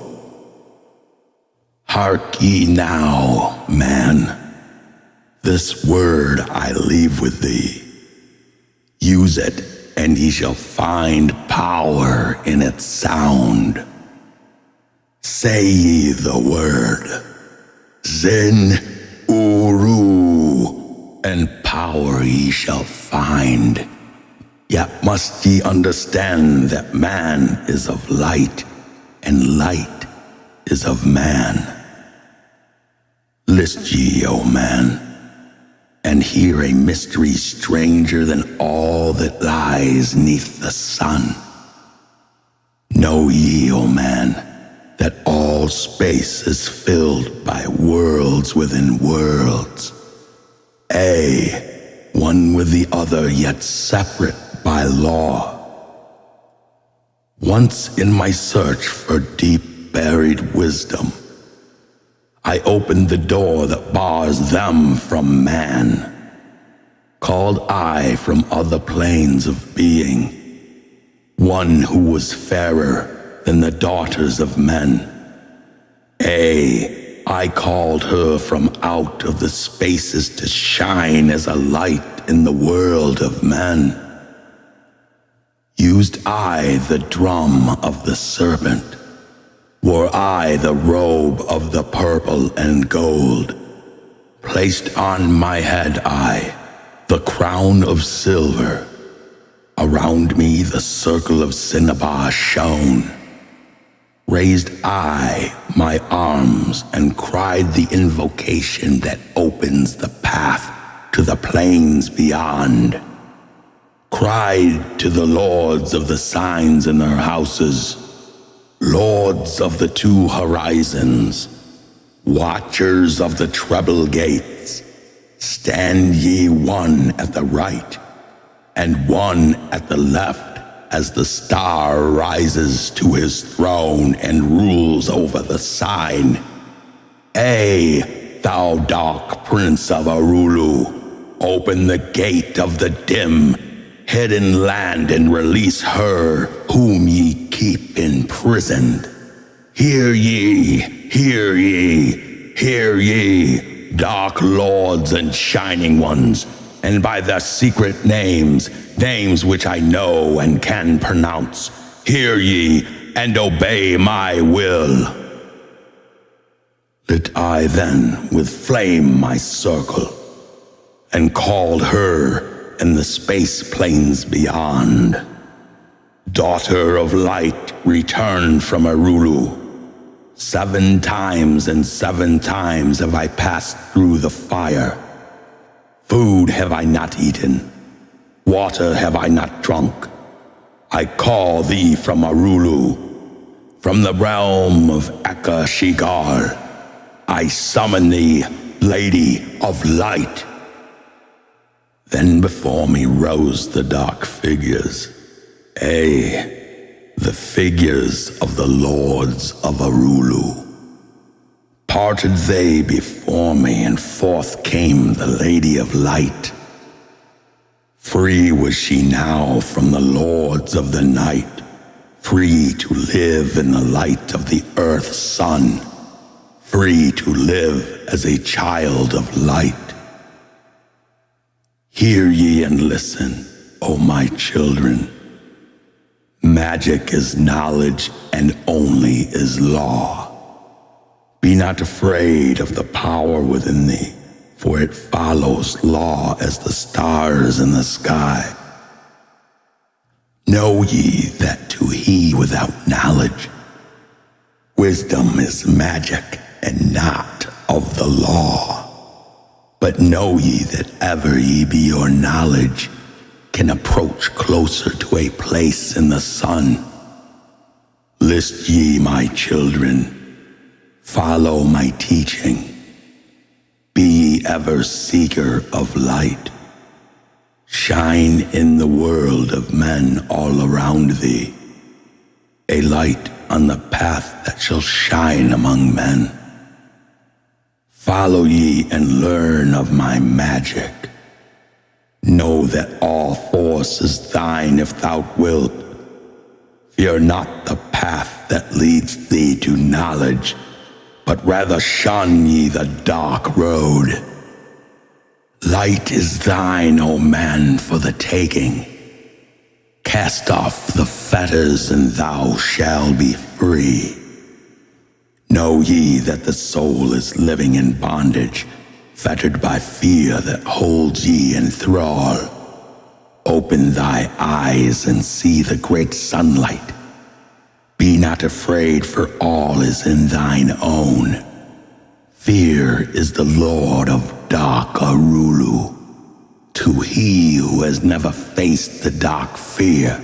Hark ye now, man. This word I leave with thee. Use it, and ye shall find power in its sound. Say ye the word, Zin Uru, and power ye shall find. Yet must ye understand that man is of light, and light is of man. List ye, O man, and hear a mystery stranger than all that lies neath the sun. Know ye, O man, that all space is filled by worlds within worlds. One with the other, yet separate by law. Once in my search for deep buried wisdom, I opened the door that bars them from man. Called I from other planes of being, one who was fairer than the daughters of men. I called her from out of the spaces to shine as a light in the world of men. Used I the drum of the serpent, wore I the robe of the purple and gold, placed on my head I the crown of silver, around me the circle of cinnabar shone. Raised I my arms and cried the invocation that opens the path to the plains beyond. Cried to the lords of the signs in their houses, lords of the two horizons, watchers of the treble gates, stand ye one at the right and one at the left, as the star rises to his throne and rules over the sign. Thou dark prince of Arulu, open the gate of the dim, hidden land and release her whom ye keep imprisoned. Hear ye, hear ye, hear ye, dark lords and shining ones, and by their secret names, names which I know and can pronounce, hear ye and obey my will. Lit I then with flame my circle, and called her in the space plains beyond. Daughter of light, returned from Arulu. 7 times and 7 times have I passed through the fire. Food have I not eaten, water have I not drunk. I call thee from Arulu, from the realm of Eka Shigar. I summon thee, Lady of Light. Then before me rose the dark figures, the figures of the lords of Arulu. Parted they before me, and forth came the Lady of Light. Free was she now from the lords of the night, free to live in the light of the earth's sun, free to live as a child of light. Hear ye and listen, O my children. Magic is knowledge, and only is law. Be not afraid of the power within thee, for it follows law as the stars in the sky. Know ye that to he without knowledge, wisdom is magic and not of the law. But know ye that ever ye be your knowledge can approach closer to a place in the sun. List ye, my children, follow my teaching. Be ye ever seeker of light. Shine in the world of men all around thee, a light on the path that shall shine among men. Follow ye and learn of my magic. Know that all force is thine if thou wilt. Fear not the path that leads thee to knowledge, but rather shun ye the dark road. Light is thine, O man, for the taking. Cast off the fetters, and thou shalt be free. Know ye that the soul is living in bondage, fettered by fear that holds ye in thrall. Open thy eyes and see the great sunlight. Be not afraid, for all is in thine own. Fear is the lord of dark Arulu. To he who has never faced the dark fear,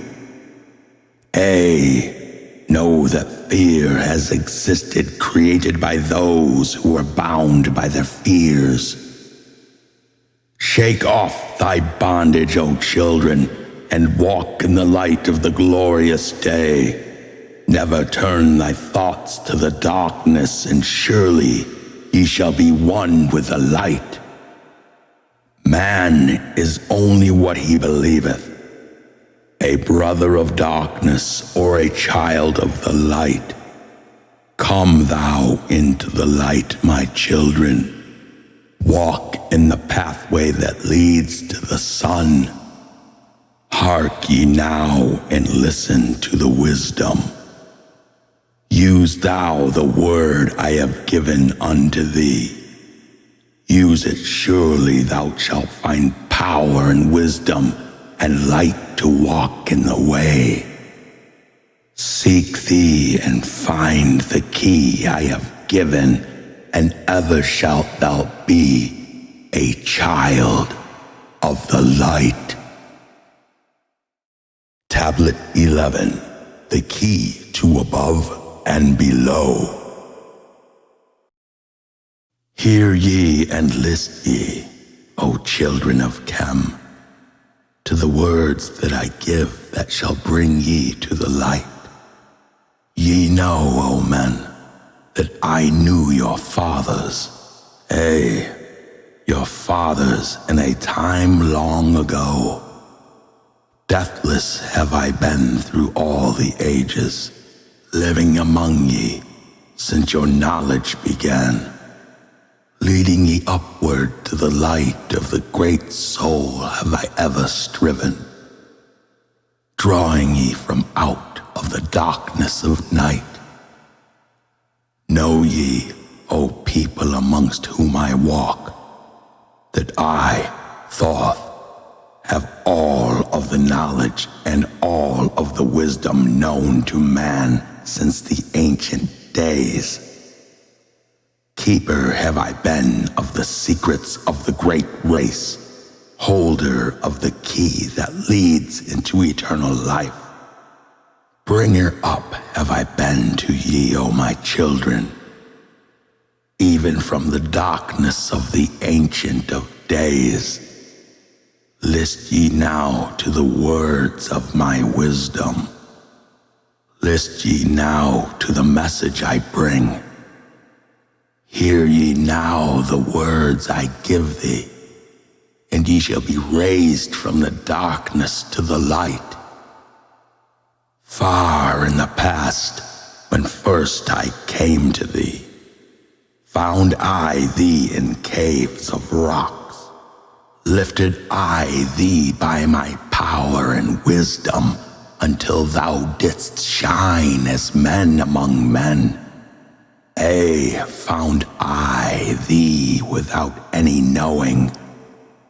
know that fear has existed, created by those who are bound by their fears. Shake off thy bondage, O children, and walk in the light of the glorious day. Never turn thy thoughts to the darkness, and surely ye shall be one with the light. Man is only what he believeth, a brother of darkness or a child of the light. Come thou into the light, my children. Walk in the pathway that leads to the sun. Hark ye now and listen to the wisdom. Use thou the word I have given unto thee. Use it, surely thou shalt find power and wisdom and light to walk in the way. Seek thee and find the key I have given, and ever shalt thou be a child of the light. Tablet 11, the key to above and below. Hear ye and list ye, O children of Chem, to the words that I give that shall bring ye to the light. Ye know, O men, that I knew your fathers, your fathers in a time long ago. Deathless have I been through all the ages, living among ye since your knowledge began. Leading ye upward to the light of the great soul have I ever striven, drawing ye from out of the darkness of night. Know ye, O people amongst whom I walk, that I, Thoth, have all of the knowledge and all of the wisdom known to man since the ancient days. Keeper have I been of the secrets of the great race, holder of the key that leads into eternal life. Bringer up have I been to ye, O my children, even from the darkness of the Ancient of Days. List ye now to the words of my wisdom. List ye now to the message I bring. Hear ye now the words I give thee, and ye shall be raised from the darkness to the light. Far in the past, when first I came to thee, found I thee in caves of rocks. Lifted I thee by my power and wisdom until thou didst shine as men among men. Found I thee without any knowing.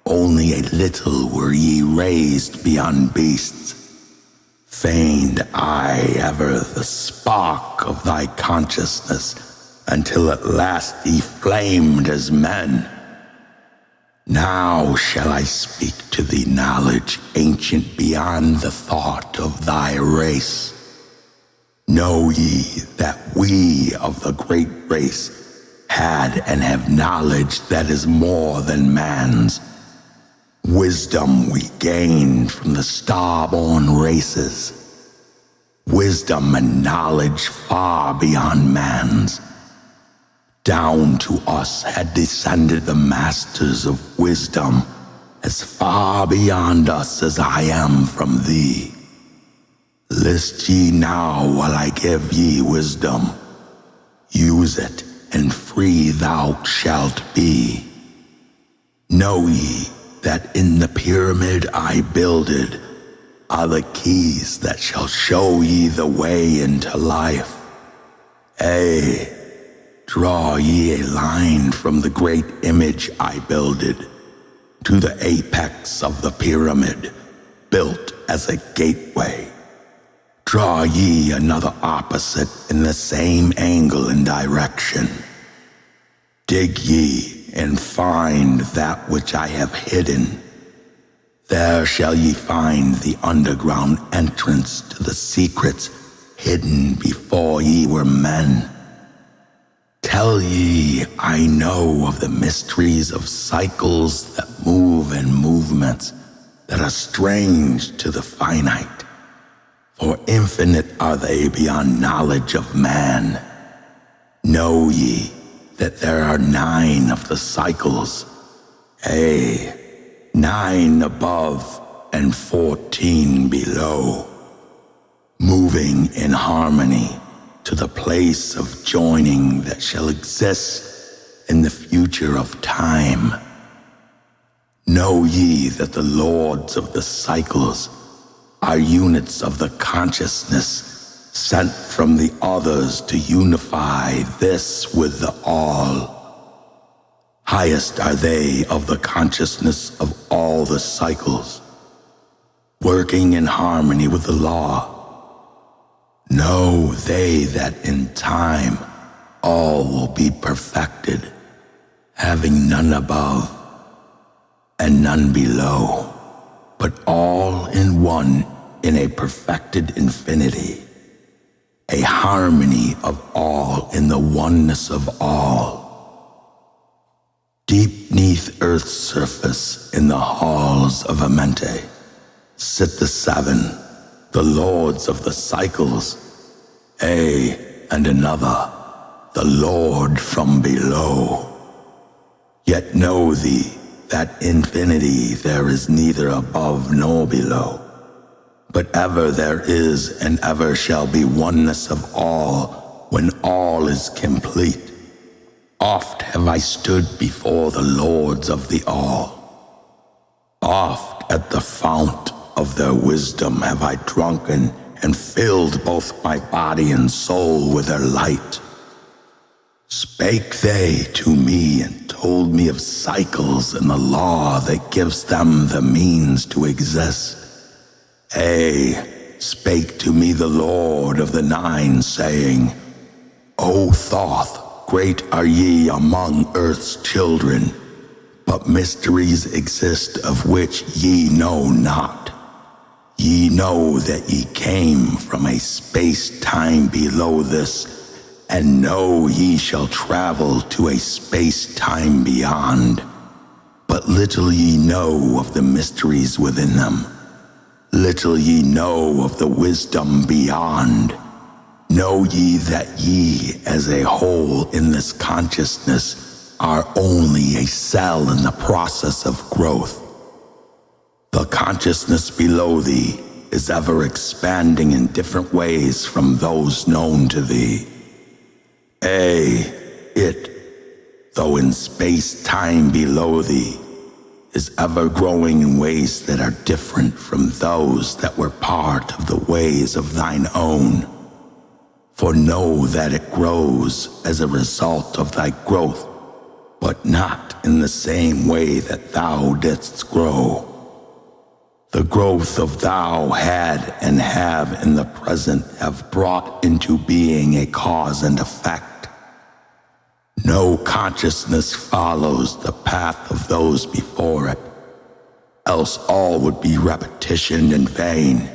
Only a little were ye raised beyond beasts. Feigned I ever the spark of thy consciousness, until at last ye flamed as men. Now shall I speak to thee knowledge ancient beyond the thought of thy race. Know ye that we of the great race had and have knowledge that is more than man's. Wisdom we gained from the star-born races. Wisdom and knowledge far beyond man's. Down to us had descended the masters of wisdom, as far beyond us as I am from thee. List ye now while I give ye wisdom. Use it, and free thou shalt be. Know ye that in the pyramid I builded are the keys that shall show ye the way into life. Draw ye a line from the great image I builded to the apex of the pyramid, built as a gateway. Draw ye another opposite in the same angle and direction. Dig ye and find that which I have hidden. There shall ye find the underground entrance to the secrets hidden before ye were men. Tell ye, I know of the mysteries of cycles that move and movements that are strange to the finite, for infinite are they beyond knowledge of man. Know ye that there are 9 of the cycles, 9 above and 14 below, moving in harmony to the place of joining that shall exist in the future of time. Know ye that the lords of the cycles are units of the consciousness sent from the others to unify this with the all. Highest are they of the consciousness of all the cycles, working in harmony with the law. Know they that in time all will be perfected, having none above and none below, but all in one in a perfected infinity, a harmony of all in the oneness of all. Deep neath earth's surface in the halls of Amenti sit the 7, the lords of the cycles, and another, the Lord from below. Yet know thee that infinity there is neither above nor below, but ever there is and ever shall be oneness of all when all is complete. Oft have I stood before the lords of the all. Oft at the fount of their wisdom have I drunken and filled both my body and soul with their light. Spake they to me and told me of cycles and the law that gives them the means to exist. Spake to me the Lord of the 9, saying, O Thoth, great are ye among earth's children, but mysteries exist of which ye know not. Ye know that ye came from a space-time below this, and know ye shall travel to a space-time beyond. But little ye know of the mysteries within them. Little ye know of the wisdom beyond. Know ye that ye as a whole in this consciousness are only a cell in the process of growth. The consciousness below thee is ever expanding in different ways from those known to thee. It, though in space-time below thee, is ever growing in ways that are different from those that were part of the ways of thine own. For know that it grows as a result of thy growth, but not in the same way that thou didst grow. The growth of thou had and have in the present have brought into being a cause and effect. No consciousness follows the path of those before it, else all would be repetition in vain.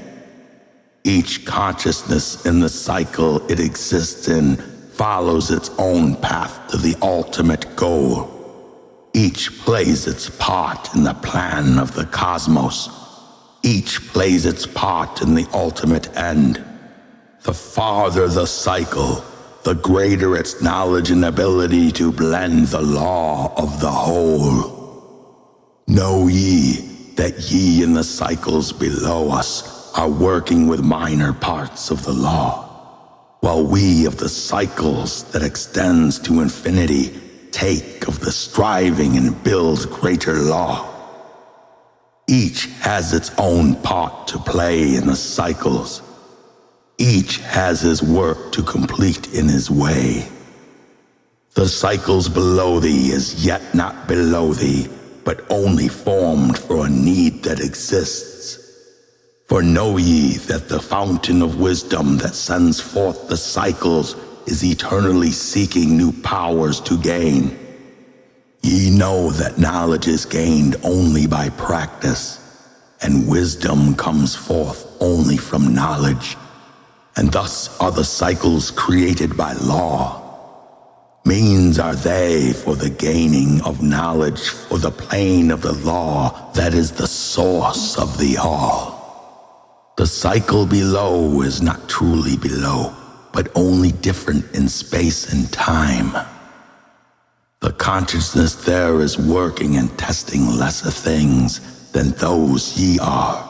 Each consciousness in the cycle it exists in follows its own path to the ultimate goal. Each plays its part in the plan of the cosmos. Each plays its part in the ultimate end. The farther the cycle, the greater its knowledge and ability to blend the law of the whole. Know ye that ye in the cycles below us are working with minor parts of the law, while we of the cycles that extends to infinity take of the striving and build greater law. Each has its own part to play in the cycles. Each has his work to complete in his way. The cycles below thee is yet not below thee, but only formed for a need that exists. For know ye that the fountain of wisdom that sends forth the cycles is eternally seeking new powers to gain. Ye know that knowledge is gained only by practice, and wisdom comes forth only from knowledge, and thus are the cycles created by law. Means are they for the gaining of knowledge for the plane of the law that is the source of the all. The cycle below is not truly below, but only different in space and time. The consciousness there is working and testing lesser things than those ye are.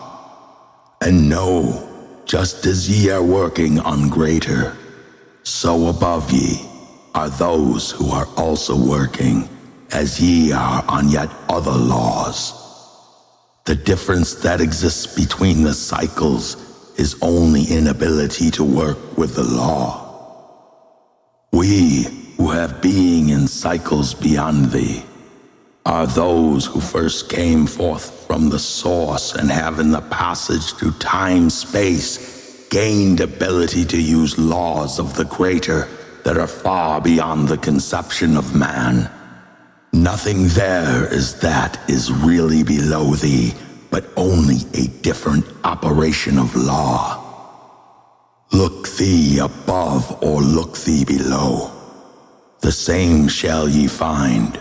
And know, just as ye are working on greater, so above ye are those who are also working, as ye are on yet other laws. The difference that exists between the cycles is only inability to work with the law. We, who have being in cycles beyond thee, are those who first came forth from the source and have in the passage through time-space gained ability to use laws of the greater that are far beyond the conception of man. Nothing there that is really below thee, but only a different operation of law. Look thee above or look thee below, the same shall ye find,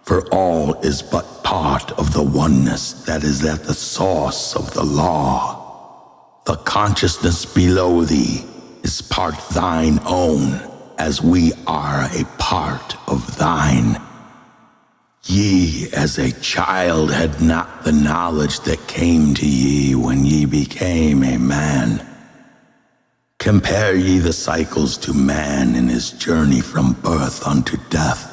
for all is but part of the oneness that is at the source of the law. The consciousness below thee is part thine own, as we are a part of thine. Ye as a child had not the knowledge that came to ye when ye became a man. Compare ye the cycles to man in his journey from birth unto death,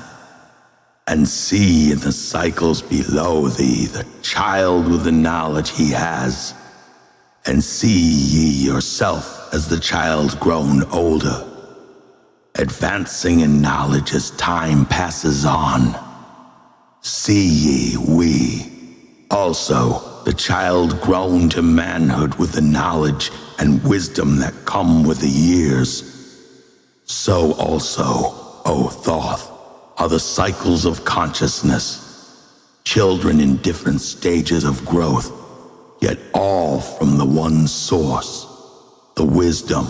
and see in the cycles below thee the child with the knowledge he has, and see ye yourself as the child grown older, advancing in knowledge as time passes on. See ye we, also the child grown to manhood with the knowledge and wisdom that come with the years. So also, O Thoth, are the cycles of consciousness, children in different stages of growth, yet all from the one source, the wisdom,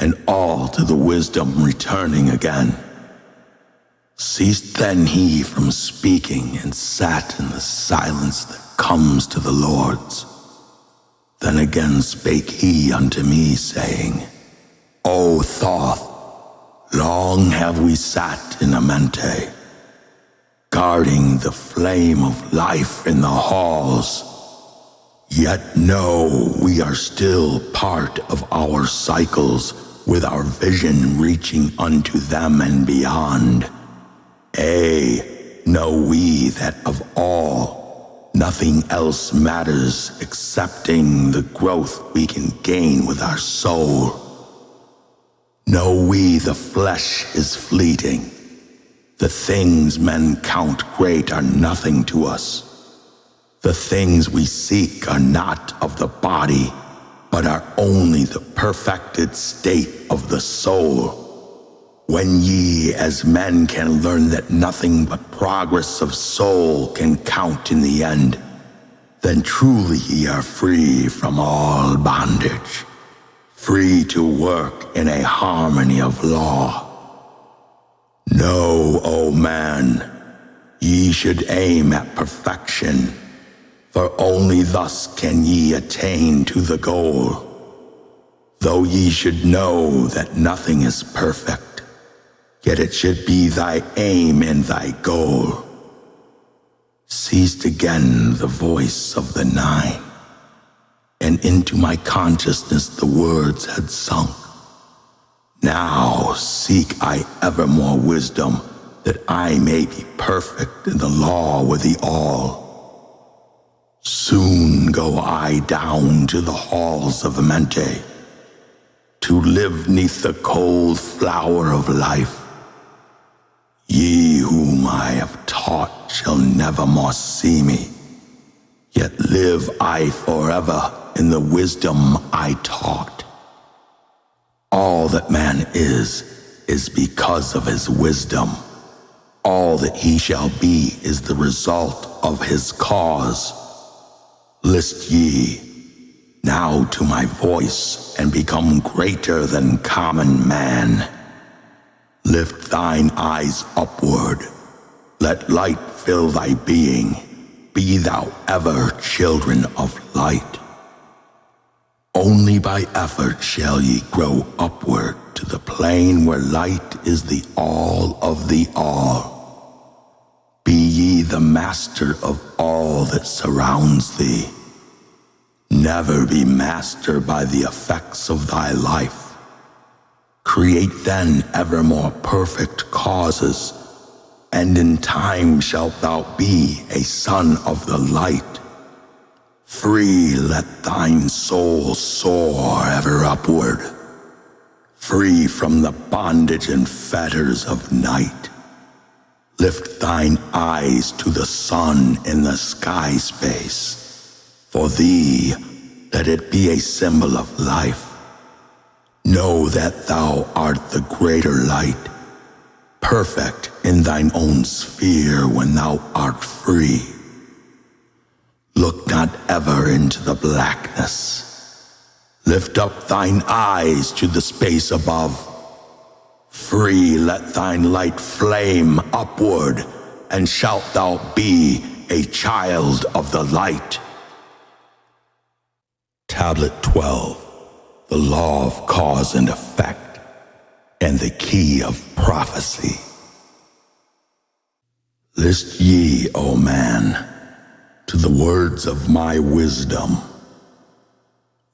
and all to the wisdom returning again. Ceased then he from speaking and sat in the silence that comes to the Lords. Then again spake he unto me, saying, O Thoth, long have we sat in Amenti, guarding the flame of life in the halls. Yet know we are still part of our cycles, with our vision reaching unto them and beyond. Know we that of all, nothing else matters excepting the growth we can gain with our soul. Know we the flesh is fleeting. The things men count great are nothing to us. The things we seek are not of the body, but are only the perfected state of the soul. When ye as men can learn that nothing but progress of soul can count in the end, then truly ye are free from all bondage, free to work in a harmony of law. Know, O man, ye should aim at perfection, for only thus can ye attain to the goal. Though ye should know that nothing is perfect, yet it should be thy aim and thy goal. Ceased again the voice of the nine, and into my consciousness the words had sunk. Now seek I ever more wisdom, that I may be perfect in the law with the all. Soon go I down to the halls of Amenti, to live neath the cold flower of life. Ye whom I have taught shall never more see me, yet live I forever in the wisdom I taught. All that man is because of his wisdom. All that he shall be is the result of his cause. List ye now to my voice and become greater than common man. Lift thine eyes upward. Let light fill thy being. Be thou ever children of light. Only by effort shall ye grow upward to the plane where light is the all of the all. Be ye the master of all that surrounds thee. Never be master by the effects of thy life. Create then ever more perfect causes, and in time shalt thou be a son of the light. Free let thine soul soar ever upward, free from the bondage and fetters of night. Lift thine eyes to the sun in the sky space. For thee, let it be a symbol of life. Know that thou art the greater light, perfect in thine own sphere when thou art free. Look not ever into the blackness. Lift up thine eyes to the space above. Free let thine light flame upward, and shalt thou be a child of the light. Tablet 12. The law of cause and effect, and the key of prophecy. List ye, O man, to the words of my wisdom.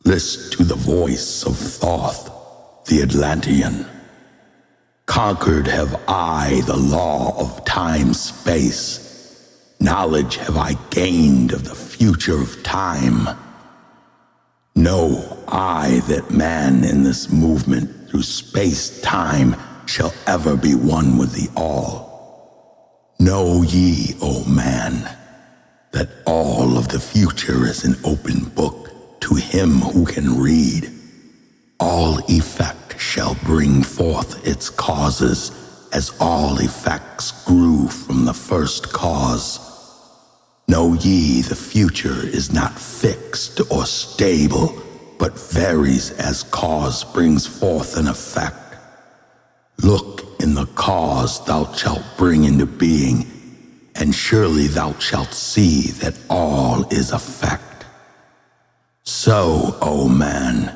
List to the voice of Thoth, the Atlantean. Conquered have I the law of time-space. Knowledge have I gained of the future of time. Know I that man in this movement through space-time shall ever be one with the all. Know ye, O man, that all of the future is an open book to him who can read. All effect shall bring forth its causes, as all effects grew from the first cause. Know ye the future is not fixed or stable, but varies as cause brings forth an effect. Look in the cause thou shalt bring into being, and surely thou shalt see that all is effect. So, O man,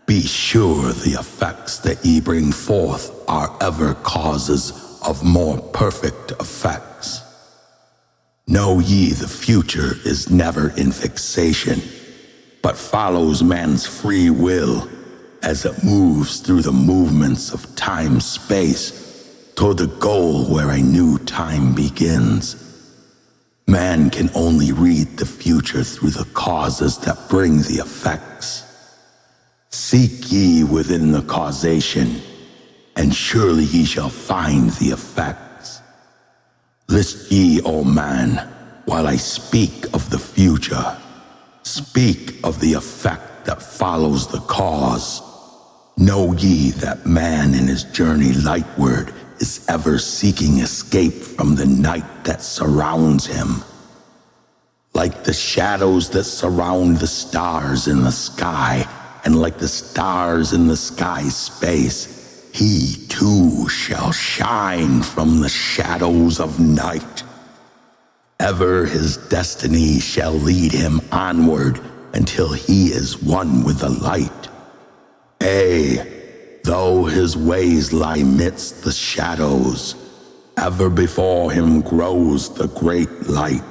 be sure the effects that ye bring forth are ever causes of more perfect effects. Know ye the future is never in fixation, but follows man's free will as it moves through the movements of time-space toward the goal where a new time begins. Man can only read the future through the causes that bring the effects. Seek ye within the causation, and surely ye shall find the effects. List ye, O man, while I speak of the future. Speak of the effect that follows the cause. Know ye that man in his journey lightward is ever seeking escape from the night that surrounds him. Like the shadows that surround the stars in the sky, and like the stars in the sky space, he too shall shine from the shadows of night. Ever his destiny shall lead him onward until he is one with the light. Though his ways lie midst the shadows, ever before him grows the great light.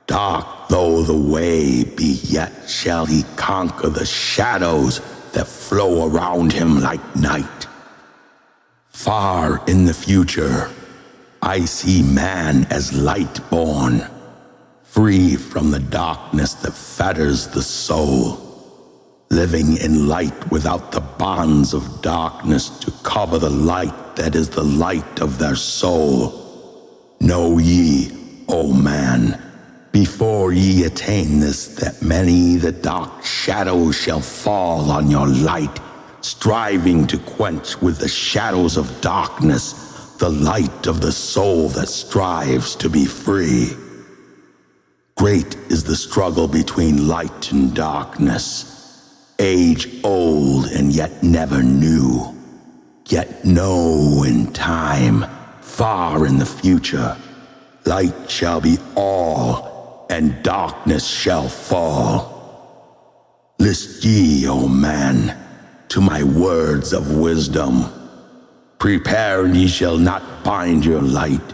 Dark though the way be, yet shall he conquer the shadows that flow around him like night. Far in the future, I see man as light born, free from the darkness that fetters the soul, living in light without the bonds of darkness to cover the light that is the light of their soul. Know ye, O man, before ye attain this, that many the dark shadows shall fall on your light, striving to quench with the shadows of darkness the light of the soul that strives to be free. Great is the struggle between light and darkness, age old and yet never new. Yet know in time, far in the future, light shall be all, and darkness shall fall. List ye, O man, to my words of wisdom. Prepare, and ye shall not bind your light.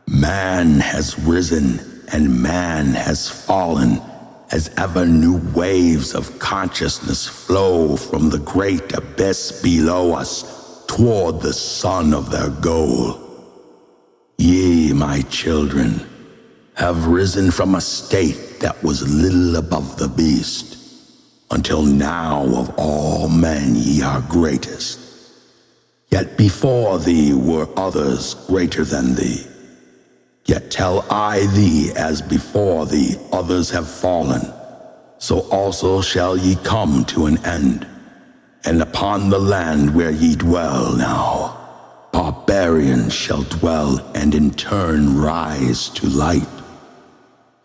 Man has risen, and man has fallen, as ever new waves of consciousness flow from the great abyss below us toward the sun of their goal. Ye, my children, have risen from a state that was little above the beast, until now of all men ye are greatest. Yet before thee were others greater than thee. Yet tell I thee, as before thee others have fallen, so also shall ye come to an end. And upon the land where ye dwell now, barbarians shall dwell and in turn rise to light.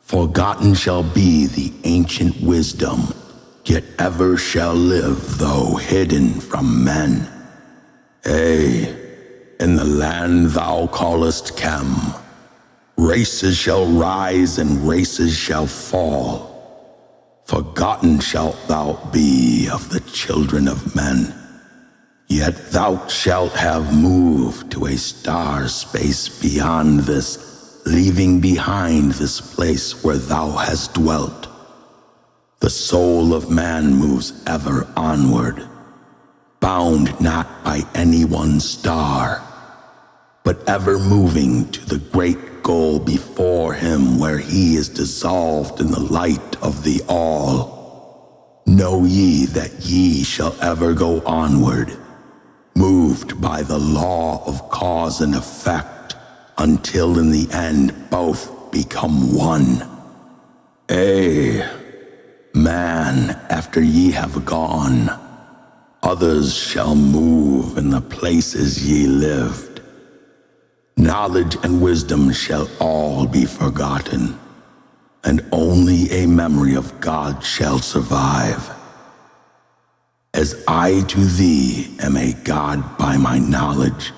Forgotten shall be the ancient wisdom, yet ever shall live, though hidden from men. Ay, in the land thou callest Chem, races shall rise and races shall fall. Forgotten shalt thou be of the children of men, yet thou shalt have moved to a star space beyond this, leaving behind this place where thou hast dwelt. The soul of man moves ever onward, bound not by any one star, but ever moving to the great goal before him, where he is dissolved in the light of the all. Know ye that ye shall ever go onward, moved by the law of cause and effect, until in the end both become one. Ay, man, after ye have gone, others shall move in the places ye lived. Knowledge and wisdom shall all be forgotten, and only a memory of God shall survive. As I to thee am a God by my knowledge,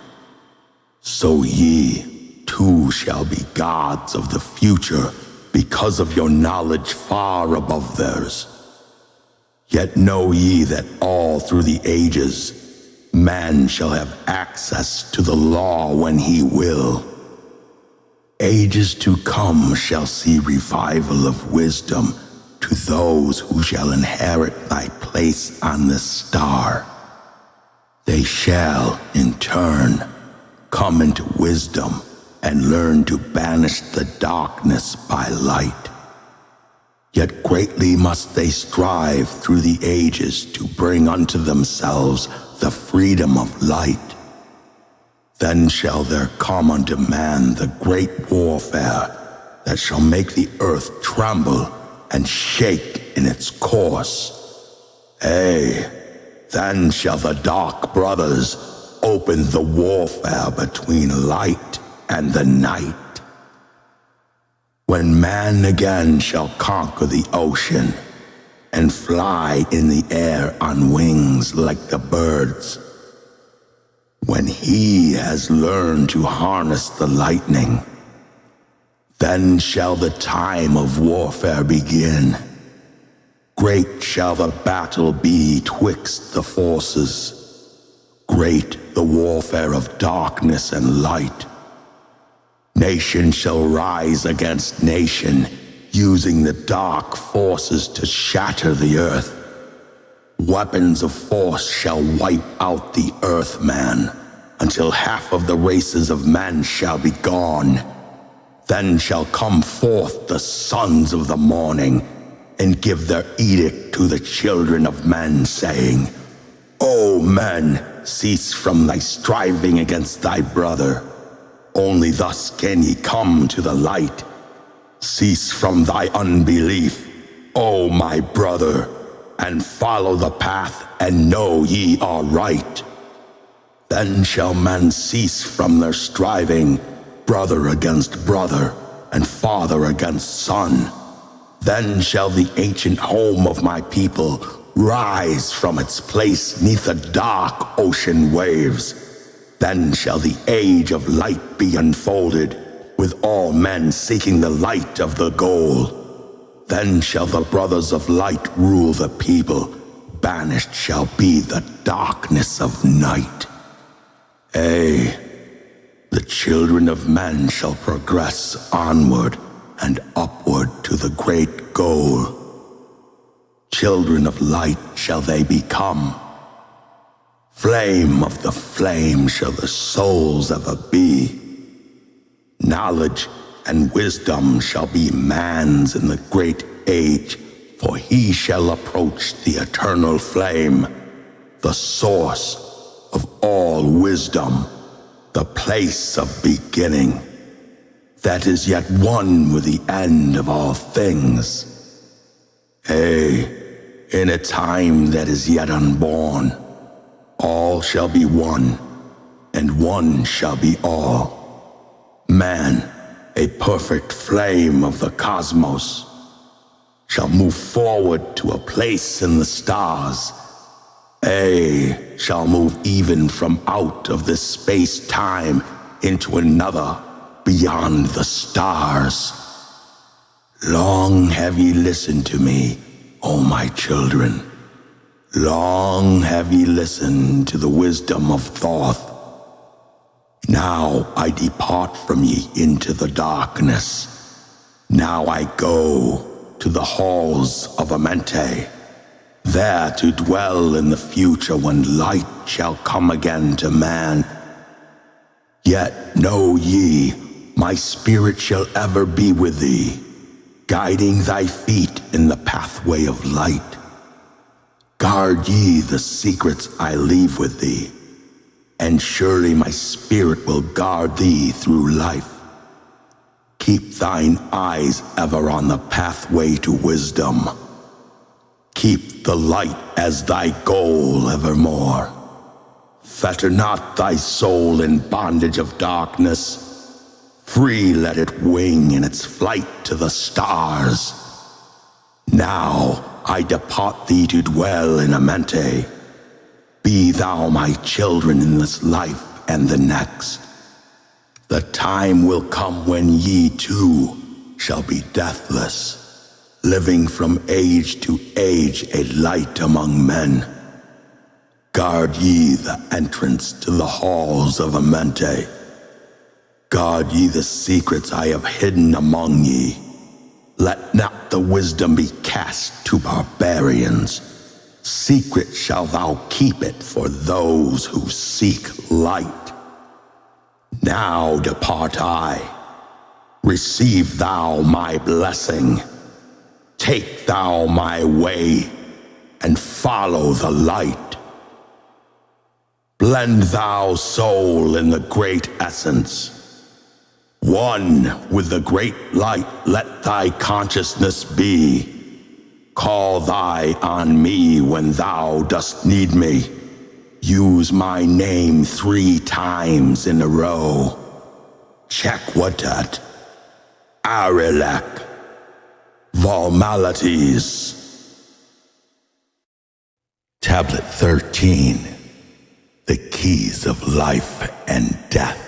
so ye too shall be gods of the future because of your knowledge far above theirs. Yet know ye that all through the ages, man shall have access to the law when he will. Ages to come shall see revival of wisdom to those who shall inherit thy place on this star. They shall, in turn, come into wisdom and learn to banish the darkness by light. Yet greatly must they strive through the ages to bring unto themselves the freedom of light. Then shall there come unto man the great warfare that shall make the earth tremble and shake in its course. Ay, then shall the dark brothers open the warfare between light and the night. When man again shall conquer the ocean and fly in the air on wings like the birds, when he has learned to harness the lightning, then shall the time of warfare begin. Great shall the battle be twixt the forces, great the warfare of darkness and light. Nation shall rise against nation, using the dark forces to shatter the earth. Weapons of force shall wipe out the earthman, until half of the races of men shall be gone. Then shall come forth the sons of the morning, and give their edict to the children of men, saying, O men, cease from thy striving against thy brother. Only thus can ye come to the light. Cease from thy unbelief, O my brother, and follow the path, and know ye are right. Then shall men cease from their striving, brother against brother, and father against son. Then shall the ancient home of my people rise from its place 'neath the dark ocean waves. Then shall the age of light be unfolded, with all men seeking the light of the goal. Then shall the brothers of light rule the people. Banished shall be the darkness of night. Ay, the children of men shall progress onward and upward to the great goal. Children of light shall they become. Flame of the flame shall the souls ever be. Knowledge and wisdom shall be man's in the great age, for he shall approach the eternal flame, the source of all wisdom, the place of beginning, that is yet one with the end of all things. Ay, in a time that is yet unborn, all shall be one, and one shall be all. Man, a perfect flame of the cosmos, shall move forward to a place in the stars. Ay, shall move even from out of this space-time into another beyond the stars. Long have ye listened to me, O my children. Long have ye listened to the wisdom of Thoth. Now I depart from ye into the darkness. Now I go to the halls of Amenti, there to dwell in the future when light shall come again to man. Yet know ye, my spirit shall ever be with thee, guiding thy feet in the pathway of light. Guard ye the secrets I leave with thee, and surely my spirit will guard thee through life. Keep thine eyes ever on the pathway to wisdom. Keep the light as thy goal evermore. Fetter not thy soul in bondage of darkness. Free let it wing in its flight to the stars. Now I depart thee to dwell in Amenti. Be thou my children in this life and the next. The time will come when ye too shall be deathless, living from age to age a light among men. Guard ye the entrance to the halls of Amenti. Guard ye the secrets I have hidden among ye. Let not the wisdom be cast to barbarians. Secret shall thou keep it for those who seek light. Now depart I. Receive thou my blessing. Take thou my way, and follow the light. Blend thou soul in the great essence. One with the great light let thy consciousness be. Call thy on me when thou dost need me. Use my name 3 times in a row. Checkwatat, Arilek, Formalities. Tablet 13. The Keys of Life and Death.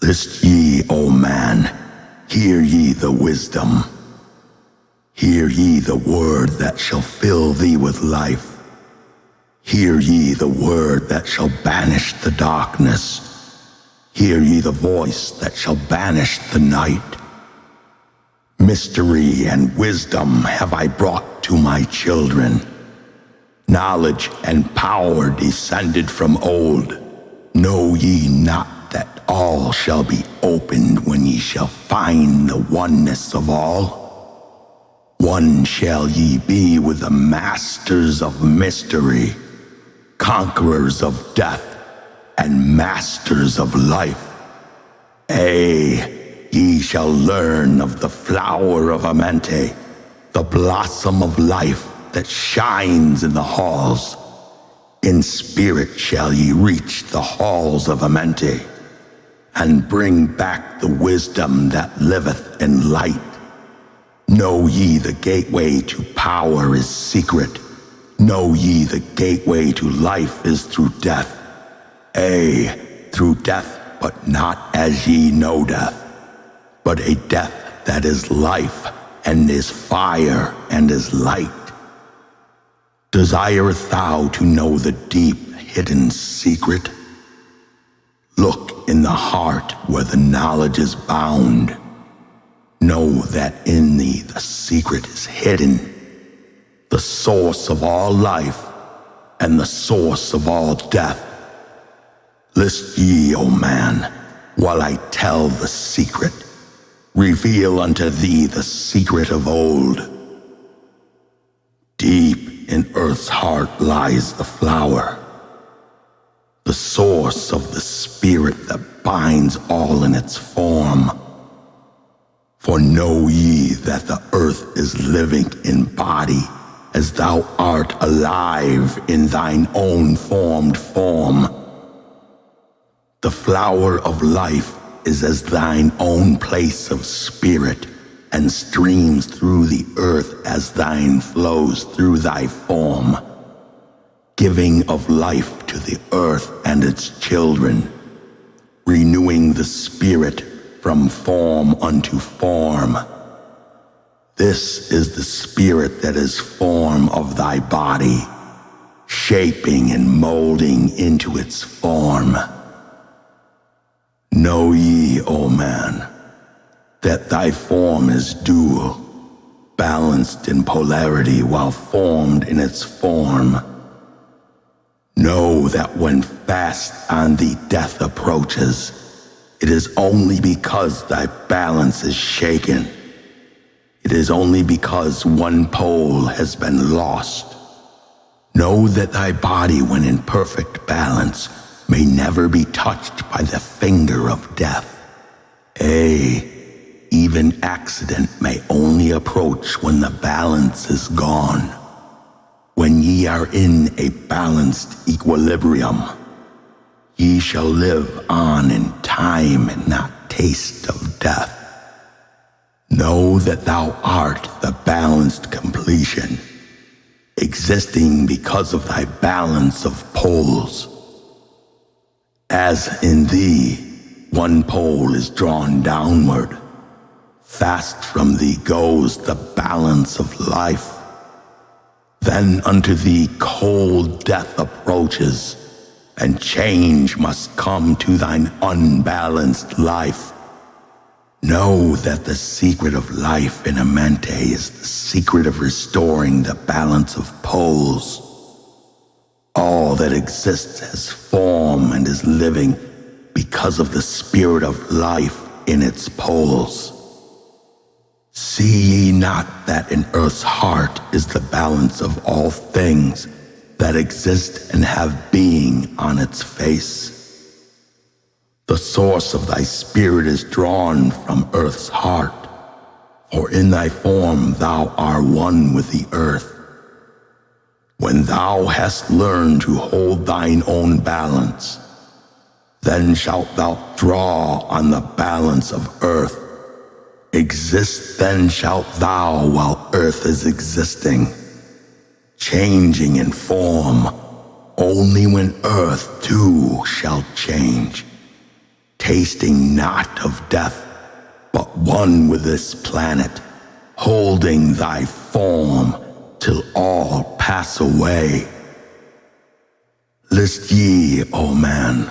List ye, O man, hear ye the wisdom. Hear ye the word that shall fill thee with life. Hear ye the word that shall banish the darkness. Hear ye the voice that shall banish the night. Mystery and wisdom have I brought to my children. Knowledge and power descended from old. Know ye not that all shall be opened when ye shall find the oneness of all? One shall ye be with the masters of mystery, conquerors of death, and masters of life. Ay, ye shall learn of the flower of Amenti, the blossom of life that shines in the halls. In spirit shall ye reach the halls of Amenti, and bring back the wisdom that liveth in light. Know ye the gateway to power is secret. Know ye the gateway to life is through death. Through death, but not as ye know death, but a death that is life, and is fire, and is light. Desireth thou to know the deep, hidden secret? Look in the heart where the knowledge is bound. Know that in thee the secret is hidden, the source of all life, and the source of all death. List ye, O man, while I tell the secret. Reveal unto thee the secret of old. Deep in earth's heart lies the flower, the source of the spirit that binds all in its form. For know ye that the earth is living in body, as thou art alive in thine own formed form. The flower of life is as thine own place of spirit, and streams through the earth as thine flows through thy form, giving of life to the earth and its children, renewing the spirit from form unto form. This is the spirit that is form of thy body, shaping and molding into its form. Know ye, O man, that thy form is dual, balanced in polarity while formed in its form. Know that when fast on thee death approaches, it is only because thy balance is shaken. It is only because one pole has been lost. Know that thy body, when in perfect balance, may never be touched by the finger of death. Even accident may only approach when the balance is gone. When ye are in a balanced equilibrium, ye shall live on in time and not taste of death. Know that thou art the balanced completion, existing because of thy balance of poles. As in thee, one pole is drawn downward, fast from thee goes the balance of life. Then unto thee cold death approaches, and change must come to thine unbalanced life. Know that the secret of life in Amenti is the secret of restoring the balance of poles. All that exists has form and is living because of the spirit of life in its poles. See ye not that in earth's heart is the balance of all things that exist and have being on its face? The source of thy spirit is drawn from earth's heart, for in thy form thou art one with the earth. When thou hast learned to hold thine own balance, then shalt thou draw on the balance of earth. Exist then shalt thou while earth is existing, changing in form, only when earth too shall change, tasting not of death, but one with this planet, holding thy form till all pass away. List ye, O man,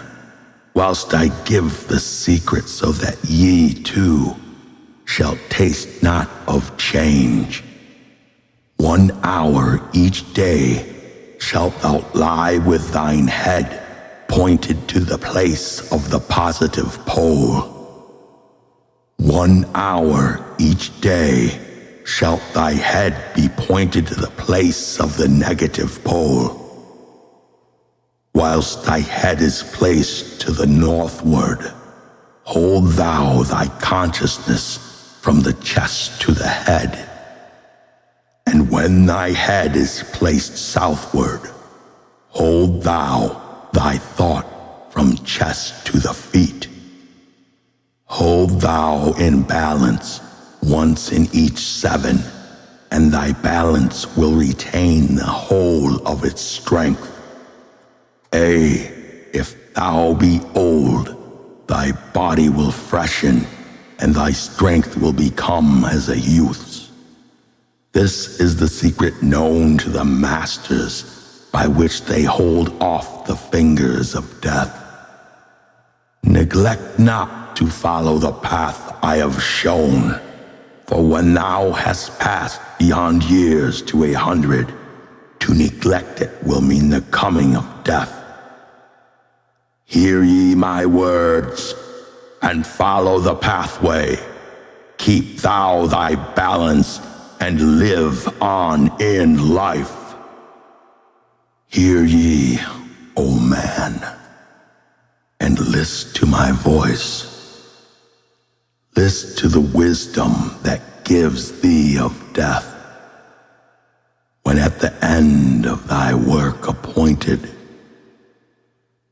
whilst I give the secret, so that ye too shall taste not of change. 1 hour each day shalt thou lie with thine head pointed to the place of the positive pole. 1 hour each day shalt thy head be pointed to the place of the negative pole. Whilst thy head is placed to the northward, hold thou thy consciousness from the chest to the head. And when thy head is placed southward, hold thou thy thought from chest to the feet. Hold thou in balance once in each 7, and thy balance will retain the whole of its strength. If thou be old, thy body will freshen, and thy strength will become as a youth's. This is the secret known to the masters, by which they hold off the fingers of death. Neglect not to follow the path I have shown, for when thou hast passed beyond years to 100, to neglect it will mean the coming of death. Hear ye my words, and follow the pathway. Keep thou thy balance, and live on in life. Hear ye, O man, and list to my voice. List to the wisdom that gives thee of death. When at the end of thy work appointed,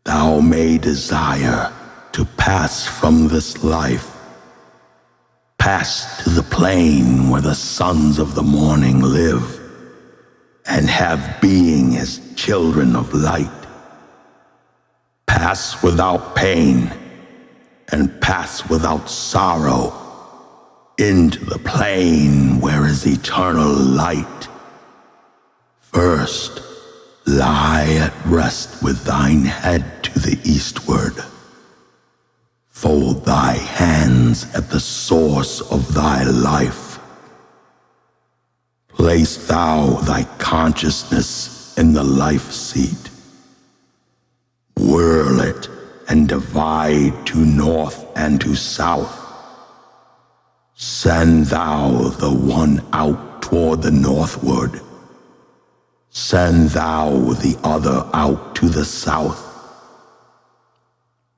thou may desire to pass from this life, pass to the plane where the sons of the morning live, and have being as children of light. Pass without pain, and pass without sorrow, into the plane where is eternal light. First, lie at rest with thine head to the eastward. Fold thy hands at the source of thy life. Place thou thy consciousness in the life seat. Whirl it and divide to north and to south. Send thou the one out toward the northward. Send thou the other out to the south.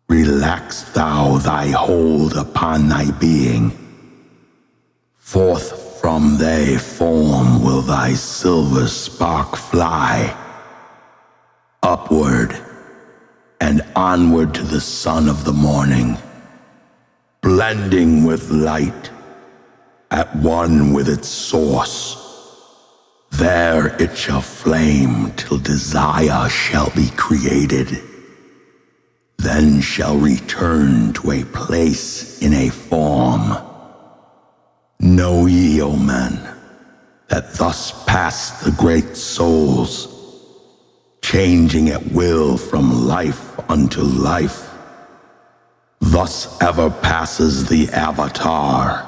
Relax thou thy hold upon thy being. Forth from thy form will thy silver spark fly. Upward and onward to the sun of the morning, blending with light, at one with its source. There it shall flame till desire shall be created. Then shall return to a place in a form. Know ye, O men, that thus pass the great souls, changing at will from life unto life. Thus ever passes the Avatar,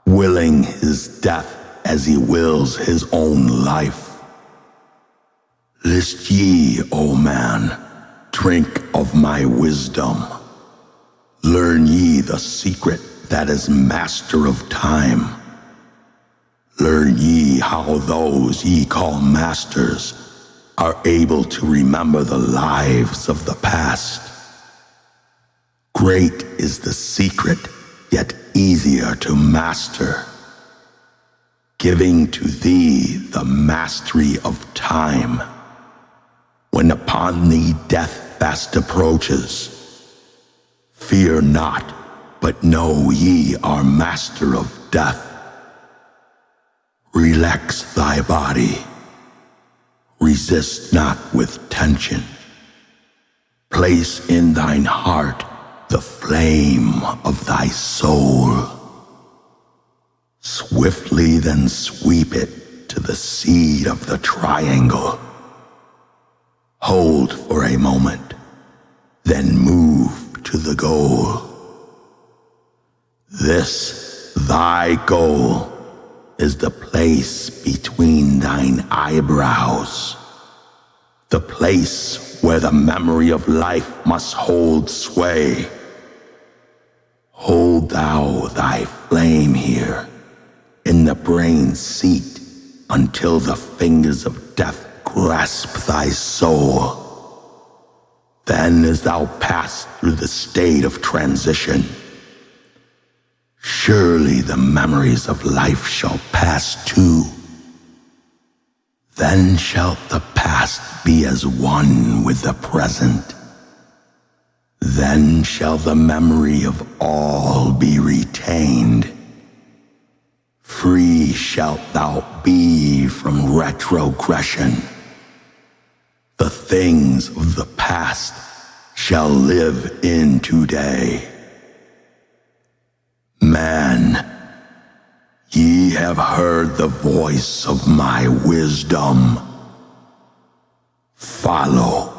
willing his death as he wills his own life. List ye, O man, drink of my wisdom. Learn ye the secret that is master of time. Learn ye how those ye call masters are able to remember the lives of the past. Great is the secret, yet easier to master, giving to thee the mastery of time. When upon thee death fast approaches, fear not, but know ye are master of death. Relax thy body. Resist not with tension. Place in thine heart the flame of thy soul. Swiftly then sweep it to the seed of the triangle. Hold for a moment, then move to the goal. This, thy goal, is the place between thine eyebrows, the place where the memory of life must hold sway. Hold thou thy flame here, in the brain seat, until the fingers of death grasp thy soul. Then as thou pass through the state of transition, surely the memories of life shall pass too. Then shall the past be as one with the present. Then shall the memory of all be retained. free shalt thou be from retrogression. The things of the past shall live in today. Man, ye have heard the voice of my wisdom. Follow,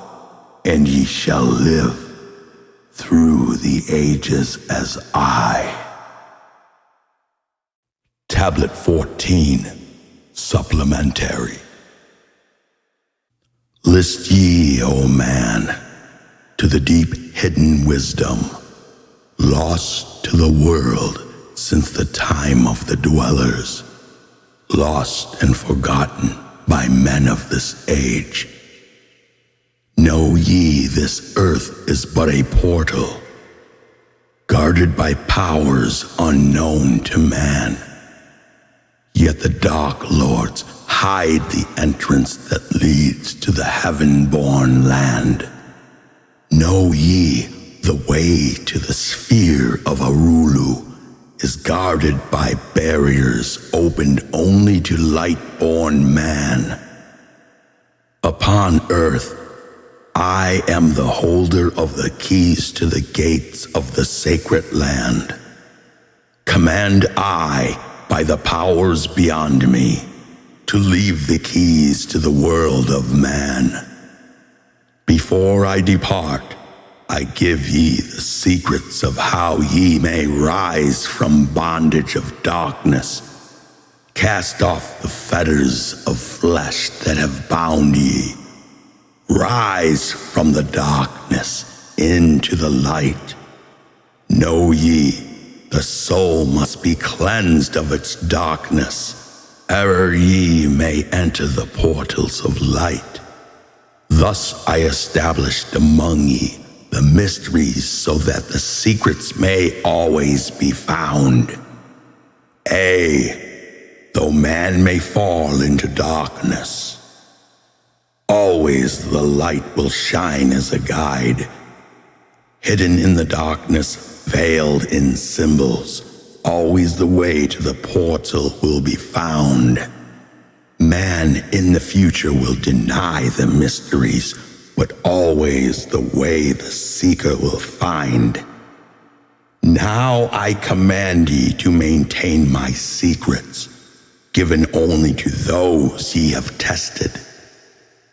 and ye shall live through the ages as I. Tablet 14, Supplementary. List ye, O man, to the deep hidden wisdom, lost to the world since the time of the dwellers, lost and forgotten by men of this age. Know ye this earth is but a portal, guarded by powers unknown to man. Yet the Dark Lords hide the entrance that leads to the heaven-born land. Know ye the way to the sphere of Arulu is guarded by barriers opened only to light-born man. Upon earth, I am the holder of the keys to the gates of the sacred land. Command I, by the powers beyond me, to leave the keys to the world of man. Before I depart, I give ye the secrets of how ye may rise from bondage of darkness, cast off the fetters of flesh that have bound ye. Rise from the darkness into the light. Know ye, the soul must be cleansed of its darkness, ere ye may enter the portals of light. Thus I established among ye the mysteries so that the secrets may always be found. Though man may fall into darkness, always the light will shine as a guide. Hidden in the darkness, veiled in symbols, always the way to the portal will be found. Man in the future will deny the mysteries, but always the way the seeker will find. Now I command ye to maintain my secrets, given only to those ye have tested,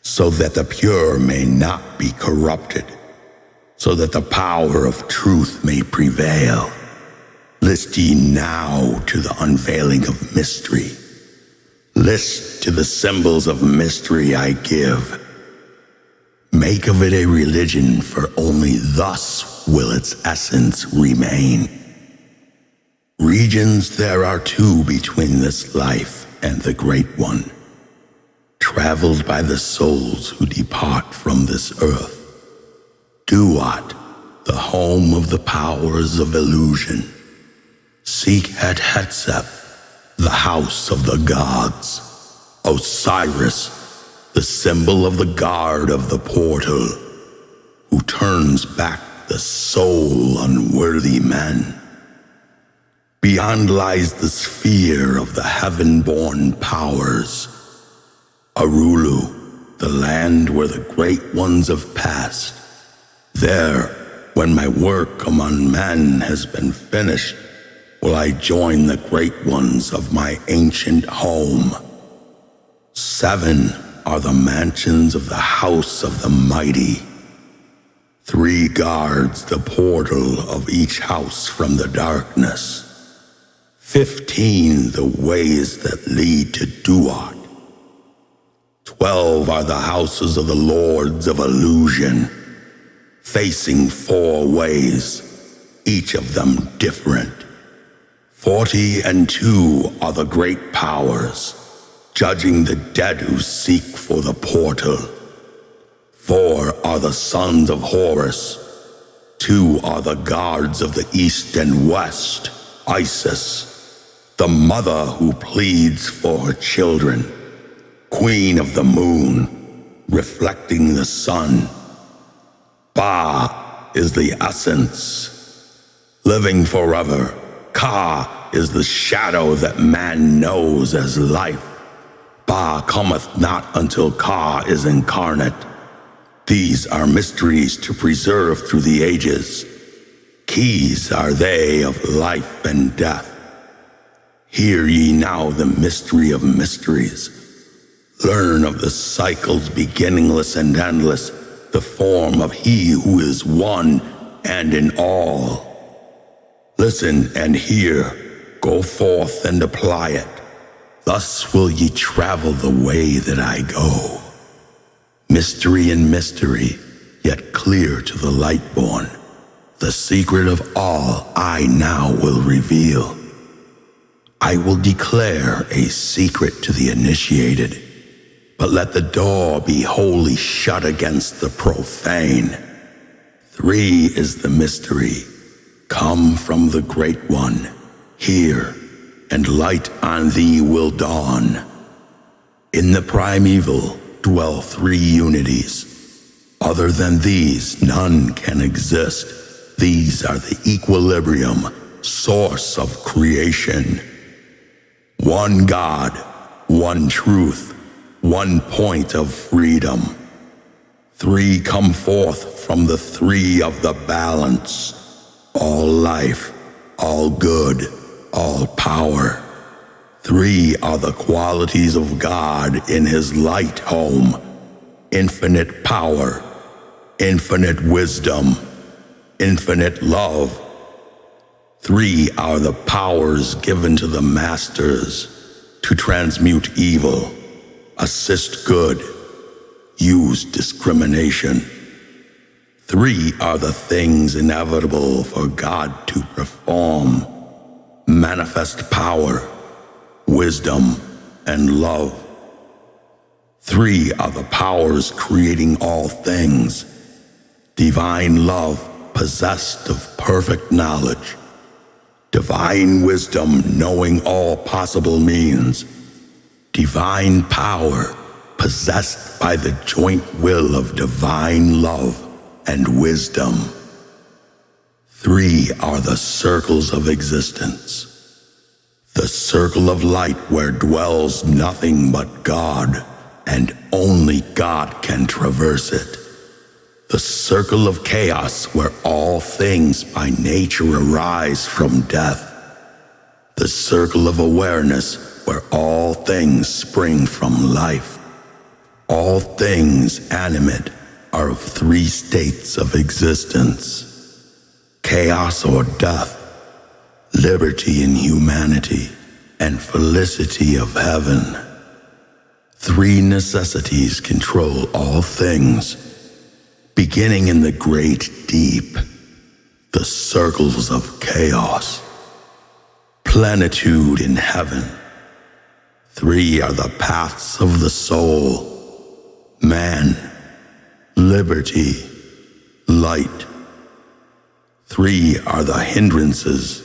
so that the pure may not be corrupted, so that the power of truth may prevail. List ye now to the unveiling of mystery. List to the symbols of mystery I give. Make of it a religion, for only thus will its essence remain. Regions there are two between this life and the Great One, traveled by the souls who depart from this earth. Duat, the home of the powers of illusion. Seek Het-Hetzep, the house of the gods. Osiris, the symbol of the guard of the portal, who turns back the soul unworthy men. Beyond lies the sphere of the heaven-born powers. Arulu, the land where the great ones have passed. There, when my work among men has been finished, will I join the great ones of my ancient home. 7 are the mansions of the house of the mighty. 3 guards the portal of each house from the darkness. 15 the ways that lead to Duat. 12 are the houses of the lords of illusion, facing 4 ways, each of them different. 42 are the great powers, judging the dead who seek for the portal. 4 are the sons of Horus. 2 are the guards of the east and west, Isis, the mother who pleads for her children, queen of the moon, reflecting the sun. Ba is the essence, living forever. Ka is the shadow that man knows as life. Ba cometh not until Ka is incarnate. These are mysteries to preserve through the ages. Keys are they of life and death. Hear ye now the mystery of mysteries. Learn of the cycles beginningless and endless, the form of He who is one and in all. Listen and hear, go forth and apply it. Thus will ye travel the way that I go. Mystery in mystery, yet clear to the light-born. The secret of all I now will reveal. I will declare a secret to the initiated, but let the door be wholly shut against the profane. 3 is the mystery. Come from the Great One, hear, and light on thee will dawn. In the primeval dwell 3 unities. Other than these, none can exist. These are the equilibrium, source of creation. One God, one truth, one point of freedom. 3 come forth from the 3 of the balance. All life, all good, all power. 3 are the qualities of God in His light home. Infinite power, infinite wisdom, infinite love. 3 are the powers given to the masters to transmute evil, assist good, use discrimination. 3 are the things inevitable for God to perform. Manifest power, wisdom, and love. 3 are the powers creating all things. Divine love possessed of perfect knowledge. Divine wisdom knowing all possible means. Divine power possessed by the joint will of divine love and wisdom. 3 are the circles of existence. The circle of light where dwells nothing but God, and only God can traverse it. The circle of chaos where all things by nature arise from death. The circle of awareness where all things spring from life. All things animate are of 3 states of existence. Chaos or death, liberty and humanity, and felicity of heaven. 3 necessities control all things, beginning in the great deep, the circles of chaos. Plenitude in heaven. 3 are the paths of the soul. Man, liberty, light. 3 are the hindrances.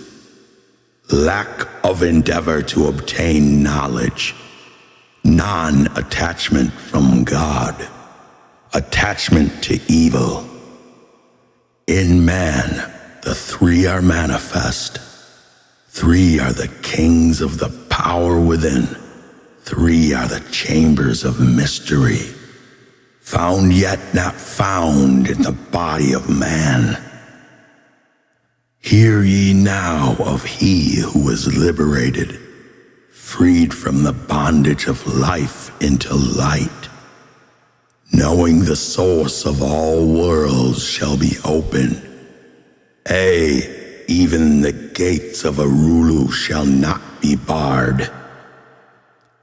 Lack of endeavor to obtain knowledge. Non-attachment from God. Attachment to evil. In man, the 3 are manifest. 3 are the kings of the power within. 3 are the chambers of mystery, found yet not found in the body of man. Hear ye now of he who is liberated, freed from the bondage of life into light. Knowing the source of all worlds shall be open. Even the gates of Arulu shall not be barred.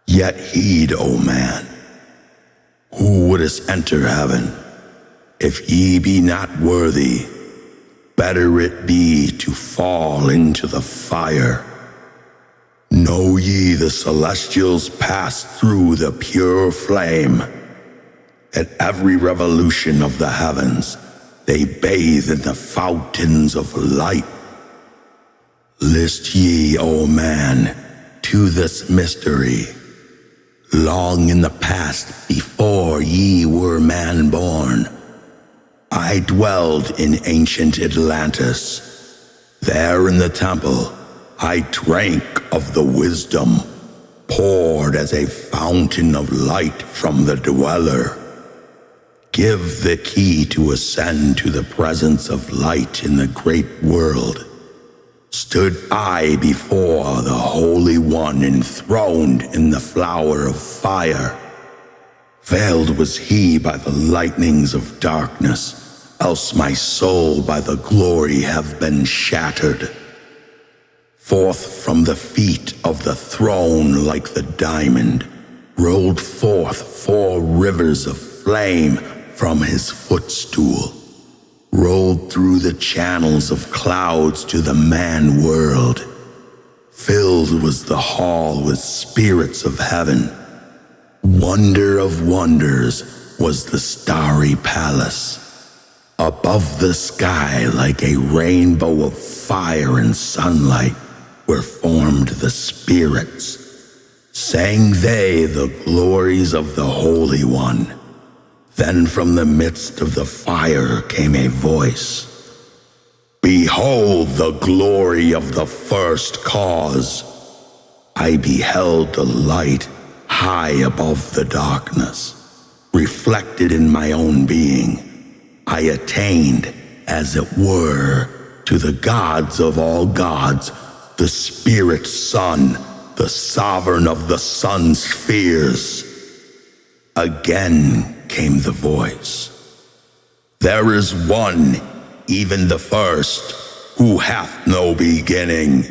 Yet heed, O man, who wouldest enter heaven, if ye be not worthy, better it be to fall into the fire. Know ye the celestials pass through the pure flame. At every revolution of the heavens, they bathe in the fountains of light. List ye, O man, to this mystery. Long in the past, before ye were man-born, I dwelled in ancient Atlantis. There in the temple, I drank of the wisdom, poured as a fountain of light from the dweller. Give the key to ascend to the presence of light in the great world. Stood I before the Holy One enthroned in the flower of fire. Veiled was he by the lightnings of darkness, else my soul by the glory have been shattered. Forth from the feet of the throne like the diamond, rolled forth 4 rivers of flame from his footstool, rolled through the channels of clouds to the man world. Filled was the hall with spirits of heaven. Wonder of wonders was the starry palace. Above the sky like a rainbow of fire and sunlight were formed the spirits. Sang they the glories of the Holy One. Then from the midst of the fire came a voice. Behold the glory of the first cause. I beheld the light high above the darkness. Reflected in my own being, I attained, as it were, to the gods of all gods, the spirit sun, the sovereign of the sun spheres. Again came the voice. There is one, even the first, who hath no beginning,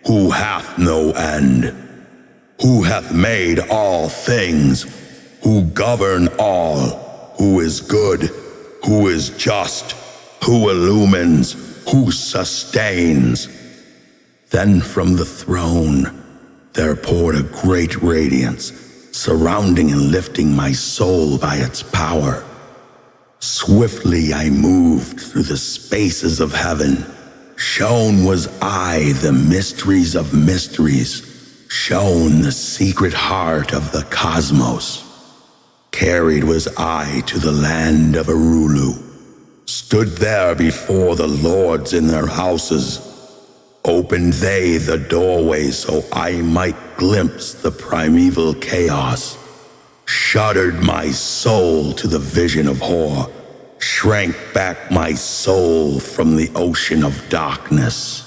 who hath no end, who hath made all things, who govern all, who is good, who is just, who illumines, who sustains. Then from the throne there poured a great radiance, surrounding and lifting my soul by its power. Swiftly I moved through the spaces of heaven. Shown was I the mysteries of mysteries, shown the secret heart of the cosmos. Carried was I to the land of Arulu, stood there before the lords in their houses. Opened they the doorway so I might glimpse the primeval chaos. Shuddered my soul to the vision of horror, shrank back my soul from the ocean of darkness.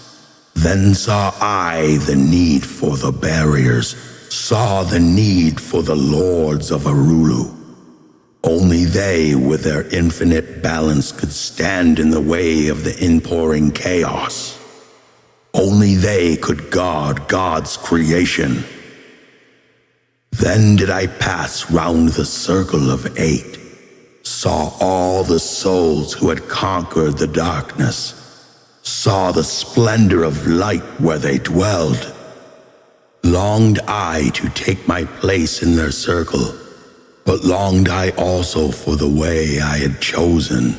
Then saw I the need for the barriers, saw the need for the lords of Arulu. Only they with their infinite balance could stand in the way of the inpouring chaos. Only they could guard God's creation. Then did I pass round the circle of 8, saw all the souls who had conquered the darkness, saw the splendor of light where they dwelled. Longed I to take my place in their circle, but longed I also for the way I had chosen.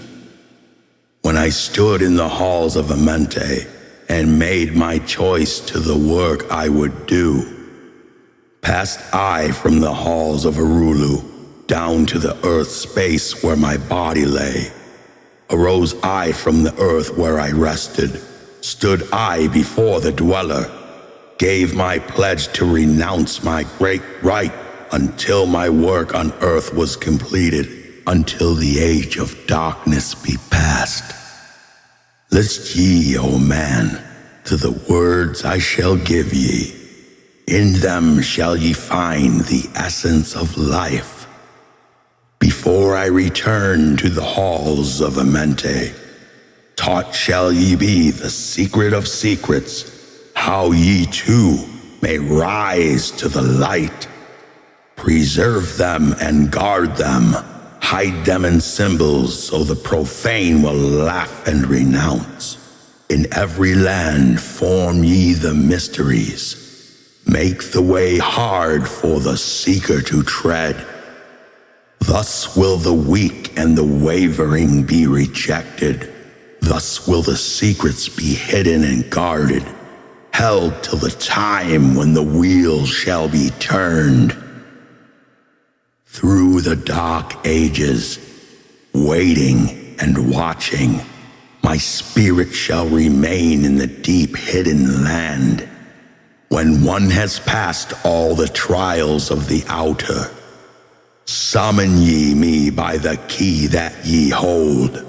When I stood in the halls of Amenti and made my choice to the work I would do, passed I from the halls of Arulu down to the earth space where my body lay. Arose I from the earth where I rested, stood I before the dweller, gave my pledge to renounce my great right until my work on earth was completed, until the age of darkness be past. List ye, O man, to the words I shall give ye. In them shall ye find the essence of life. Before I return to the halls of Amenti, taught shall ye be the secret of secrets, how ye too may rise to the light. Preserve them and guard them, hide them in symbols so the profane will laugh and renounce. In every land form ye the mysteries. Make the way hard for the seeker to tread. Thus will the weak and the wavering be rejected. Thus will the secrets be hidden and guarded, held till the time when the wheel shall be turned. Through the dark ages, waiting and watching, My spirit shall remain in the deep hidden land. When one has passed all the trials of the outer, summon ye me by the key that ye hold.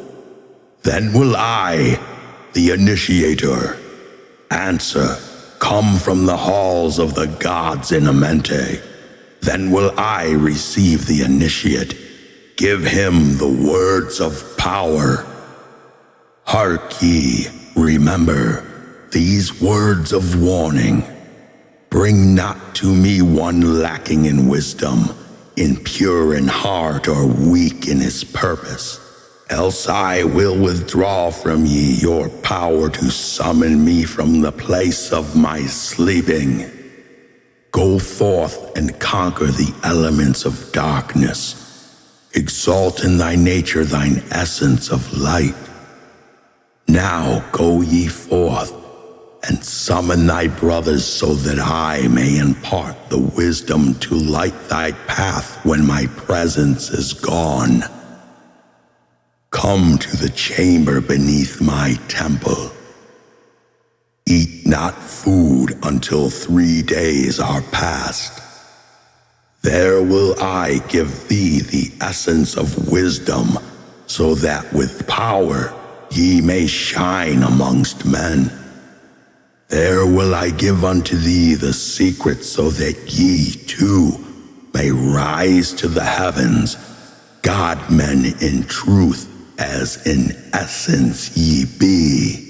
Then will I, the initiator, answer, come from the halls of the gods in Amenti. Then will I receive the initiate, give him the words of power. Hark ye, remember these words of warning. Bring not to me one lacking in wisdom, impure in heart or weak in his purpose. Else I will withdraw from ye your power to summon me from the place of my sleeping. Go forth and conquer the elements of darkness. Exalt in thy nature thine essence of light. Now go ye forth and summon thy brothers so that I may impart the wisdom to light thy path when my presence is gone. Come to the chamber beneath my temple. Eat not food until 3 days are past. There will I give thee the essence of wisdom, so that with power ye may shine amongst men. There will I give unto thee the secret, so that ye too may rise to the heavens, God-men in truth, as in essence ye be.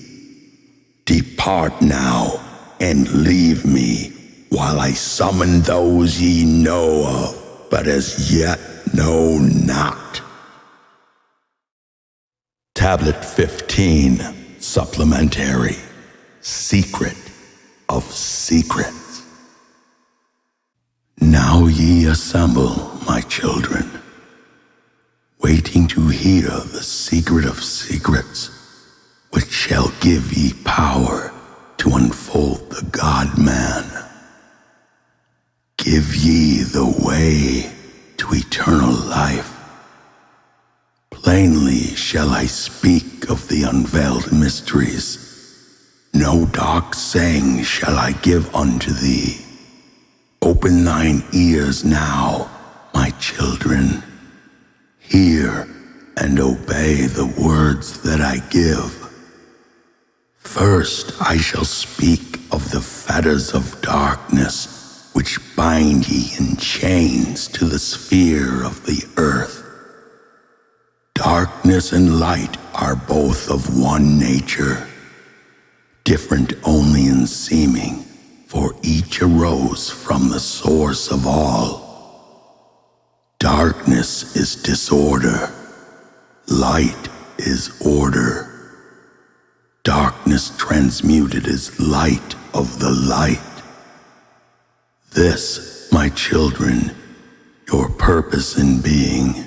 Depart now, and leave me, while I summon those ye know of, but as yet know not. Tablet 15, Supplementary, Secret of Secrets. Now ye assemble, my children, waiting to hear the secret of secrets, which shall give ye power to unfold the God-man. Give ye the way to eternal life. Plainly shall I speak of the unveiled mysteries. No dark saying shall I give unto thee. Open thine ears now, my children. Hear and obey the words that I give. First I shall speak of the fetters of darkness, which bind ye in chains to the sphere of the earth. Darkness and light are both of one nature, different only in seeming, for each arose from the source of all. Darkness is disorder, light is order. Darkness transmuted is light of the light. This, my children, your purpose in being,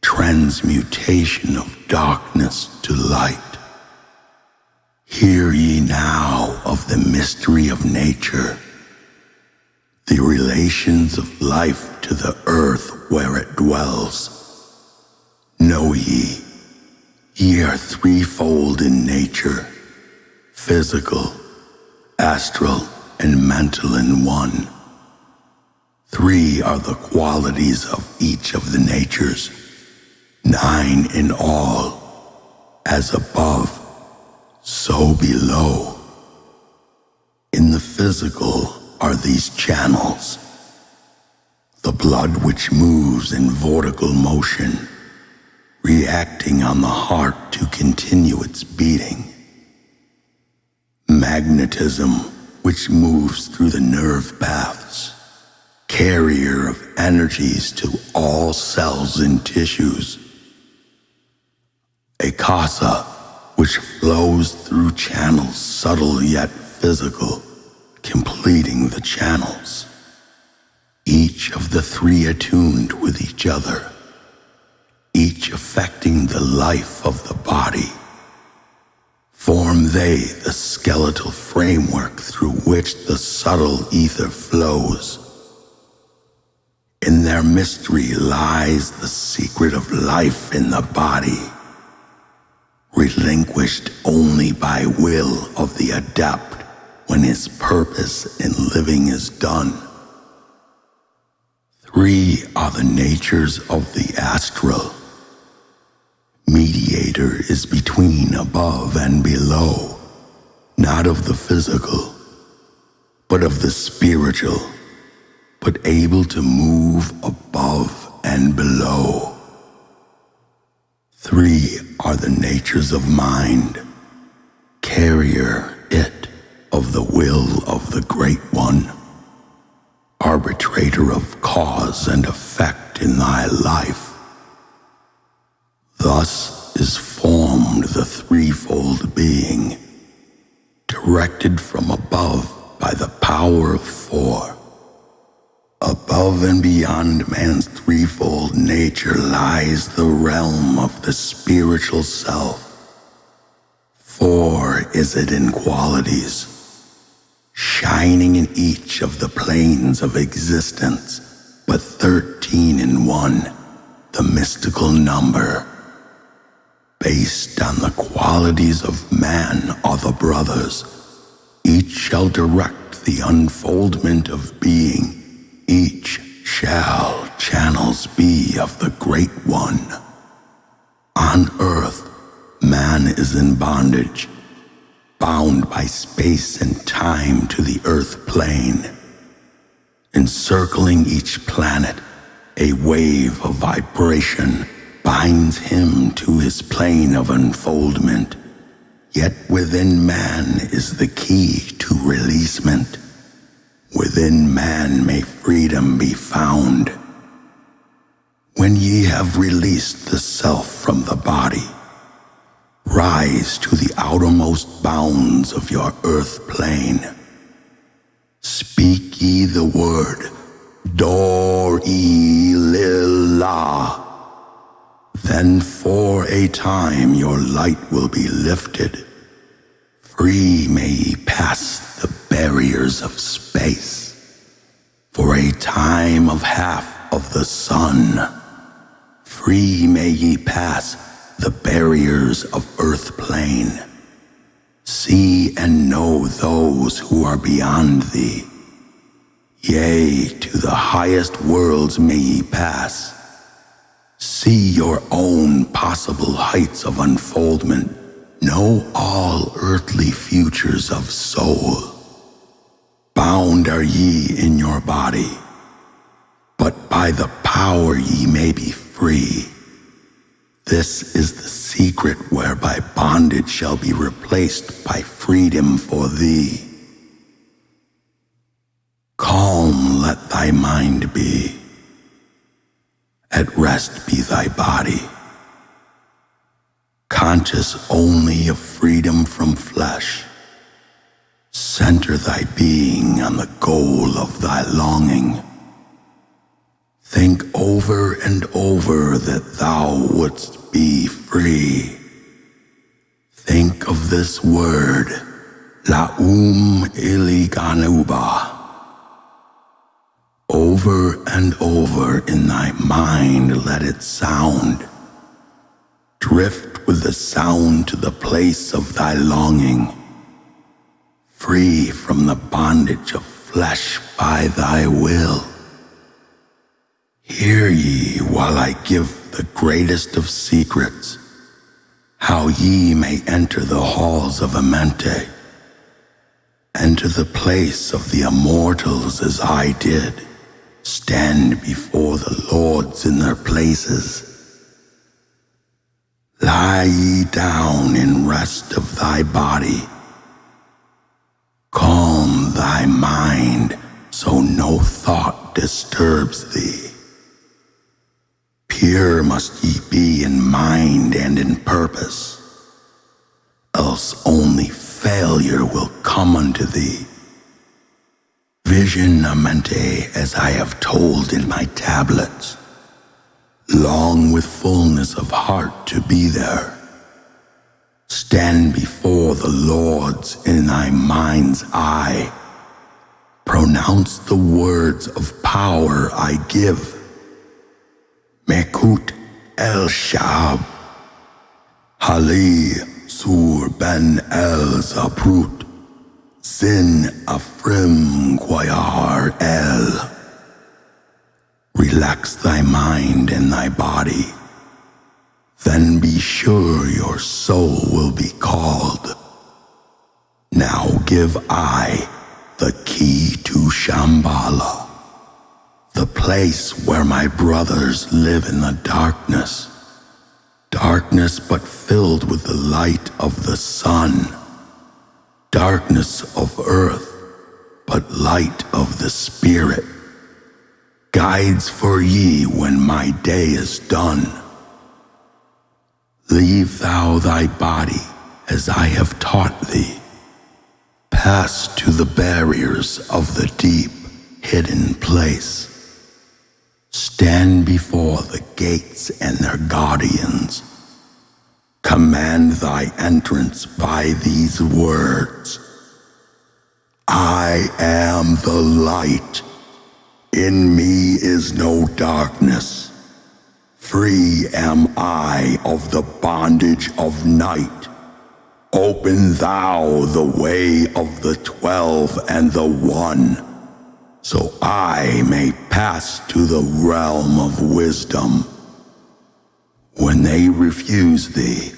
transmutation of darkness to light. Hear ye now of the mystery of nature, the relations of life to the earth where it dwells. Know ye, ye are threefold in nature, physical, astral, and mental in one. 3 are the qualities of each of the natures, 9 in all, as above, so below. In the physical are these channels: the blood which moves in vortical motion, reacting on the heart to continue its beating. Magnetism, which moves through the nerve paths, carrier of energies to all cells and tissues. Akasa, which flows through channels subtle yet physical, completing the channels. Each of the 3 attuned with each other, each affecting the life of the body. Form they the skeletal framework through which the subtle ether flows. In their mystery lies the secret of life in the body. relinquished only by will of the adept when his purpose in living is done. 3 are the natures of the astral. Mediator is between above and below, not of the physical, but of the spiritual, but able to move above and below. 3 are the natures of mind, carrier it of the will of the Great One, arbitrator of cause and effect in thy life. Thus is formed the threefold being, directed from above by the power of 4. Above and beyond man's threefold nature lies the realm of the spiritual self. 4 is it in qualities, shining in each of the planes of existence, but 13 in one, the mystical number. Based on the qualities of man are the brothers. Each shall direct the unfoldment of being. Each shall channels be of the Great One. On earth, man is in bondage, bound by space and time to the earth plane. Encircling each planet, a wave of vibration binds him to his plane of unfoldment. Yet within man is the key to releasement. Within man may freedom be found. When ye have released the self from the body, rise to the outermost bounds of your earth plane. Speak ye the word, Dor-e-lil-la. Then for a time your light will be lifted. Free may ye pass the barriers of space. For a time of half of the sun. Free may ye pass the barriers of earth plane. See and know those who are beyond thee. Yea, to the highest worlds may ye pass. See your own possible heights of unfoldment. Know all earthly futures of soul. Bound are ye in your body, but by the power ye may be free. This is the secret whereby bondage shall be replaced by freedom for thee. Calm let thy mind be. At rest be thy body. Conscious only of freedom from flesh. Center thy being on the goal of thy longing. Think over and over that thou wouldst be free. Think of this word, Laum Iliganuba. Over and over in thy mind let it sound. Drift with the sound to the place of thy longing. Free from the bondage of flesh by thy will. Hear ye while I give the greatest of secrets, how ye may enter the halls of Amenti. Enter the place of the immortals as I did. Stand before the lords in their places. Lie ye down in rest of thy body. Calm thy mind so no thought disturbs thee. Pure must ye be in mind and in purpose, else only failure will come unto thee. Vision Amenti as I have told in my tablets. Long with fullness of heart to be there. Stand before the lords in thy mind's eye. Pronounce the words of power I give. Mekut El Shab. Hali sur ben el zaprut, zin afrim quayar el. Relax thy mind and thy body, then be sure your soul will be called. Now give I the key to Shambhala, the place where my brothers live in the darkness. Darkness but filled with the light of the sun. Darkness of earth, but light of the spirit. Guides for ye when my day is done. Leave thou thy body as I have taught thee. Pass to the barriers of the deep, hidden place. Stand before the gates and their guardians. Command thy entrance by these words. I am the light. In me is no darkness. Free am I of the bondage of night. Open thou the way of the 12 and the 1, so I may pass to the realm of wisdom. When they refuse thee,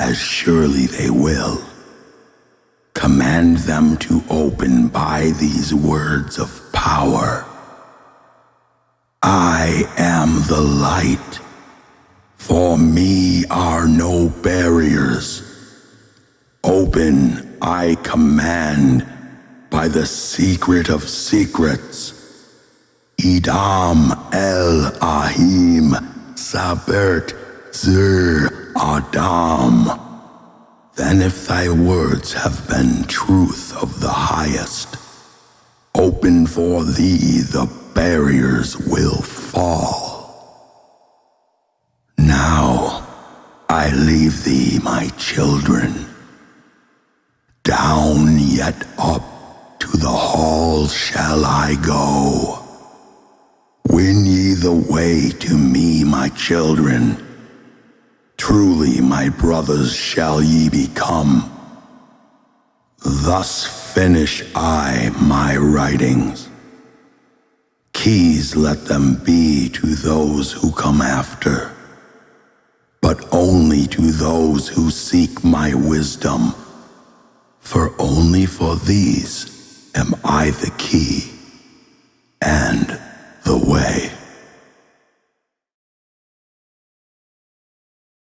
as surely they will, command them to open by these words of power. I am the light. For me are no barriers. Open, I command, by the secret of secrets. Idam el ahim sabert zer adam. Then if thy words have been truth of the highest, open for thee the barriers will fall. Now I leave thee, my children. Down yet up to the hall shall I go. Win ye the way to me, my children. Truly my brothers shall ye become. Thus finish I my writings. Keys let them be to those who come after, but only to those who seek my wisdom. For only for these am I the key.